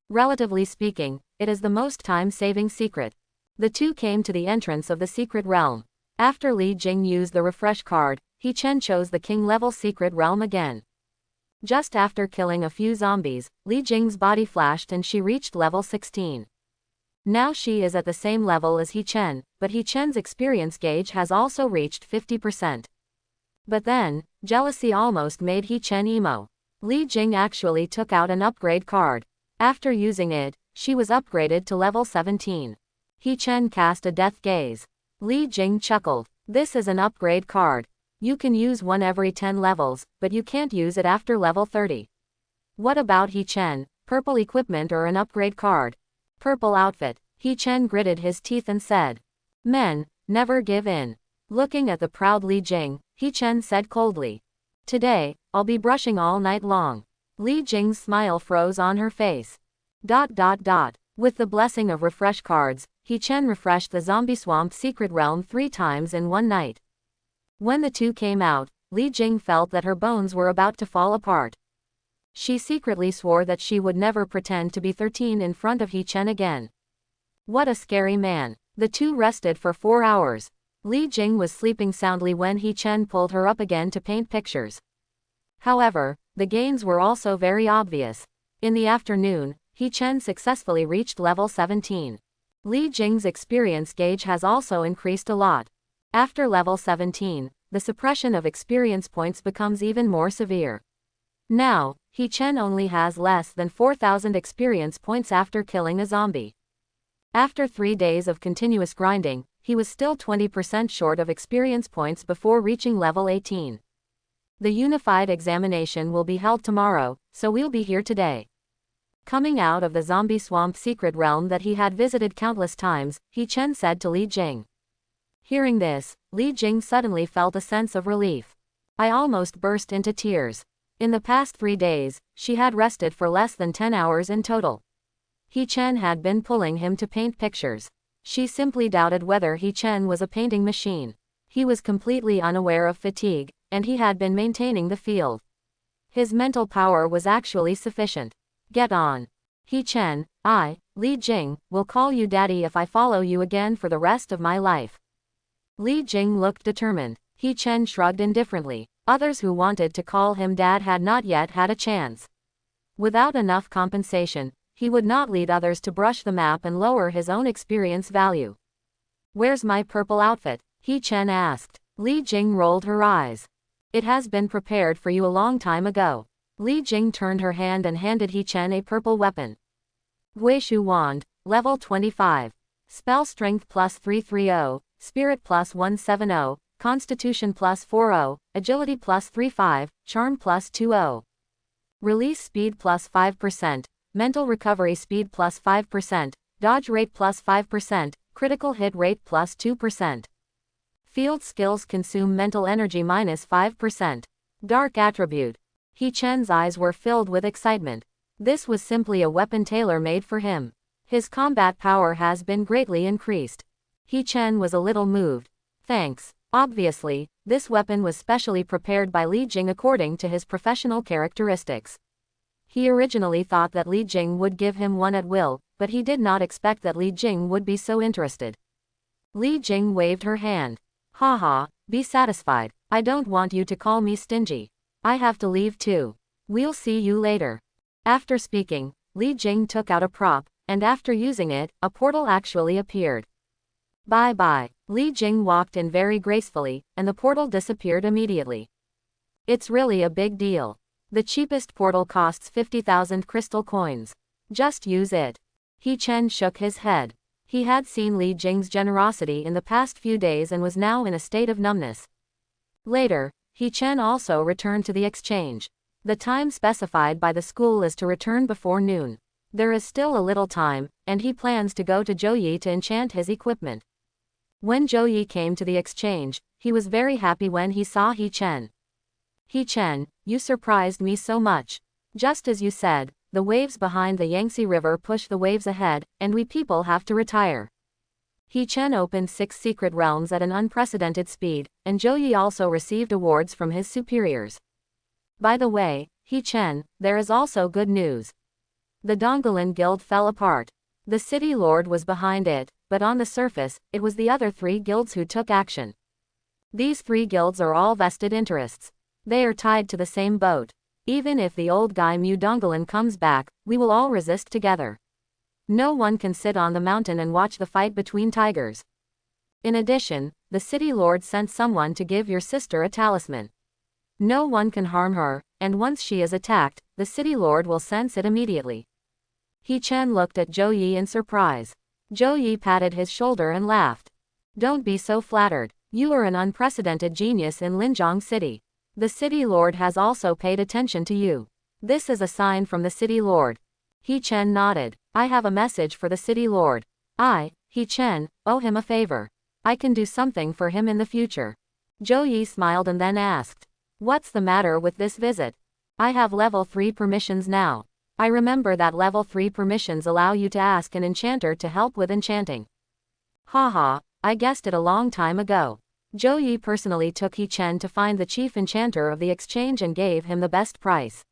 Speaker 1: Relatively speaking, it is the most time-saving secret. The two came to the entrance of the secret realm. After Li Jing used the refresh card, He Chen chose the king-level secret realm again. Just after killing a few zombies, Li Jing's body flashed and she reached level 16. Now she is at the same level as He Chen, but He Chen's experience gauge has also reached 50%. But then, jealousy almost made He Chen emo. Li Jing actually took out an upgrade card. After using it, she was upgraded to level 17. He Chen cast a death gaze. Li Jing chuckled. This is an upgrade card. You can use one every 10 levels, but you can't use it after level 30. What about He Chen? Purple equipment or an upgrade card? Purple outfit. He Chen gritted his teeth and said. Men, never give in. Looking at the proud Li Jing, He Chen said coldly. Today, I'll be brushing all night long. Li Jing's smile froze on her face. ... With the blessing of refresh cards, He Chen refreshed the zombie swamp secret realm 3 times in one night. When the two came out, Li Jing felt that her bones were about to fall apart. She secretly swore that she would never pretend to be 13 in front of He Chen again. What a scary man. The two rested for 4 hours. Li Jing was sleeping soundly when He Chen pulled her up again to paint pictures. However, the gains were also very obvious. In the afternoon, He Chen successfully reached level 17. Li Jing's experience gauge has also increased a lot. After level 17, the suppression of experience points becomes even more severe. Now, He Chen only has less than 4,000 experience points after killing a zombie. After 3 days of continuous grinding, he was still 20% short of experience points before reaching level 18. The unified examination will be held tomorrow, so we'll be here today. Coming out of the zombie swamp secret realm that he had visited countless times, He Chen said to Li Jing. Hearing this, Li Jing suddenly felt a sense of relief. I almost burst into tears. In the past 3 days, she had rested for less than 10 hours in total. He Chen had been pulling him to paint pictures. She simply doubted whether He Chen was a painting machine. He was completely unaware of fatigue, and he had been maintaining the field. His mental power was actually sufficient. Get on. He Chen, Li Jing, will call you daddy if I follow you again for the rest of my life. Li Jing looked determined. He Chen shrugged indifferently. Others who wanted to call him dad had not yet had a chance. Without enough compensation, he would not lead others to brush the map and lower his own experience value. Where's my purple outfit? He Chen asked. Li Jing rolled her eyes. It has been prepared for you a long time ago. Li Jing turned her hand and handed He Chen a purple weapon. Guishu Wand, level 25. Spell Strength plus 330, Spirit plus 170, Constitution plus 40, Agility plus 35, Charm plus 20. Release Speed plus 5%, Mental Recovery Speed plus 5%, Dodge Rate plus 5%, Critical Hit Rate plus 2%. Field Skills Consume Mental Energy minus 5%. Dark Attribute. He Chen's eyes were filled with excitement. This was simply a weapon tailor-made for him. His combat power has been greatly increased. He Chen was a little moved. Thanks. Obviously, this weapon was specially prepared by Li Jing according to his professional characteristics. He originally thought that Li Jing would give him one at will, but he did not expect that Li Jing would be so interested. Li Jing waved her hand. Haha, be satisfied. I don't want you to call me stingy. I have to leave too. We'll see you later. After speaking, Li Jing took out a prop, and after using it, a portal actually appeared. Bye-bye. Li Jing walked in very gracefully, and the portal disappeared immediately. It's really a big deal. The cheapest portal costs 50,000 crystal coins. Just use it. He Chen shook his head. He had seen Li Jing's generosity in the past few days and was now in a state of numbness. Later, He Chen also returned to the exchange. The time specified by the school is to return before noon. There is still a little time, and he plans to go to Zhouyi to enchant his equipment. When Zhouyi came to the exchange, he was very happy when he saw He Chen. He Chen, you surprised me so much. Just as you said, the waves behind the Yangtze River push the waves ahead, and we people have to retire. He Chen opened 6 secret realms at an unprecedented speed, and Zhouyi also received awards from his superiors. By the way, He Chen, there is also good news. The Goblin guild fell apart. The city lord was behind it, but on the surface, it was the other 3 guilds who took action. These 3 guilds are all vested interests. They are tied to the same boat. Even if the old guy Mu Goblin comes back, we will all resist together. No one can sit on the mountain and watch the fight between tigers. In addition, the city lord sent someone to give your sister a talisman. No one can harm her, and once she is attacked, the city lord will sense it immediately. He Chen looked at Zhouyi in surprise. Zhouyi patted his shoulder and laughed. Don't be so flattered. You are an unprecedented genius in Linjiang City. The city lord has also paid attention to you. This is a sign from the city lord. He Chen nodded. I have a message for the city lord. I, He Chen, owe him a favor. I can do something for him in the future. Zhouyi smiled and then asked. What's the matter with this visit? I have level 3 permissions now. I remember that level 3 permissions allow you to ask an enchanter to help with enchanting. Haha, I guessed it a long time ago. Zhouyi personally took He Chen to find the chief enchanter of the exchange and gave him the best price.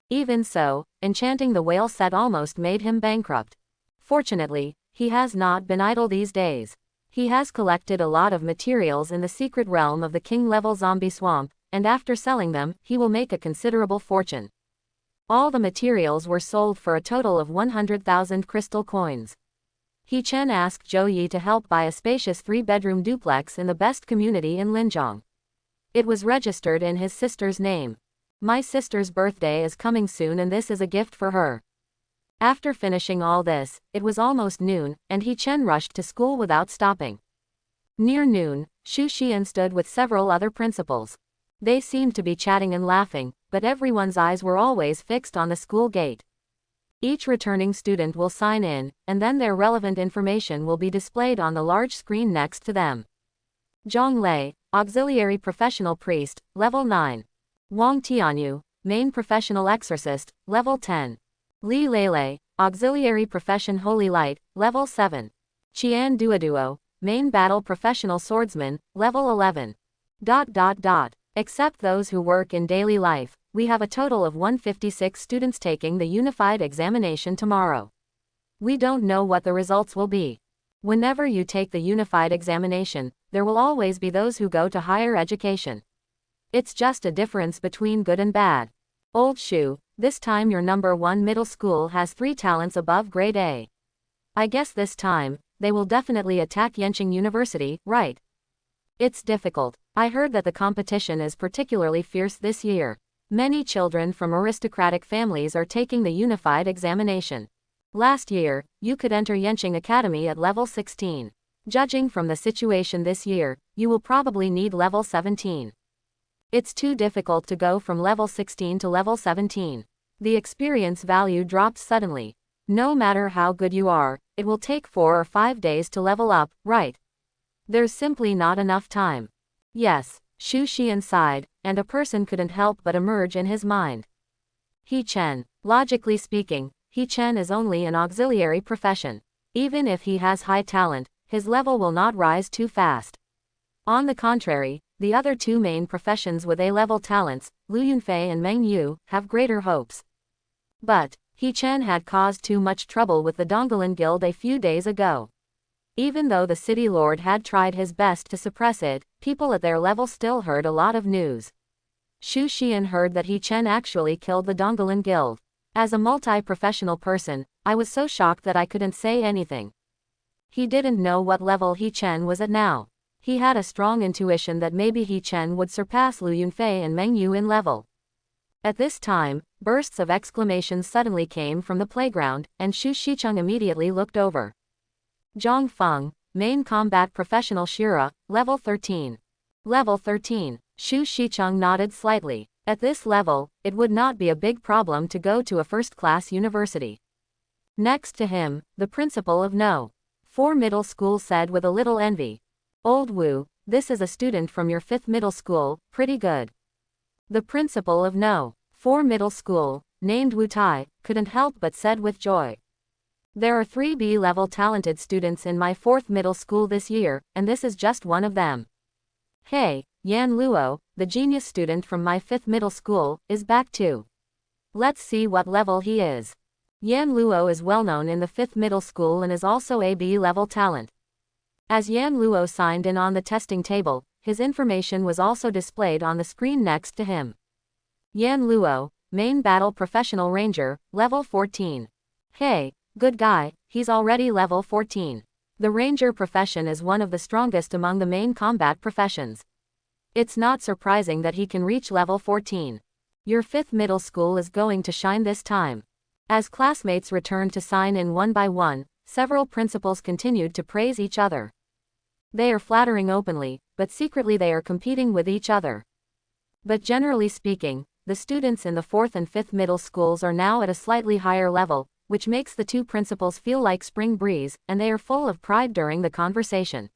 Speaker 1: Even so, enchanting the whale set almost made him bankrupt. Fortunately, he has not been idle these days. He has collected a lot of materials in the secret realm of the king-level zombie swamp, and after selling them, he will make a considerable fortune. All the materials were sold for a total of 100,000 crystal coins. He Chen asked Zhouyi to help buy a spacious 3-bedroom duplex in the best community in Linjiang. It was registered in his sister's name. My sister's birthday is coming soon and this is a gift for her. After finishing all this, it was almost noon, and He Chen rushed to school without stopping. Near noon, Xu Xian stood with several other principals. They seemed to be chatting and laughing, but everyone's eyes were always fixed on the school gate. Each returning student will sign in, and then their relevant information will be displayed on the large screen next to them. Zhang Lei, Auxiliary Professional Priest, Level 9. Wang Tianyu, Main Professional Exorcist, Level 10. Li Lele, Auxiliary Profession Holy Light, Level 7. Qian Duoduo, Main Battle Professional Swordsman, Level 11. Except those who work in daily life, we have a total of 156 students taking the unified examination tomorrow. We don't know what the results will be. Whenever you take the unified examination, there will always be those who go to higher education. It's just a difference between good and bad. Old Shu, this time your number 1 middle school has 3 talents above grade A. I guess this time, they will definitely attack Yenching University, right? It's difficult. I heard that the competition is particularly fierce this year. Many children from aristocratic families are taking the unified examination. Last year, you could enter Yenching Academy at level 16. Judging from the situation this year, you will probably need level 17. It's too difficult to go from level 16 to level 17. The experience value drops suddenly. No matter how good you are, it will take 4 or 5 days to level up, right? There's simply not enough time. Yes, Xu Xian sighed, and a person couldn't help but emerge in his mind. He Chen. Logically speaking, He Chen is only an auxiliary profession. Even if he has high talent, his level will not rise too fast. On the contrary, the other 2 main professions with A-level talents, Lu Yunfei and Meng Yu, have greater hopes. But, He Chen had caused too much trouble with the Goblin guild a few days ago. Even though the city lord had tried his best to suppress it, People at their level still heard a lot of news. Xu Xian heard that He Chen actually killed the Dongolin guild. As a multi-professional person, I was so shocked that I couldn't say anything. He didn't know what level He Chen was at now. He had a strong intuition that maybe He Chen would surpass Lu Yunfei and Meng Yu in level. At this time, bursts of exclamations suddenly came from the playground, and Xu Xicheng immediately looked over. Zhang Feng, main combat professional Shira, level 13. Level 13. Xu Xicheng nodded slightly. At this level, it would not be a big problem to go to a first-class university. Next to him, the principal of No. 4 Middle School said with a little envy. Old Wu, this is a student from your 5th middle school, pretty good. The principal of No. 4 Middle School, named Wu Tai, couldn't help but said with joy. There are 3 B-level talented students in my 4th middle school this year, and this is just one of them. Hey, Yan Luo, the genius student from my 5th middle school, is back too. Let's see what level he is. Yan Luo is well known in the 5th middle school and is also a B-level talent. As Yan Luo signed in on the testing table, his information was also displayed on the screen next to him. Yan Luo, main battle professional ranger, level 14. Hey, good guy, he's already level 14. The ranger profession is one of the strongest among the main combat professions. It's not surprising that he can reach level 14. Your 5th middle school is going to shine this time. As classmates returned to sign in one by one, several principals continued to praise each other. They are flattering openly, but secretly they are competing with each other. But generally speaking, the students in the 4th and 5th middle schools are now at a slightly higher level, which makes the two principals feel like spring breeze, and they are full of pride during the conversation.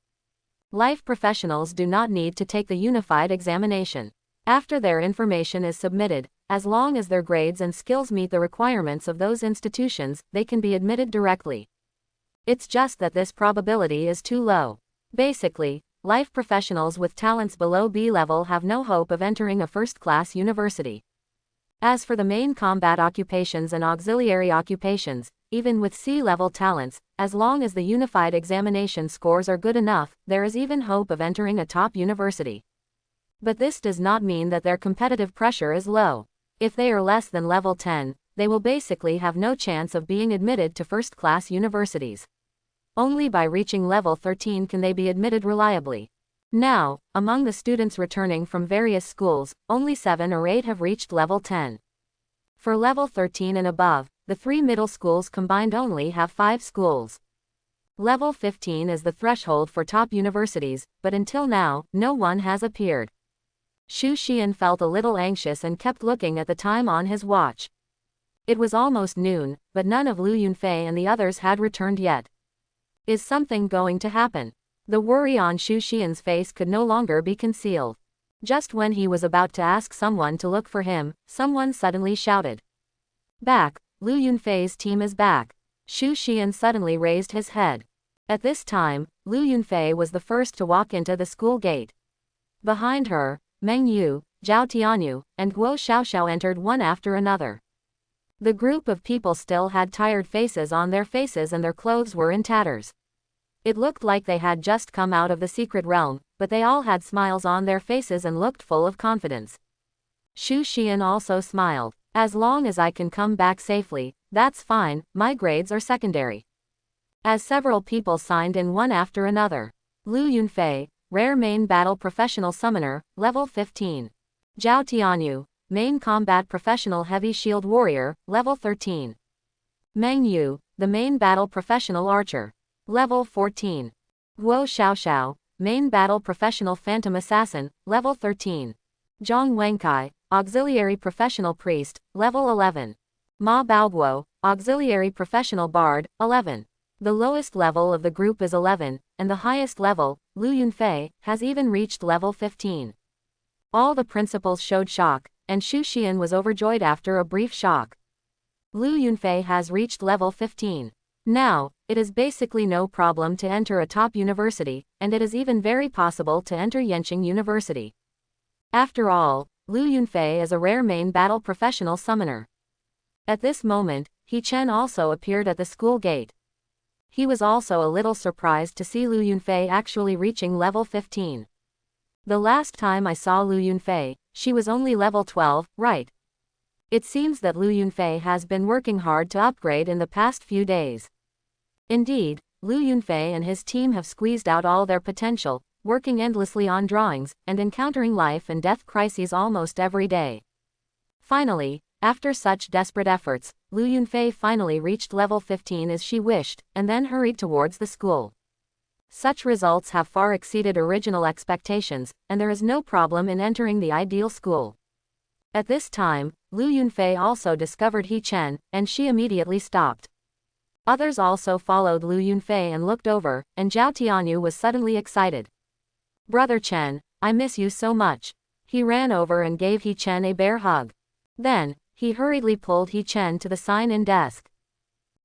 Speaker 1: Life professionals do not need to take the unified examination. After their information is submitted, as long as their grades and skills meet the requirements of those institutions, they can be admitted directly. It's just that this probability is too low. Basically, life professionals with talents below B level have no hope of entering a first-class university. As for the main combat occupations and auxiliary occupations, even with C-level talents, as long as the unified examination scores are good enough, there is even hope of entering a top university. But this does not mean that their competitive pressure is low. If they are less than level 10, they will basically have no chance of being admitted to first-class universities. Only by reaching level 13 can they be admitted reliably. Now, among the students returning from various schools, only 7 or 8 have reached level 10. For level 13 and above, the 3 middle schools combined only have 5 schools. Level 15 is the threshold for top universities, but until now, no one has appeared. Xu Xian felt a little anxious and kept looking at the time on his watch. It was almost noon, but none of Lu Yunfei and the others had returned yet. Is something going to happen? The worry on Xu Xian's face could no longer be concealed. Just when he was about to ask someone to look for him, someone suddenly shouted. Back, Lu Yunfei's team is back. Xu Xian suddenly raised his head. At this time, Lu Yunfei was the first to walk into the school gate. Behind her, Meng Yu, Zhao Tianyu, and Guo Xiaoxiao entered one after another. The group of people still had tired faces on their faces and their clothes were in tatters. It looked like they had just come out of the secret realm, but they all had smiles on their faces and looked full of confidence. Xu Xian also smiled. As long as I can come back safely, that's fine, my grades are secondary. As several people signed in one after another. Lu Yunfei, Rare Main Battle Professional Summoner, level 15. Zhao Tianyu, Main Combat Professional Heavy Shield Warrior, level 13. Meng Yu, the Main Battle Professional Archer. Level 14. Guo Xiaoxiao, Main Battle Professional Phantom Assassin, level 13. Zhang Wenkai, Auxiliary Professional Priest, level 11. Ma Baoguo, Auxiliary Professional Bard, 11. The lowest level of the group is 11, and the highest level, Lu Yunfei, has even reached level 15. All the principals showed shock, and Xu Xian was overjoyed after a brief shock. Lu Yunfei has reached level 15. Now, it is basically no problem to enter a top university, and it is even very possible to enter Yanqing University. After all, Lu Yunfei is a rare main battle professional summoner. At this moment, He Chen also appeared at the school gate. He was also a little surprised to see Lu Yunfei actually reaching level 15. The last time I saw Lu Yunfei, she was only level 12, right? It seems that Lu Yunfei has been working hard to upgrade in the past few days. Indeed, Lu Yunfei and his team have squeezed out all their potential, working endlessly on drawings, and encountering life and death crises almost every day. Finally, after such desperate efforts, Lu Yunfei finally reached level 15 as she wished, and then hurried towards the school. Such results have far exceeded original expectations, and there is no problem in entering the ideal school. At this time, Lu Yunfei also discovered He Chen, and she immediately stopped. Others also followed Lu Yunfei and looked over, and Zhao Tianyu was suddenly excited. "Brother Chen, I miss you so much." He ran over and gave He Chen a bear hug. Then, he hurriedly pulled He Chen to the sign-in desk.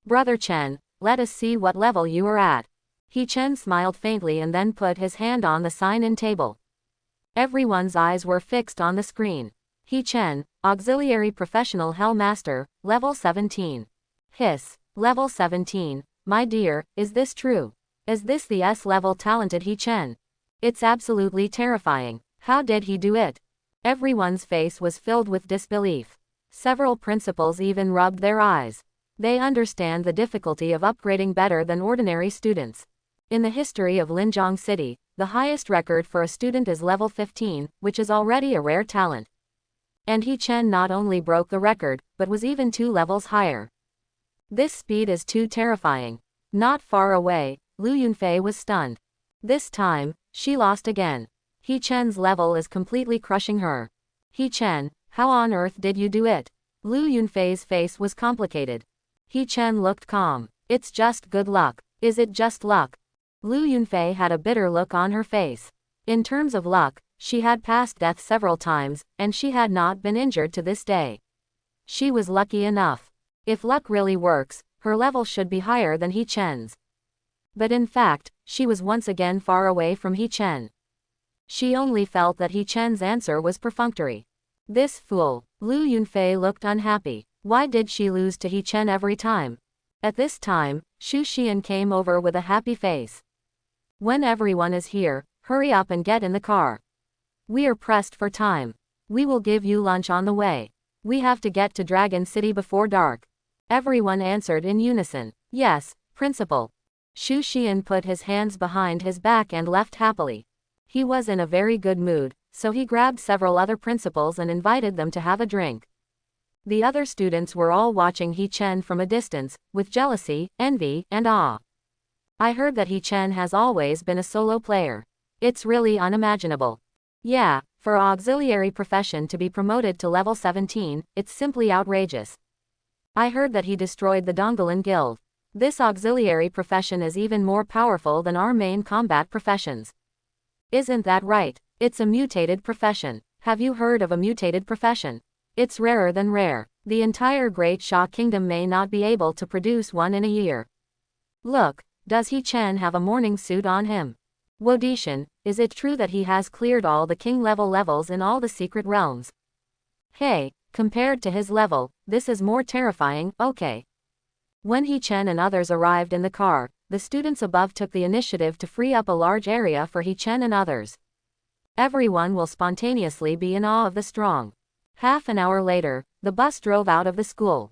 Speaker 1: "Brother Chen, let us see what level you are at." He Chen smiled faintly and then put his hand on the sign-in table. Everyone's eyes were fixed on the screen. He Chen, Auxiliary Professional Hell Master, level 17. Hiss. Level 17, my dear, is this true? Is this the S-level talented He Chen? It's absolutely terrifying. How did he do it? Everyone's face was filled with disbelief. Several principals even rubbed their eyes. They understand the difficulty of upgrading better than ordinary students. In the history of Linjiang City, the highest record for a student is level 15, which is already a rare talent. And He Chen not only broke the record, but was even 2 levels higher. This speed is too terrifying. Not far away, Lu Yunfei was stunned. This time, she lost again. He Chen's level is completely crushing her. He Chen, how on earth did you do it? Lu Yunfei's face was complicated. He Chen looked calm. It's just good luck. Is it just luck? Lu Yunfei had a bitter look on her face. In terms of luck, she had passed death several times, and she had not been injured to this day. She was lucky enough. If luck really works, her level should be higher than He Chen's. But in fact, she was once again far away from He Chen. She only felt that He Chen's answer was perfunctory. This fool. Lu Yunfei looked unhappy. Why did she lose to He Chen every time? At this time, Xu Xian came over with a happy face. When everyone is here, hurry up and get in the car. We are pressed for time. We will give you lunch on the way. We have to get to Dragon City before dark. Everyone answered in unison. Yes, Principal. Xu Xian put his hands behind his back and left happily. He was in a very good mood, so he grabbed several other principals and invited them to have a drink. The other students were all watching He Chen from a distance, with jealousy, envy, and awe. I heard that He Chen has always been a solo player. It's really unimaginable. Yeah, for auxiliary profession to be promoted to level 17, it's simply outrageous. I heard that he destroyed the Dongolin Guild. This auxiliary profession is even more powerful than our main combat professions. Isn't that right? It's a mutated profession. Have you heard of a mutated profession? It's rarer than rare. The entire Great Sha Kingdom may not be able to produce one in a year. Look, does He Chen have a morning suit on him? Wodishan, is it true that he has cleared all the king level levels in all the secret realms? Hey, compared to his level, this is more terrifying, okay. When He Chen and others arrived in the car, the students above took the initiative to free up a large area for He Chen and others. Everyone will spontaneously be in awe of the strong. Half an hour later, the bus drove out of the school.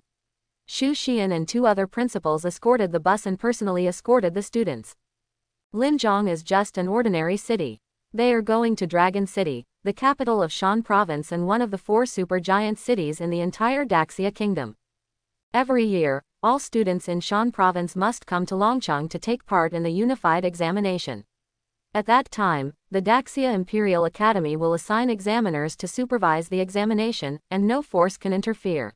Speaker 1: Xu Xian and 2 other principals escorted the bus and personally escorted the students. Linjiang is just an ordinary city. They are going to Dragon City, the capital of Shan Province and one of the 4 supergiant cities in the entire Daxia Kingdom. Every year, all students in Shan Province must come to Longcheng to take part in the unified examination. At that time, the Daxia Imperial Academy will assign examiners to supervise the examination, and no force can interfere.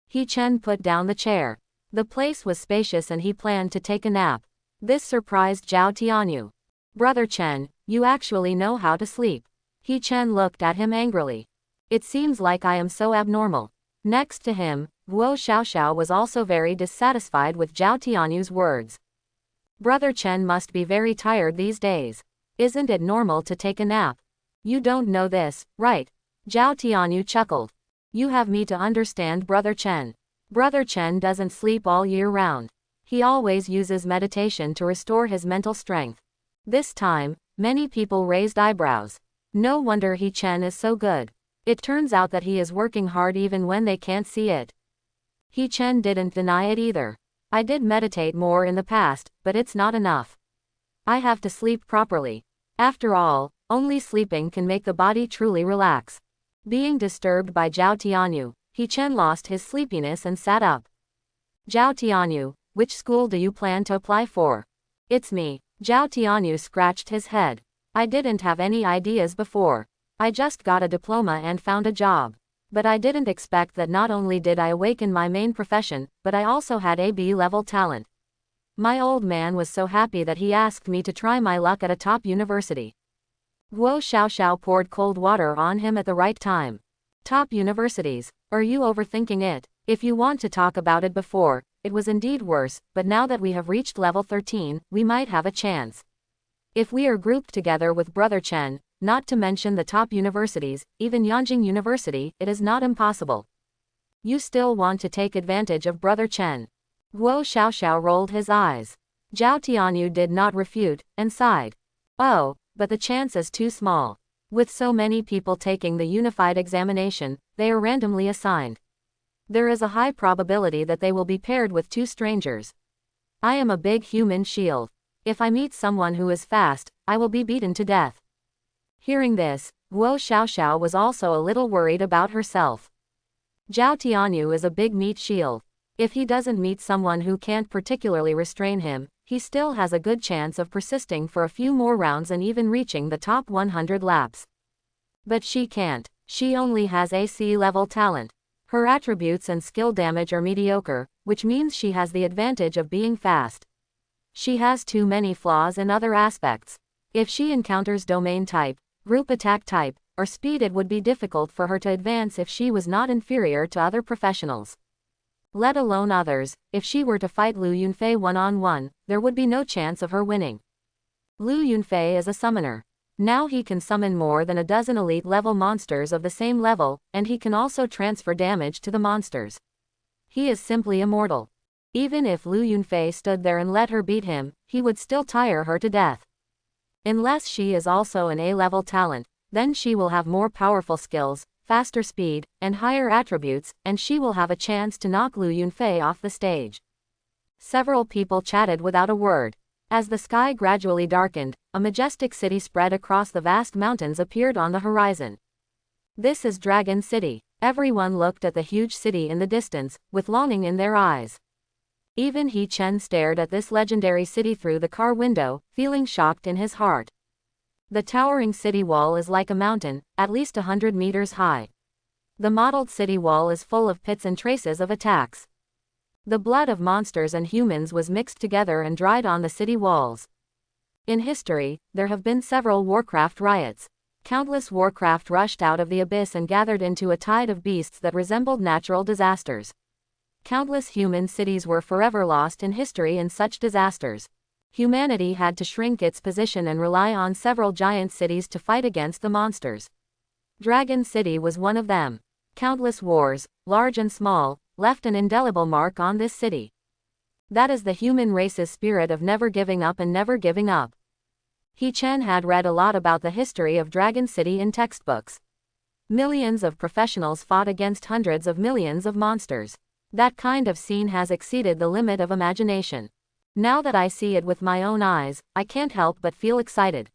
Speaker 1: He Chen put down the chair. The place was spacious and he planned to take a nap. This surprised Zhao Tianyu. Brother Chen, you actually know how to sleep. He Chen looked at him angrily. It seems like I am so abnormal. Next to him, Guo Xiaoxiao was also very dissatisfied with Zhao Tianyu's words. Brother Chen must be very tired these days. Isn't it normal to take a nap? You don't know this, right? Zhao Tianyu chuckled. You have me to understand Brother Chen. Brother Chen doesn't sleep all year round. He always uses meditation to restore his mental strength. This time, many people raised eyebrows. No wonder He Chen is so good. It turns out that he is working hard even when they can't see it. He Chen didn't deny it either. I did meditate more in the past, but it's not enough. I have to sleep properly. After all, only sleeping can make the body truly relax. Being disturbed by Zhao Tianyu, He Chen lost his sleepiness and sat up. Zhao Tianyu, which school do you plan to apply for? It's me. Zhao Tianyu scratched his head. I didn't have any ideas before. I just got a diploma and found a job. But I didn't expect that not only did I awaken my main profession, but I also had a B-level talent. My old man was so happy that he asked me to try my luck at a top university. Guo Xiaoxiao poured cold water on him at the right time. Top universities. Are you overthinking it? If you want to talk about it before, it was indeed worse, but now that we have reached level 13, we might have a chance. If we are grouped together with Brother Chen, not to mention the top universities, even Yanjing University, it is not impossible. You still want to take advantage of Brother Chen? Guo Xiaoxiao rolled his eyes. Zhao Tianyu did not refute, and sighed. Oh, but the chance is too small. With so many people taking the unified examination, they are randomly assigned. There is a high probability that they will be paired with two strangers. I am a big human shield. If I meet someone who is fast, I will be beaten to death. Hearing this, Guo Xiaoxiao was also a little worried about herself. Zhao Tianyu is a big meat shield. If he doesn't meet someone who can't particularly restrain him, he still has a good chance of persisting for a few more rounds and even reaching the top 100 laps. But she can't. She only has a C-level talent. Her attributes and skill damage are mediocre, which means she has the advantage of being fast. She has too many flaws in other aspects. If she encounters domain type, group attack type, or speed, it would be difficult for her to advance if she was not inferior to other professionals. Let alone others. If she were to fight Lu Yunfei one-on-one, there would be no chance of her winning. Lu Yunfei is a summoner. Now he can summon more than a dozen elite-level monsters of the same level, and he can also transfer damage to the monsters. He is simply immortal. Even if Lu Yunfei stood there and let her beat him, he would still tire her to death. Unless she is also an A-level talent, then she will have more powerful skills, faster speed, and higher attributes, and she will have a chance to knock Lu Yunfei off the stage. Several people chatted without a word. As the sky gradually darkened, a majestic city spread across the vast mountains appeared on the horizon. This is Dragon City. Everyone looked at the huge city in the distance, with longing in their eyes. Even He Chen stared at this legendary city through the car window, feeling shocked in his heart. The towering city wall is like a mountain, at least 100 meters high. The modeled city wall is full of pits and traces of attacks. The blood of monsters and humans was mixed together and dried on the city walls. In history, there have been several Warcraft riots. Countless Warcraft rushed out of the abyss and gathered into a tide of beasts that resembled natural disasters. Countless human cities were forever lost in history in such disasters. Humanity had to shrink its position and rely on several giant cities to fight against the monsters. Dragon City was one of them. Countless wars, large and small, left an indelible mark on this city. That is the human race's spirit of never giving up and never giving up. He Chen had read a lot about the history of Dragon City in textbooks. Millions of professionals fought against hundreds of millions of monsters. That kind of scene has exceeded the limit of imagination. Now that I see it with my own eyes, I can't help but feel excited.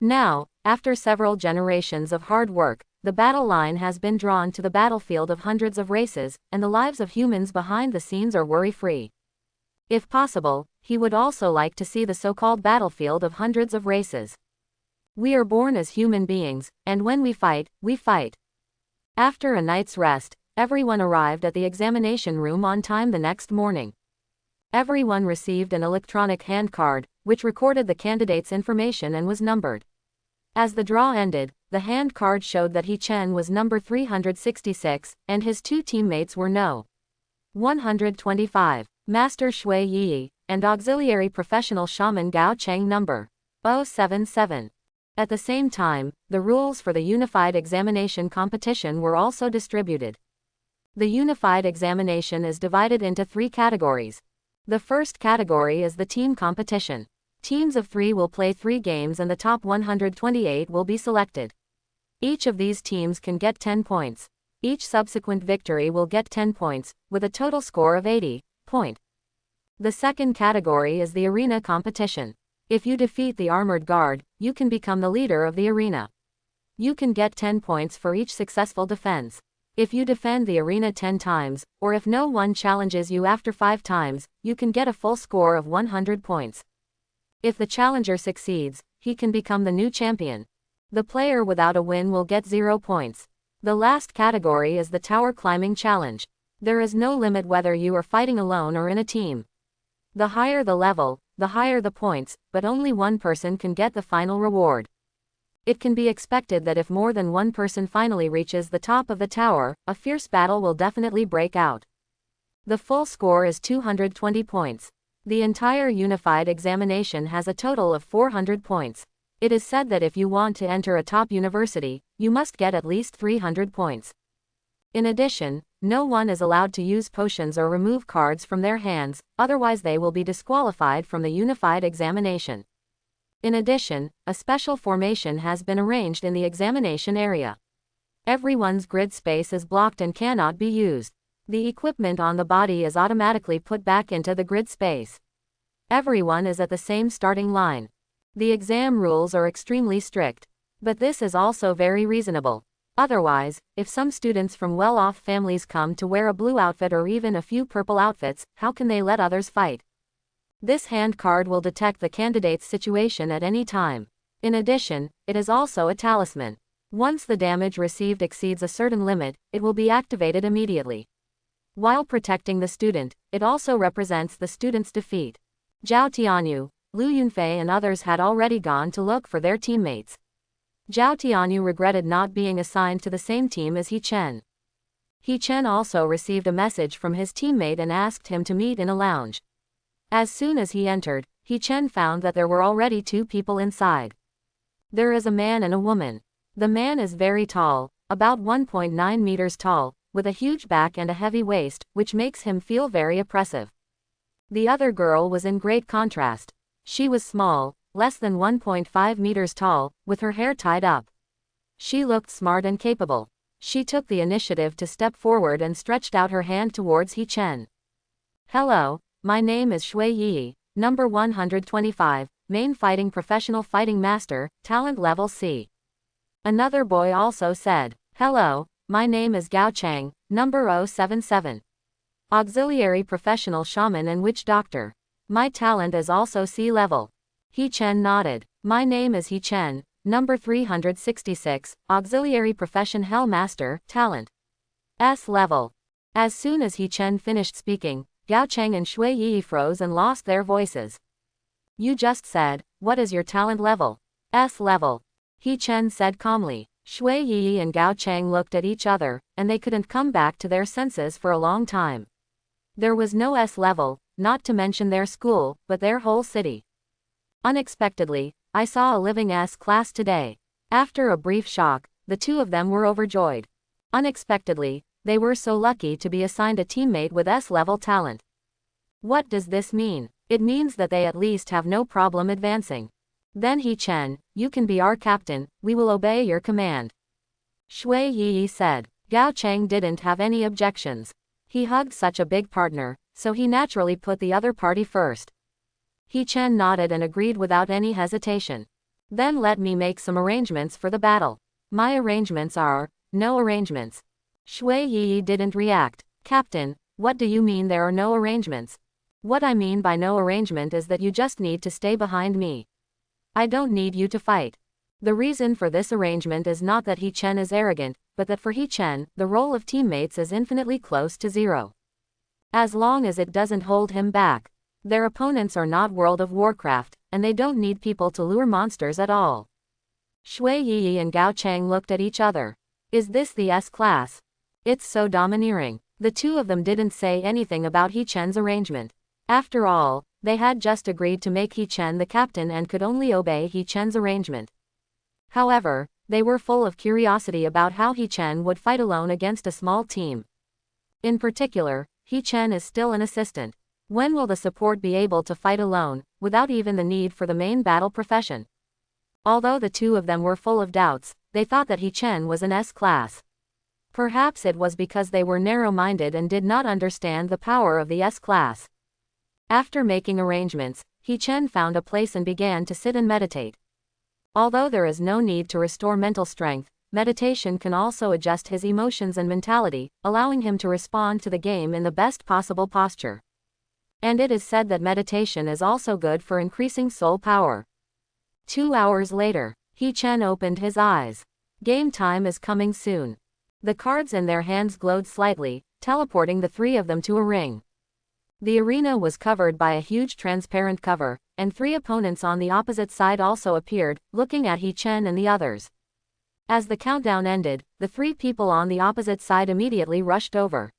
Speaker 1: Now, after several generations of hard work, the battle line has been drawn to the battlefield of hundreds of races, and the lives of humans behind the scenes are worry-free. If possible, he would also like to see the so-called battlefield of hundreds of races. We are born as human beings, and when we fight, we fight. After a night's rest, everyone arrived at the examination room on time the next morning. Everyone received an electronic handcard, which recorded the candidate's information and was numbered. As the draw ended, the handcard showed that He Chen was number 366, and his two teammates were No. 125, Master Shui Yi, and Auxiliary Professional Shaman Gao Cheng number 077. At the same time, the rules for the Unified Examination competition were also distributed. The Unified Examination is divided into 3 categories. The first category is the team competition. Teams of 3 will play 3 games and the top 128 will be selected. Each of these teams can get 10 points. Each subsequent victory will get 10 points, with a total score of 80 point. The second category is the arena competition. If you defeat the armored guard, you can become the leader of the arena. You can get 10 points for each successful defense. If you defend the arena 10 times, or if no one challenges you after 5 times, you can get a full score of 100 points. If the challenger succeeds, he can become the new champion. The player without a win will get 0 points. The last category is the tower climbing challenge. There is no limit whether you are fighting alone or in a team. The higher the level, the higher the points, but only one person can get the final reward. It can be expected that if more than one person finally reaches the top of the tower, a fierce battle will definitely break out. The full score is 220 points. The entire unified examination has a total of 400 points. It is said that if you want to enter a top university, you must get at least 300 points. In addition, no one is allowed to use potions or remove cards from their hands, otherwise they will be disqualified from the unified examination. In addition, a special formation has been arranged in the examination area. Everyone's grid space is blocked and cannot be used. The equipment on the body is automatically put back into the grid space. Everyone is at the same starting line. The exam rules are extremely strict. But this is also very reasonable. Otherwise, if some students from well-off families come to wear a blue outfit or even a few purple outfits, how can they let others fight? This hand card will detect the candidate's situation at any time. In addition, it is also a talisman. Once the damage received exceeds a certain limit, it will be activated immediately. While protecting the student, it also represents the student's defeat. Zhao Tianyu, Lu Yunfei and others had already gone to look for their teammates. Zhao Tianyu regretted not being assigned to the same team as He Chen. He Chen also received a message from his teammate and asked him to meet in a lounge. As soon as he entered, He Chen found that there were already 2 people inside. There is a man and a woman. The man is very tall, about 1.9 meters tall, with a huge back and a heavy waist, which makes him feel very oppressive. The other girl was in great contrast. She was small, less than 1.5 meters tall, with her hair tied up. She looked smart and capable. She took the initiative to step forward and stretched out her hand towards He Chen. Hello, my name is Shui Yi, number 125, main fighting professional fighting master, talent level C. Another boy also said, hello, my name is Gao Chang, number 077. Auxiliary professional shaman and witch doctor. My talent is also C level. He Chen nodded. My name is He Chen, number 366, auxiliary profession hell master, talent S level. As soon as He Chen finished speaking, Gao Cheng and Shui Yi froze and lost their voices. You just said, what is your talent level? S level. He Chen said calmly. Shui Yi and Gao Cheng looked at each other, and they couldn't come back to their senses for a long time. There was no S level, not to mention their school, but their whole city. Unexpectedly, I saw a living S class today. After a brief shock, the 2 of them were overjoyed. Unexpectedly, they were so lucky to be assigned a teammate with S-level talent. What does this mean? It means that they at least have no problem advancing. Then He Chen, you can be our captain, we will obey your command. Shui Yi said. Gao Cheng didn't have any objections. He hugged such a big partner, so he naturally put the other party first. He Chen nodded and agreed without any hesitation. Then let me make some arrangements for the battle. My arrangements are, no arrangements. Shui Yi didn't react. Captain, what do you mean there are no arrangements? What I mean by no arrangement is that you just need to stay behind me. I don't need you to fight. The reason for this arrangement is not that He Chen is arrogant, but that for He Chen, the role of teammates is infinitely close to 0. As long as it doesn't hold him back. Their opponents are not World of Warcraft, and they don't need people to lure monsters at all. Shui Yi and Gao Cheng looked at each other. Is this the S class? It's so domineering. The 2 of them didn't say anything about He Chen's arrangement. After all, they had just agreed to make He Chen the captain and could only obey He Chen's arrangement. However, they were full of curiosity about how He Chen would fight alone against a small team. In particular, He Chen is still an assistant. When will the support be able to fight alone, without even the need for the main battle profession? Although the 2 of them were full of doubts, they thought that He Chen was an S-class. Perhaps it was because they were narrow-minded and did not understand the power of the S-class. After making arrangements, He Chen found a place and began to sit and meditate. Although there is no need to restore mental strength, meditation can also adjust his emotions and mentality, allowing him to respond to the game in the best possible posture. And it is said that meditation is also good for increasing soul power. 2 hours later, He Chen opened his eyes. Game time is coming soon. The cards in their hands glowed slightly, teleporting the three of them to a ring. The arena was covered by a huge transparent cover, and three opponents on the opposite side also appeared, looking at He Chen and the others. As the countdown ended, the three people on the opposite side immediately rushed over.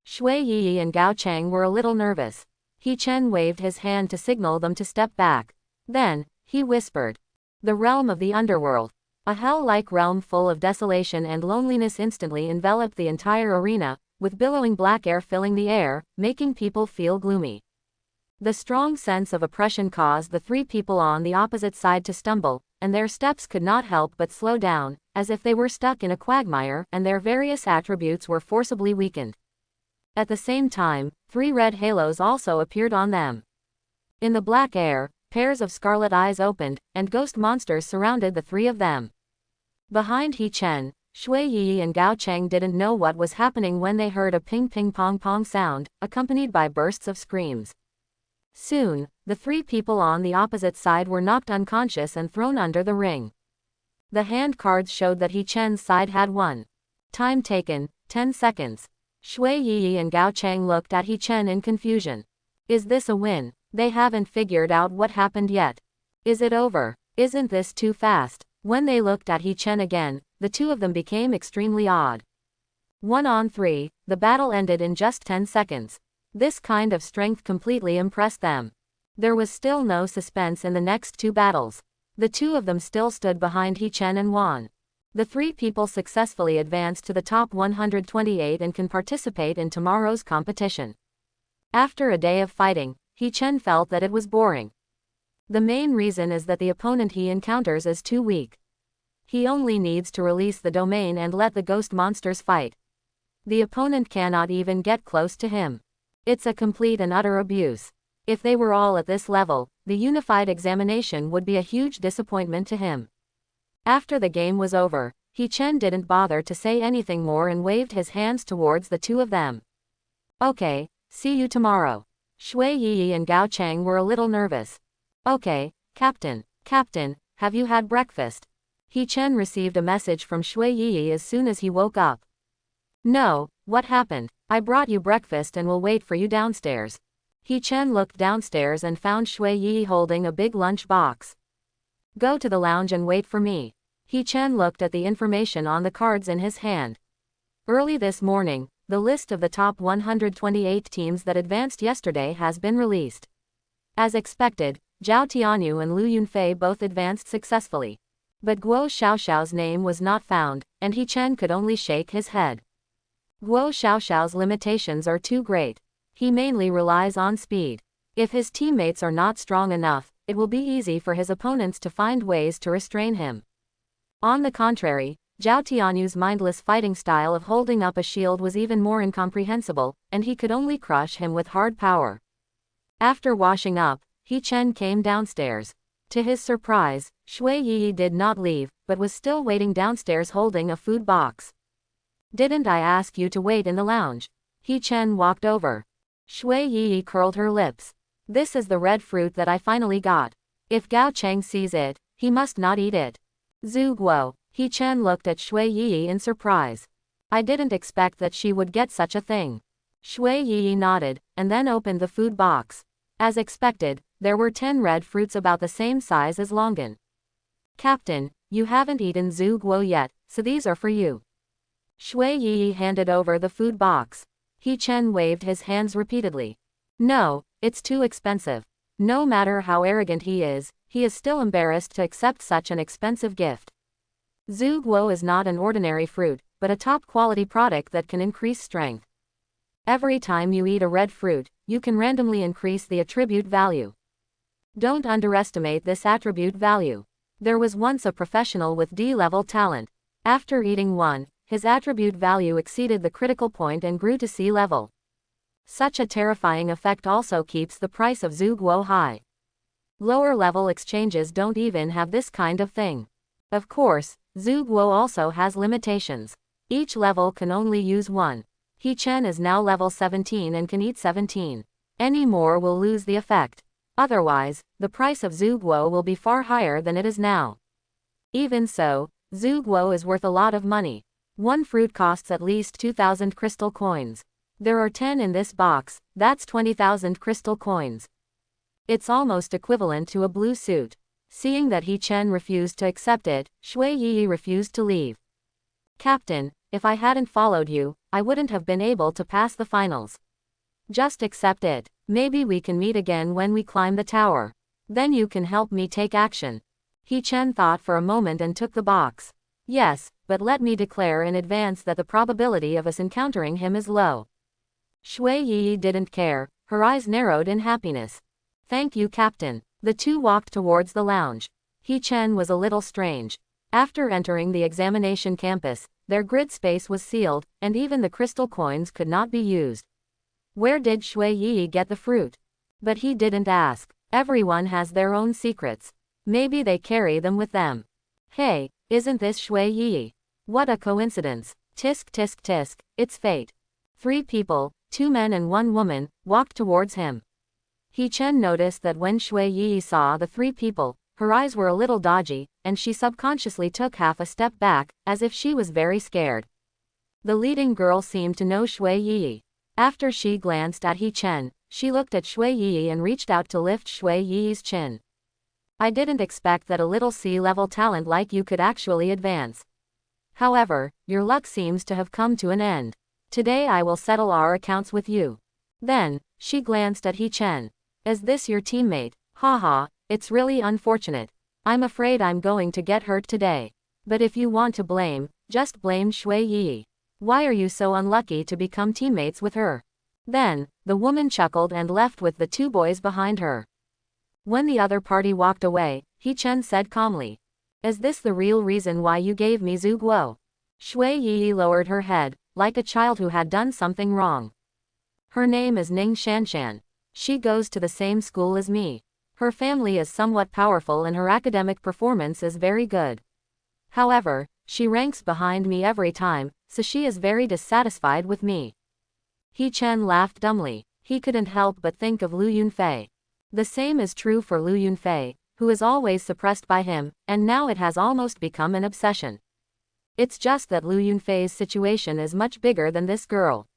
Speaker 1: Shui Yi and Gao Cheng were a little nervous. He Chen waved his hand to signal them to step back. Then, he whispered, "The realm of the underworld." A hell-like realm full of desolation and loneliness instantly enveloped the entire arena, with billowing black air filling the air, making people feel gloomy. The strong sense of oppression caused the three people on the opposite side to stumble, and their steps could not help but slow down, as if they were stuck in a quagmire and their various attributes were forcibly weakened. At the same time, three red halos also appeared on them. In the black air, pairs of scarlet eyes opened, and ghost monsters surrounded the three of them. Behind He Chen, Shui Yi and Gao Cheng didn't know what was happening when they heard a ping-ping-pong-pong sound, accompanied by bursts of screams. Soon, the three people on the opposite side were knocked unconscious and thrown under the ring. The hand cards showed that He Chen's side had won. Time taken, 10 seconds. Shui Yi and Gao Cheng looked at He Chen in confusion. Is this a win? They haven't figured out what happened yet. Is it over? Isn't this too fast? When they looked at He Chen again, the two of them became extremely odd. 1-on-3, the battle ended in just 10 seconds. This kind of strength completely impressed them. There was still no suspense in the next two battles. The two of them still stood behind He Chen and won. The three people successfully advanced to the top 128 and can participate in tomorrow's competition. After a day of fighting, He Chen felt that it was boring. The main reason is that the opponent he encounters is too weak. He only needs to release the domain and let the ghost monsters fight. The opponent cannot even get close to him. It's a complete and utter abuse. If they were all at this level, the unified examination would be a huge disappointment to him. After the game was over, He Chen didn't bother to say anything more and waved his hands towards the two of them. Okay, see you tomorrow. Shui Yi and Gao Cheng were a little nervous. Okay, Captain, have you had breakfast? He Chen received a message from Shui Yi as soon as he woke up. No, what happened? I brought you breakfast and will wait for you downstairs. He Chen looked downstairs and found Shui Yi holding a big lunch box. Go to the lounge and wait for me. He Chen looked at the information on the cards in his hand. Early this morning, the list of the top 128 teams that advanced yesterday has been released. As expected, Zhao Tianyu and Lu Yunfei both advanced successfully. But Guo Xiaoxiao's name was not found, and He Chen could only shake his head. Guo Xiaoxiao's limitations are too great. He mainly relies on speed. If his teammates are not strong enough, it will be easy for his opponents to find ways to restrain him. On the contrary, Zhao Tianyu's mindless fighting style of holding up a shield was even more incomprehensible, and he could only crush him with hard power. After washing up, He Chen came downstairs. To his surprise, Shui Yi did not leave, but was still waiting downstairs holding a food box. Didn't I ask you to wait in the lounge? He Chen walked over. Shui Yi curled her lips. This is the red fruit that I finally got. If Gao Cheng sees it, he must not eat it. Zhu Guo. He Chen looked at Shui Yi in surprise. I didn't expect that she would get such a thing. Shui Yi nodded, and then opened the food box. As expected, there were 10 red fruits about the same size as Longan. Captain, you haven't eaten Zhu Guo yet, so these are for you. Shui Yi handed over the food box. He Chen waved his hands repeatedly. No, it's too expensive. No matter how arrogant he is still embarrassed to accept such an expensive gift. Zhu Guo is not an ordinary fruit, but a top-quality product that can increase strength. Every time you eat a red fruit, you can randomly increase the attribute value. Don't underestimate this attribute value. There was once a professional with D-level talent. After eating one, his attribute value exceeded the critical point and grew to C level. Such a terrifying effect also keeps the price of Zhuguo high. Lower level exchanges don't even have this kind of thing. Of course, Zhuguo also has limitations. Each level can only use one. He Chen is now level 17 and can eat 17. Any more will lose the effect. Otherwise, the price of Zhuguo will be far higher than it is now. Even so, Zhuguo is worth a lot of money. One fruit costs at least 2,000 crystal coins. There are 10 in this box, that's 20,000 crystal coins. It's almost equivalent to a blue suit. Seeing that He Chen refused to accept it, Shui Yi refused to leave. Captain, if I hadn't followed you, I wouldn't have been able to pass the finals. Just accept it. Maybe we can meet again when we climb the tower. Then you can help me take action. He Chen thought for a moment and took the box. Yes, but let me declare in advance that the probability of us encountering him is low. Shui Yi didn't care, her eyes narrowed in happiness. Thank you, Captain. The two walked towards the lounge. He Chen was a little strange. After entering the examination campus, their grid space was sealed, and even the crystal coins could not be used. Where did Shui Yi get the fruit? But he didn't ask. Everyone has their own secrets. Maybe they carry them with them. Hey, isn't this Shui Yi? What a coincidence. Tisk tisk tisk, it's fate. 3 people, 2 men and 1 woman, walked towards him. He Chen noticed that when Shui Yi saw the 3 people, her eyes were a little dodgy, and she subconsciously took half a step back, as if she was very scared. The leading girl seemed to know Shui Yi. After she glanced at He Chen, she looked at Shui Yi and reached out to lift Shui Yi's chin. I didn't expect that a little C-level talent like you could actually advance. However, your luck seems to have come to an end. Today I will settle our accounts with you. Then, she glanced at He Chen. Is this your teammate? Haha, it's really unfortunate. I'm afraid I'm going to get hurt today. But if you want to blame, just blame Shui Yi. Why are you so unlucky to become teammates with her? Then, the woman chuckled and left with the 2 boys behind her. When the other party walked away, He Chen said calmly. Is this the real reason why you gave me Zhuguo? Shui Yi lowered her head, like a child who had done something wrong. Her name is Ning Shanshan. She goes to the same school as me. Her family is somewhat powerful and her academic performance is very good. However, she ranks behind me every time, so she is very dissatisfied with me. He Chen laughed dumbly. He couldn't help but think of Lu Yunfei. The same is true for Lu Yunfei, who is always suppressed by him, and now it has almost become an obsession. It's just that Lu Yunfei's situation is much bigger than this girl.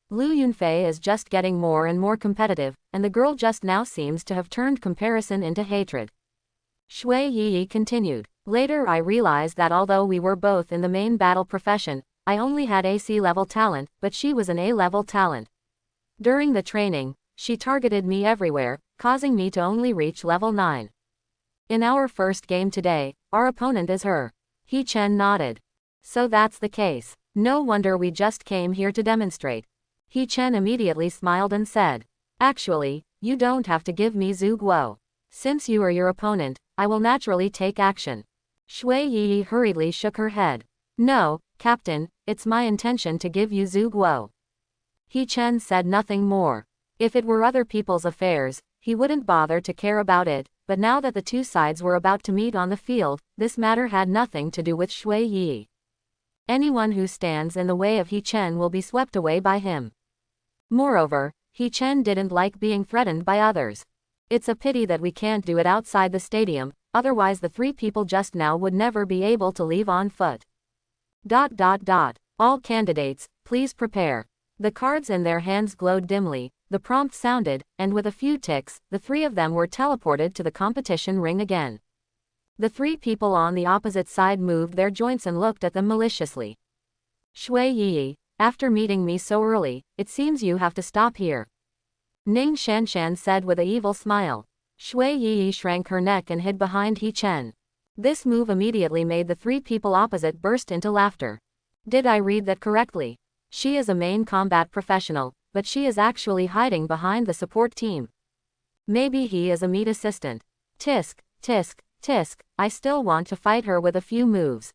Speaker 1: Lu Yunfei is just getting more and more competitive, and the girl just now seems to have turned comparison into hatred. Shui Yi continued. Later I realized that although we were both in the main battle profession, I only had a C-level talent, but she was an A-level talent. During the training, she targeted me everywhere, causing me to only reach level 9. In our first game today, our opponent is her. He Chen nodded. So that's the case. No wonder we just came here to demonstrate. He Chen immediately smiled and said. Actually, you don't have to give me Zhuguo. Since you are your opponent, I will naturally take action. Shui Yi hurriedly shook her head. No, Captain, it's my intention to give you Zhuguo. He Chen said nothing more. If it were other people's affairs, he wouldn't bother to care about it, but now that the 2 sides were about to meet on the field, this matter had nothing to do with Shui Yi. Anyone who stands in the way of He Chen will be swept away by him. Moreover, He Chen didn't like being threatened by others. It's a pity that we can't do it outside the stadium, otherwise the 3 people just now would never be able to leave on foot. ... All candidates, please prepare. The cards in their hands glowed dimly, the prompt sounded, and with a few ticks, the 3 of them were teleported to the competition ring again. The 3 people on the opposite side moved their joints and looked at them maliciously. Shui Yi, after meeting me so early, it seems you have to stop here. Ning Shanshan said with an evil smile. Shui Yi shrank her neck and hid behind He Chen. This move immediately made the 3 people opposite burst into laughter. Did I read that correctly? She is a main combat professional, but she is actually hiding behind the support team. Maybe he is a meat assistant. Tisk, tisk, Tisk, I still want to fight her with a few moves.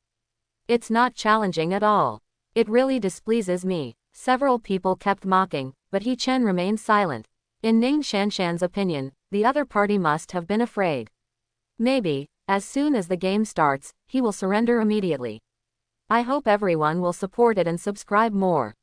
Speaker 1: It's not challenging at all. It really displeases me. Several people kept mocking, but He Chen remained silent. In Ning Shanshan's opinion, the other party must have been afraid. Maybe, as soon as the game starts, he will surrender immediately. I hope everyone will support it and subscribe more.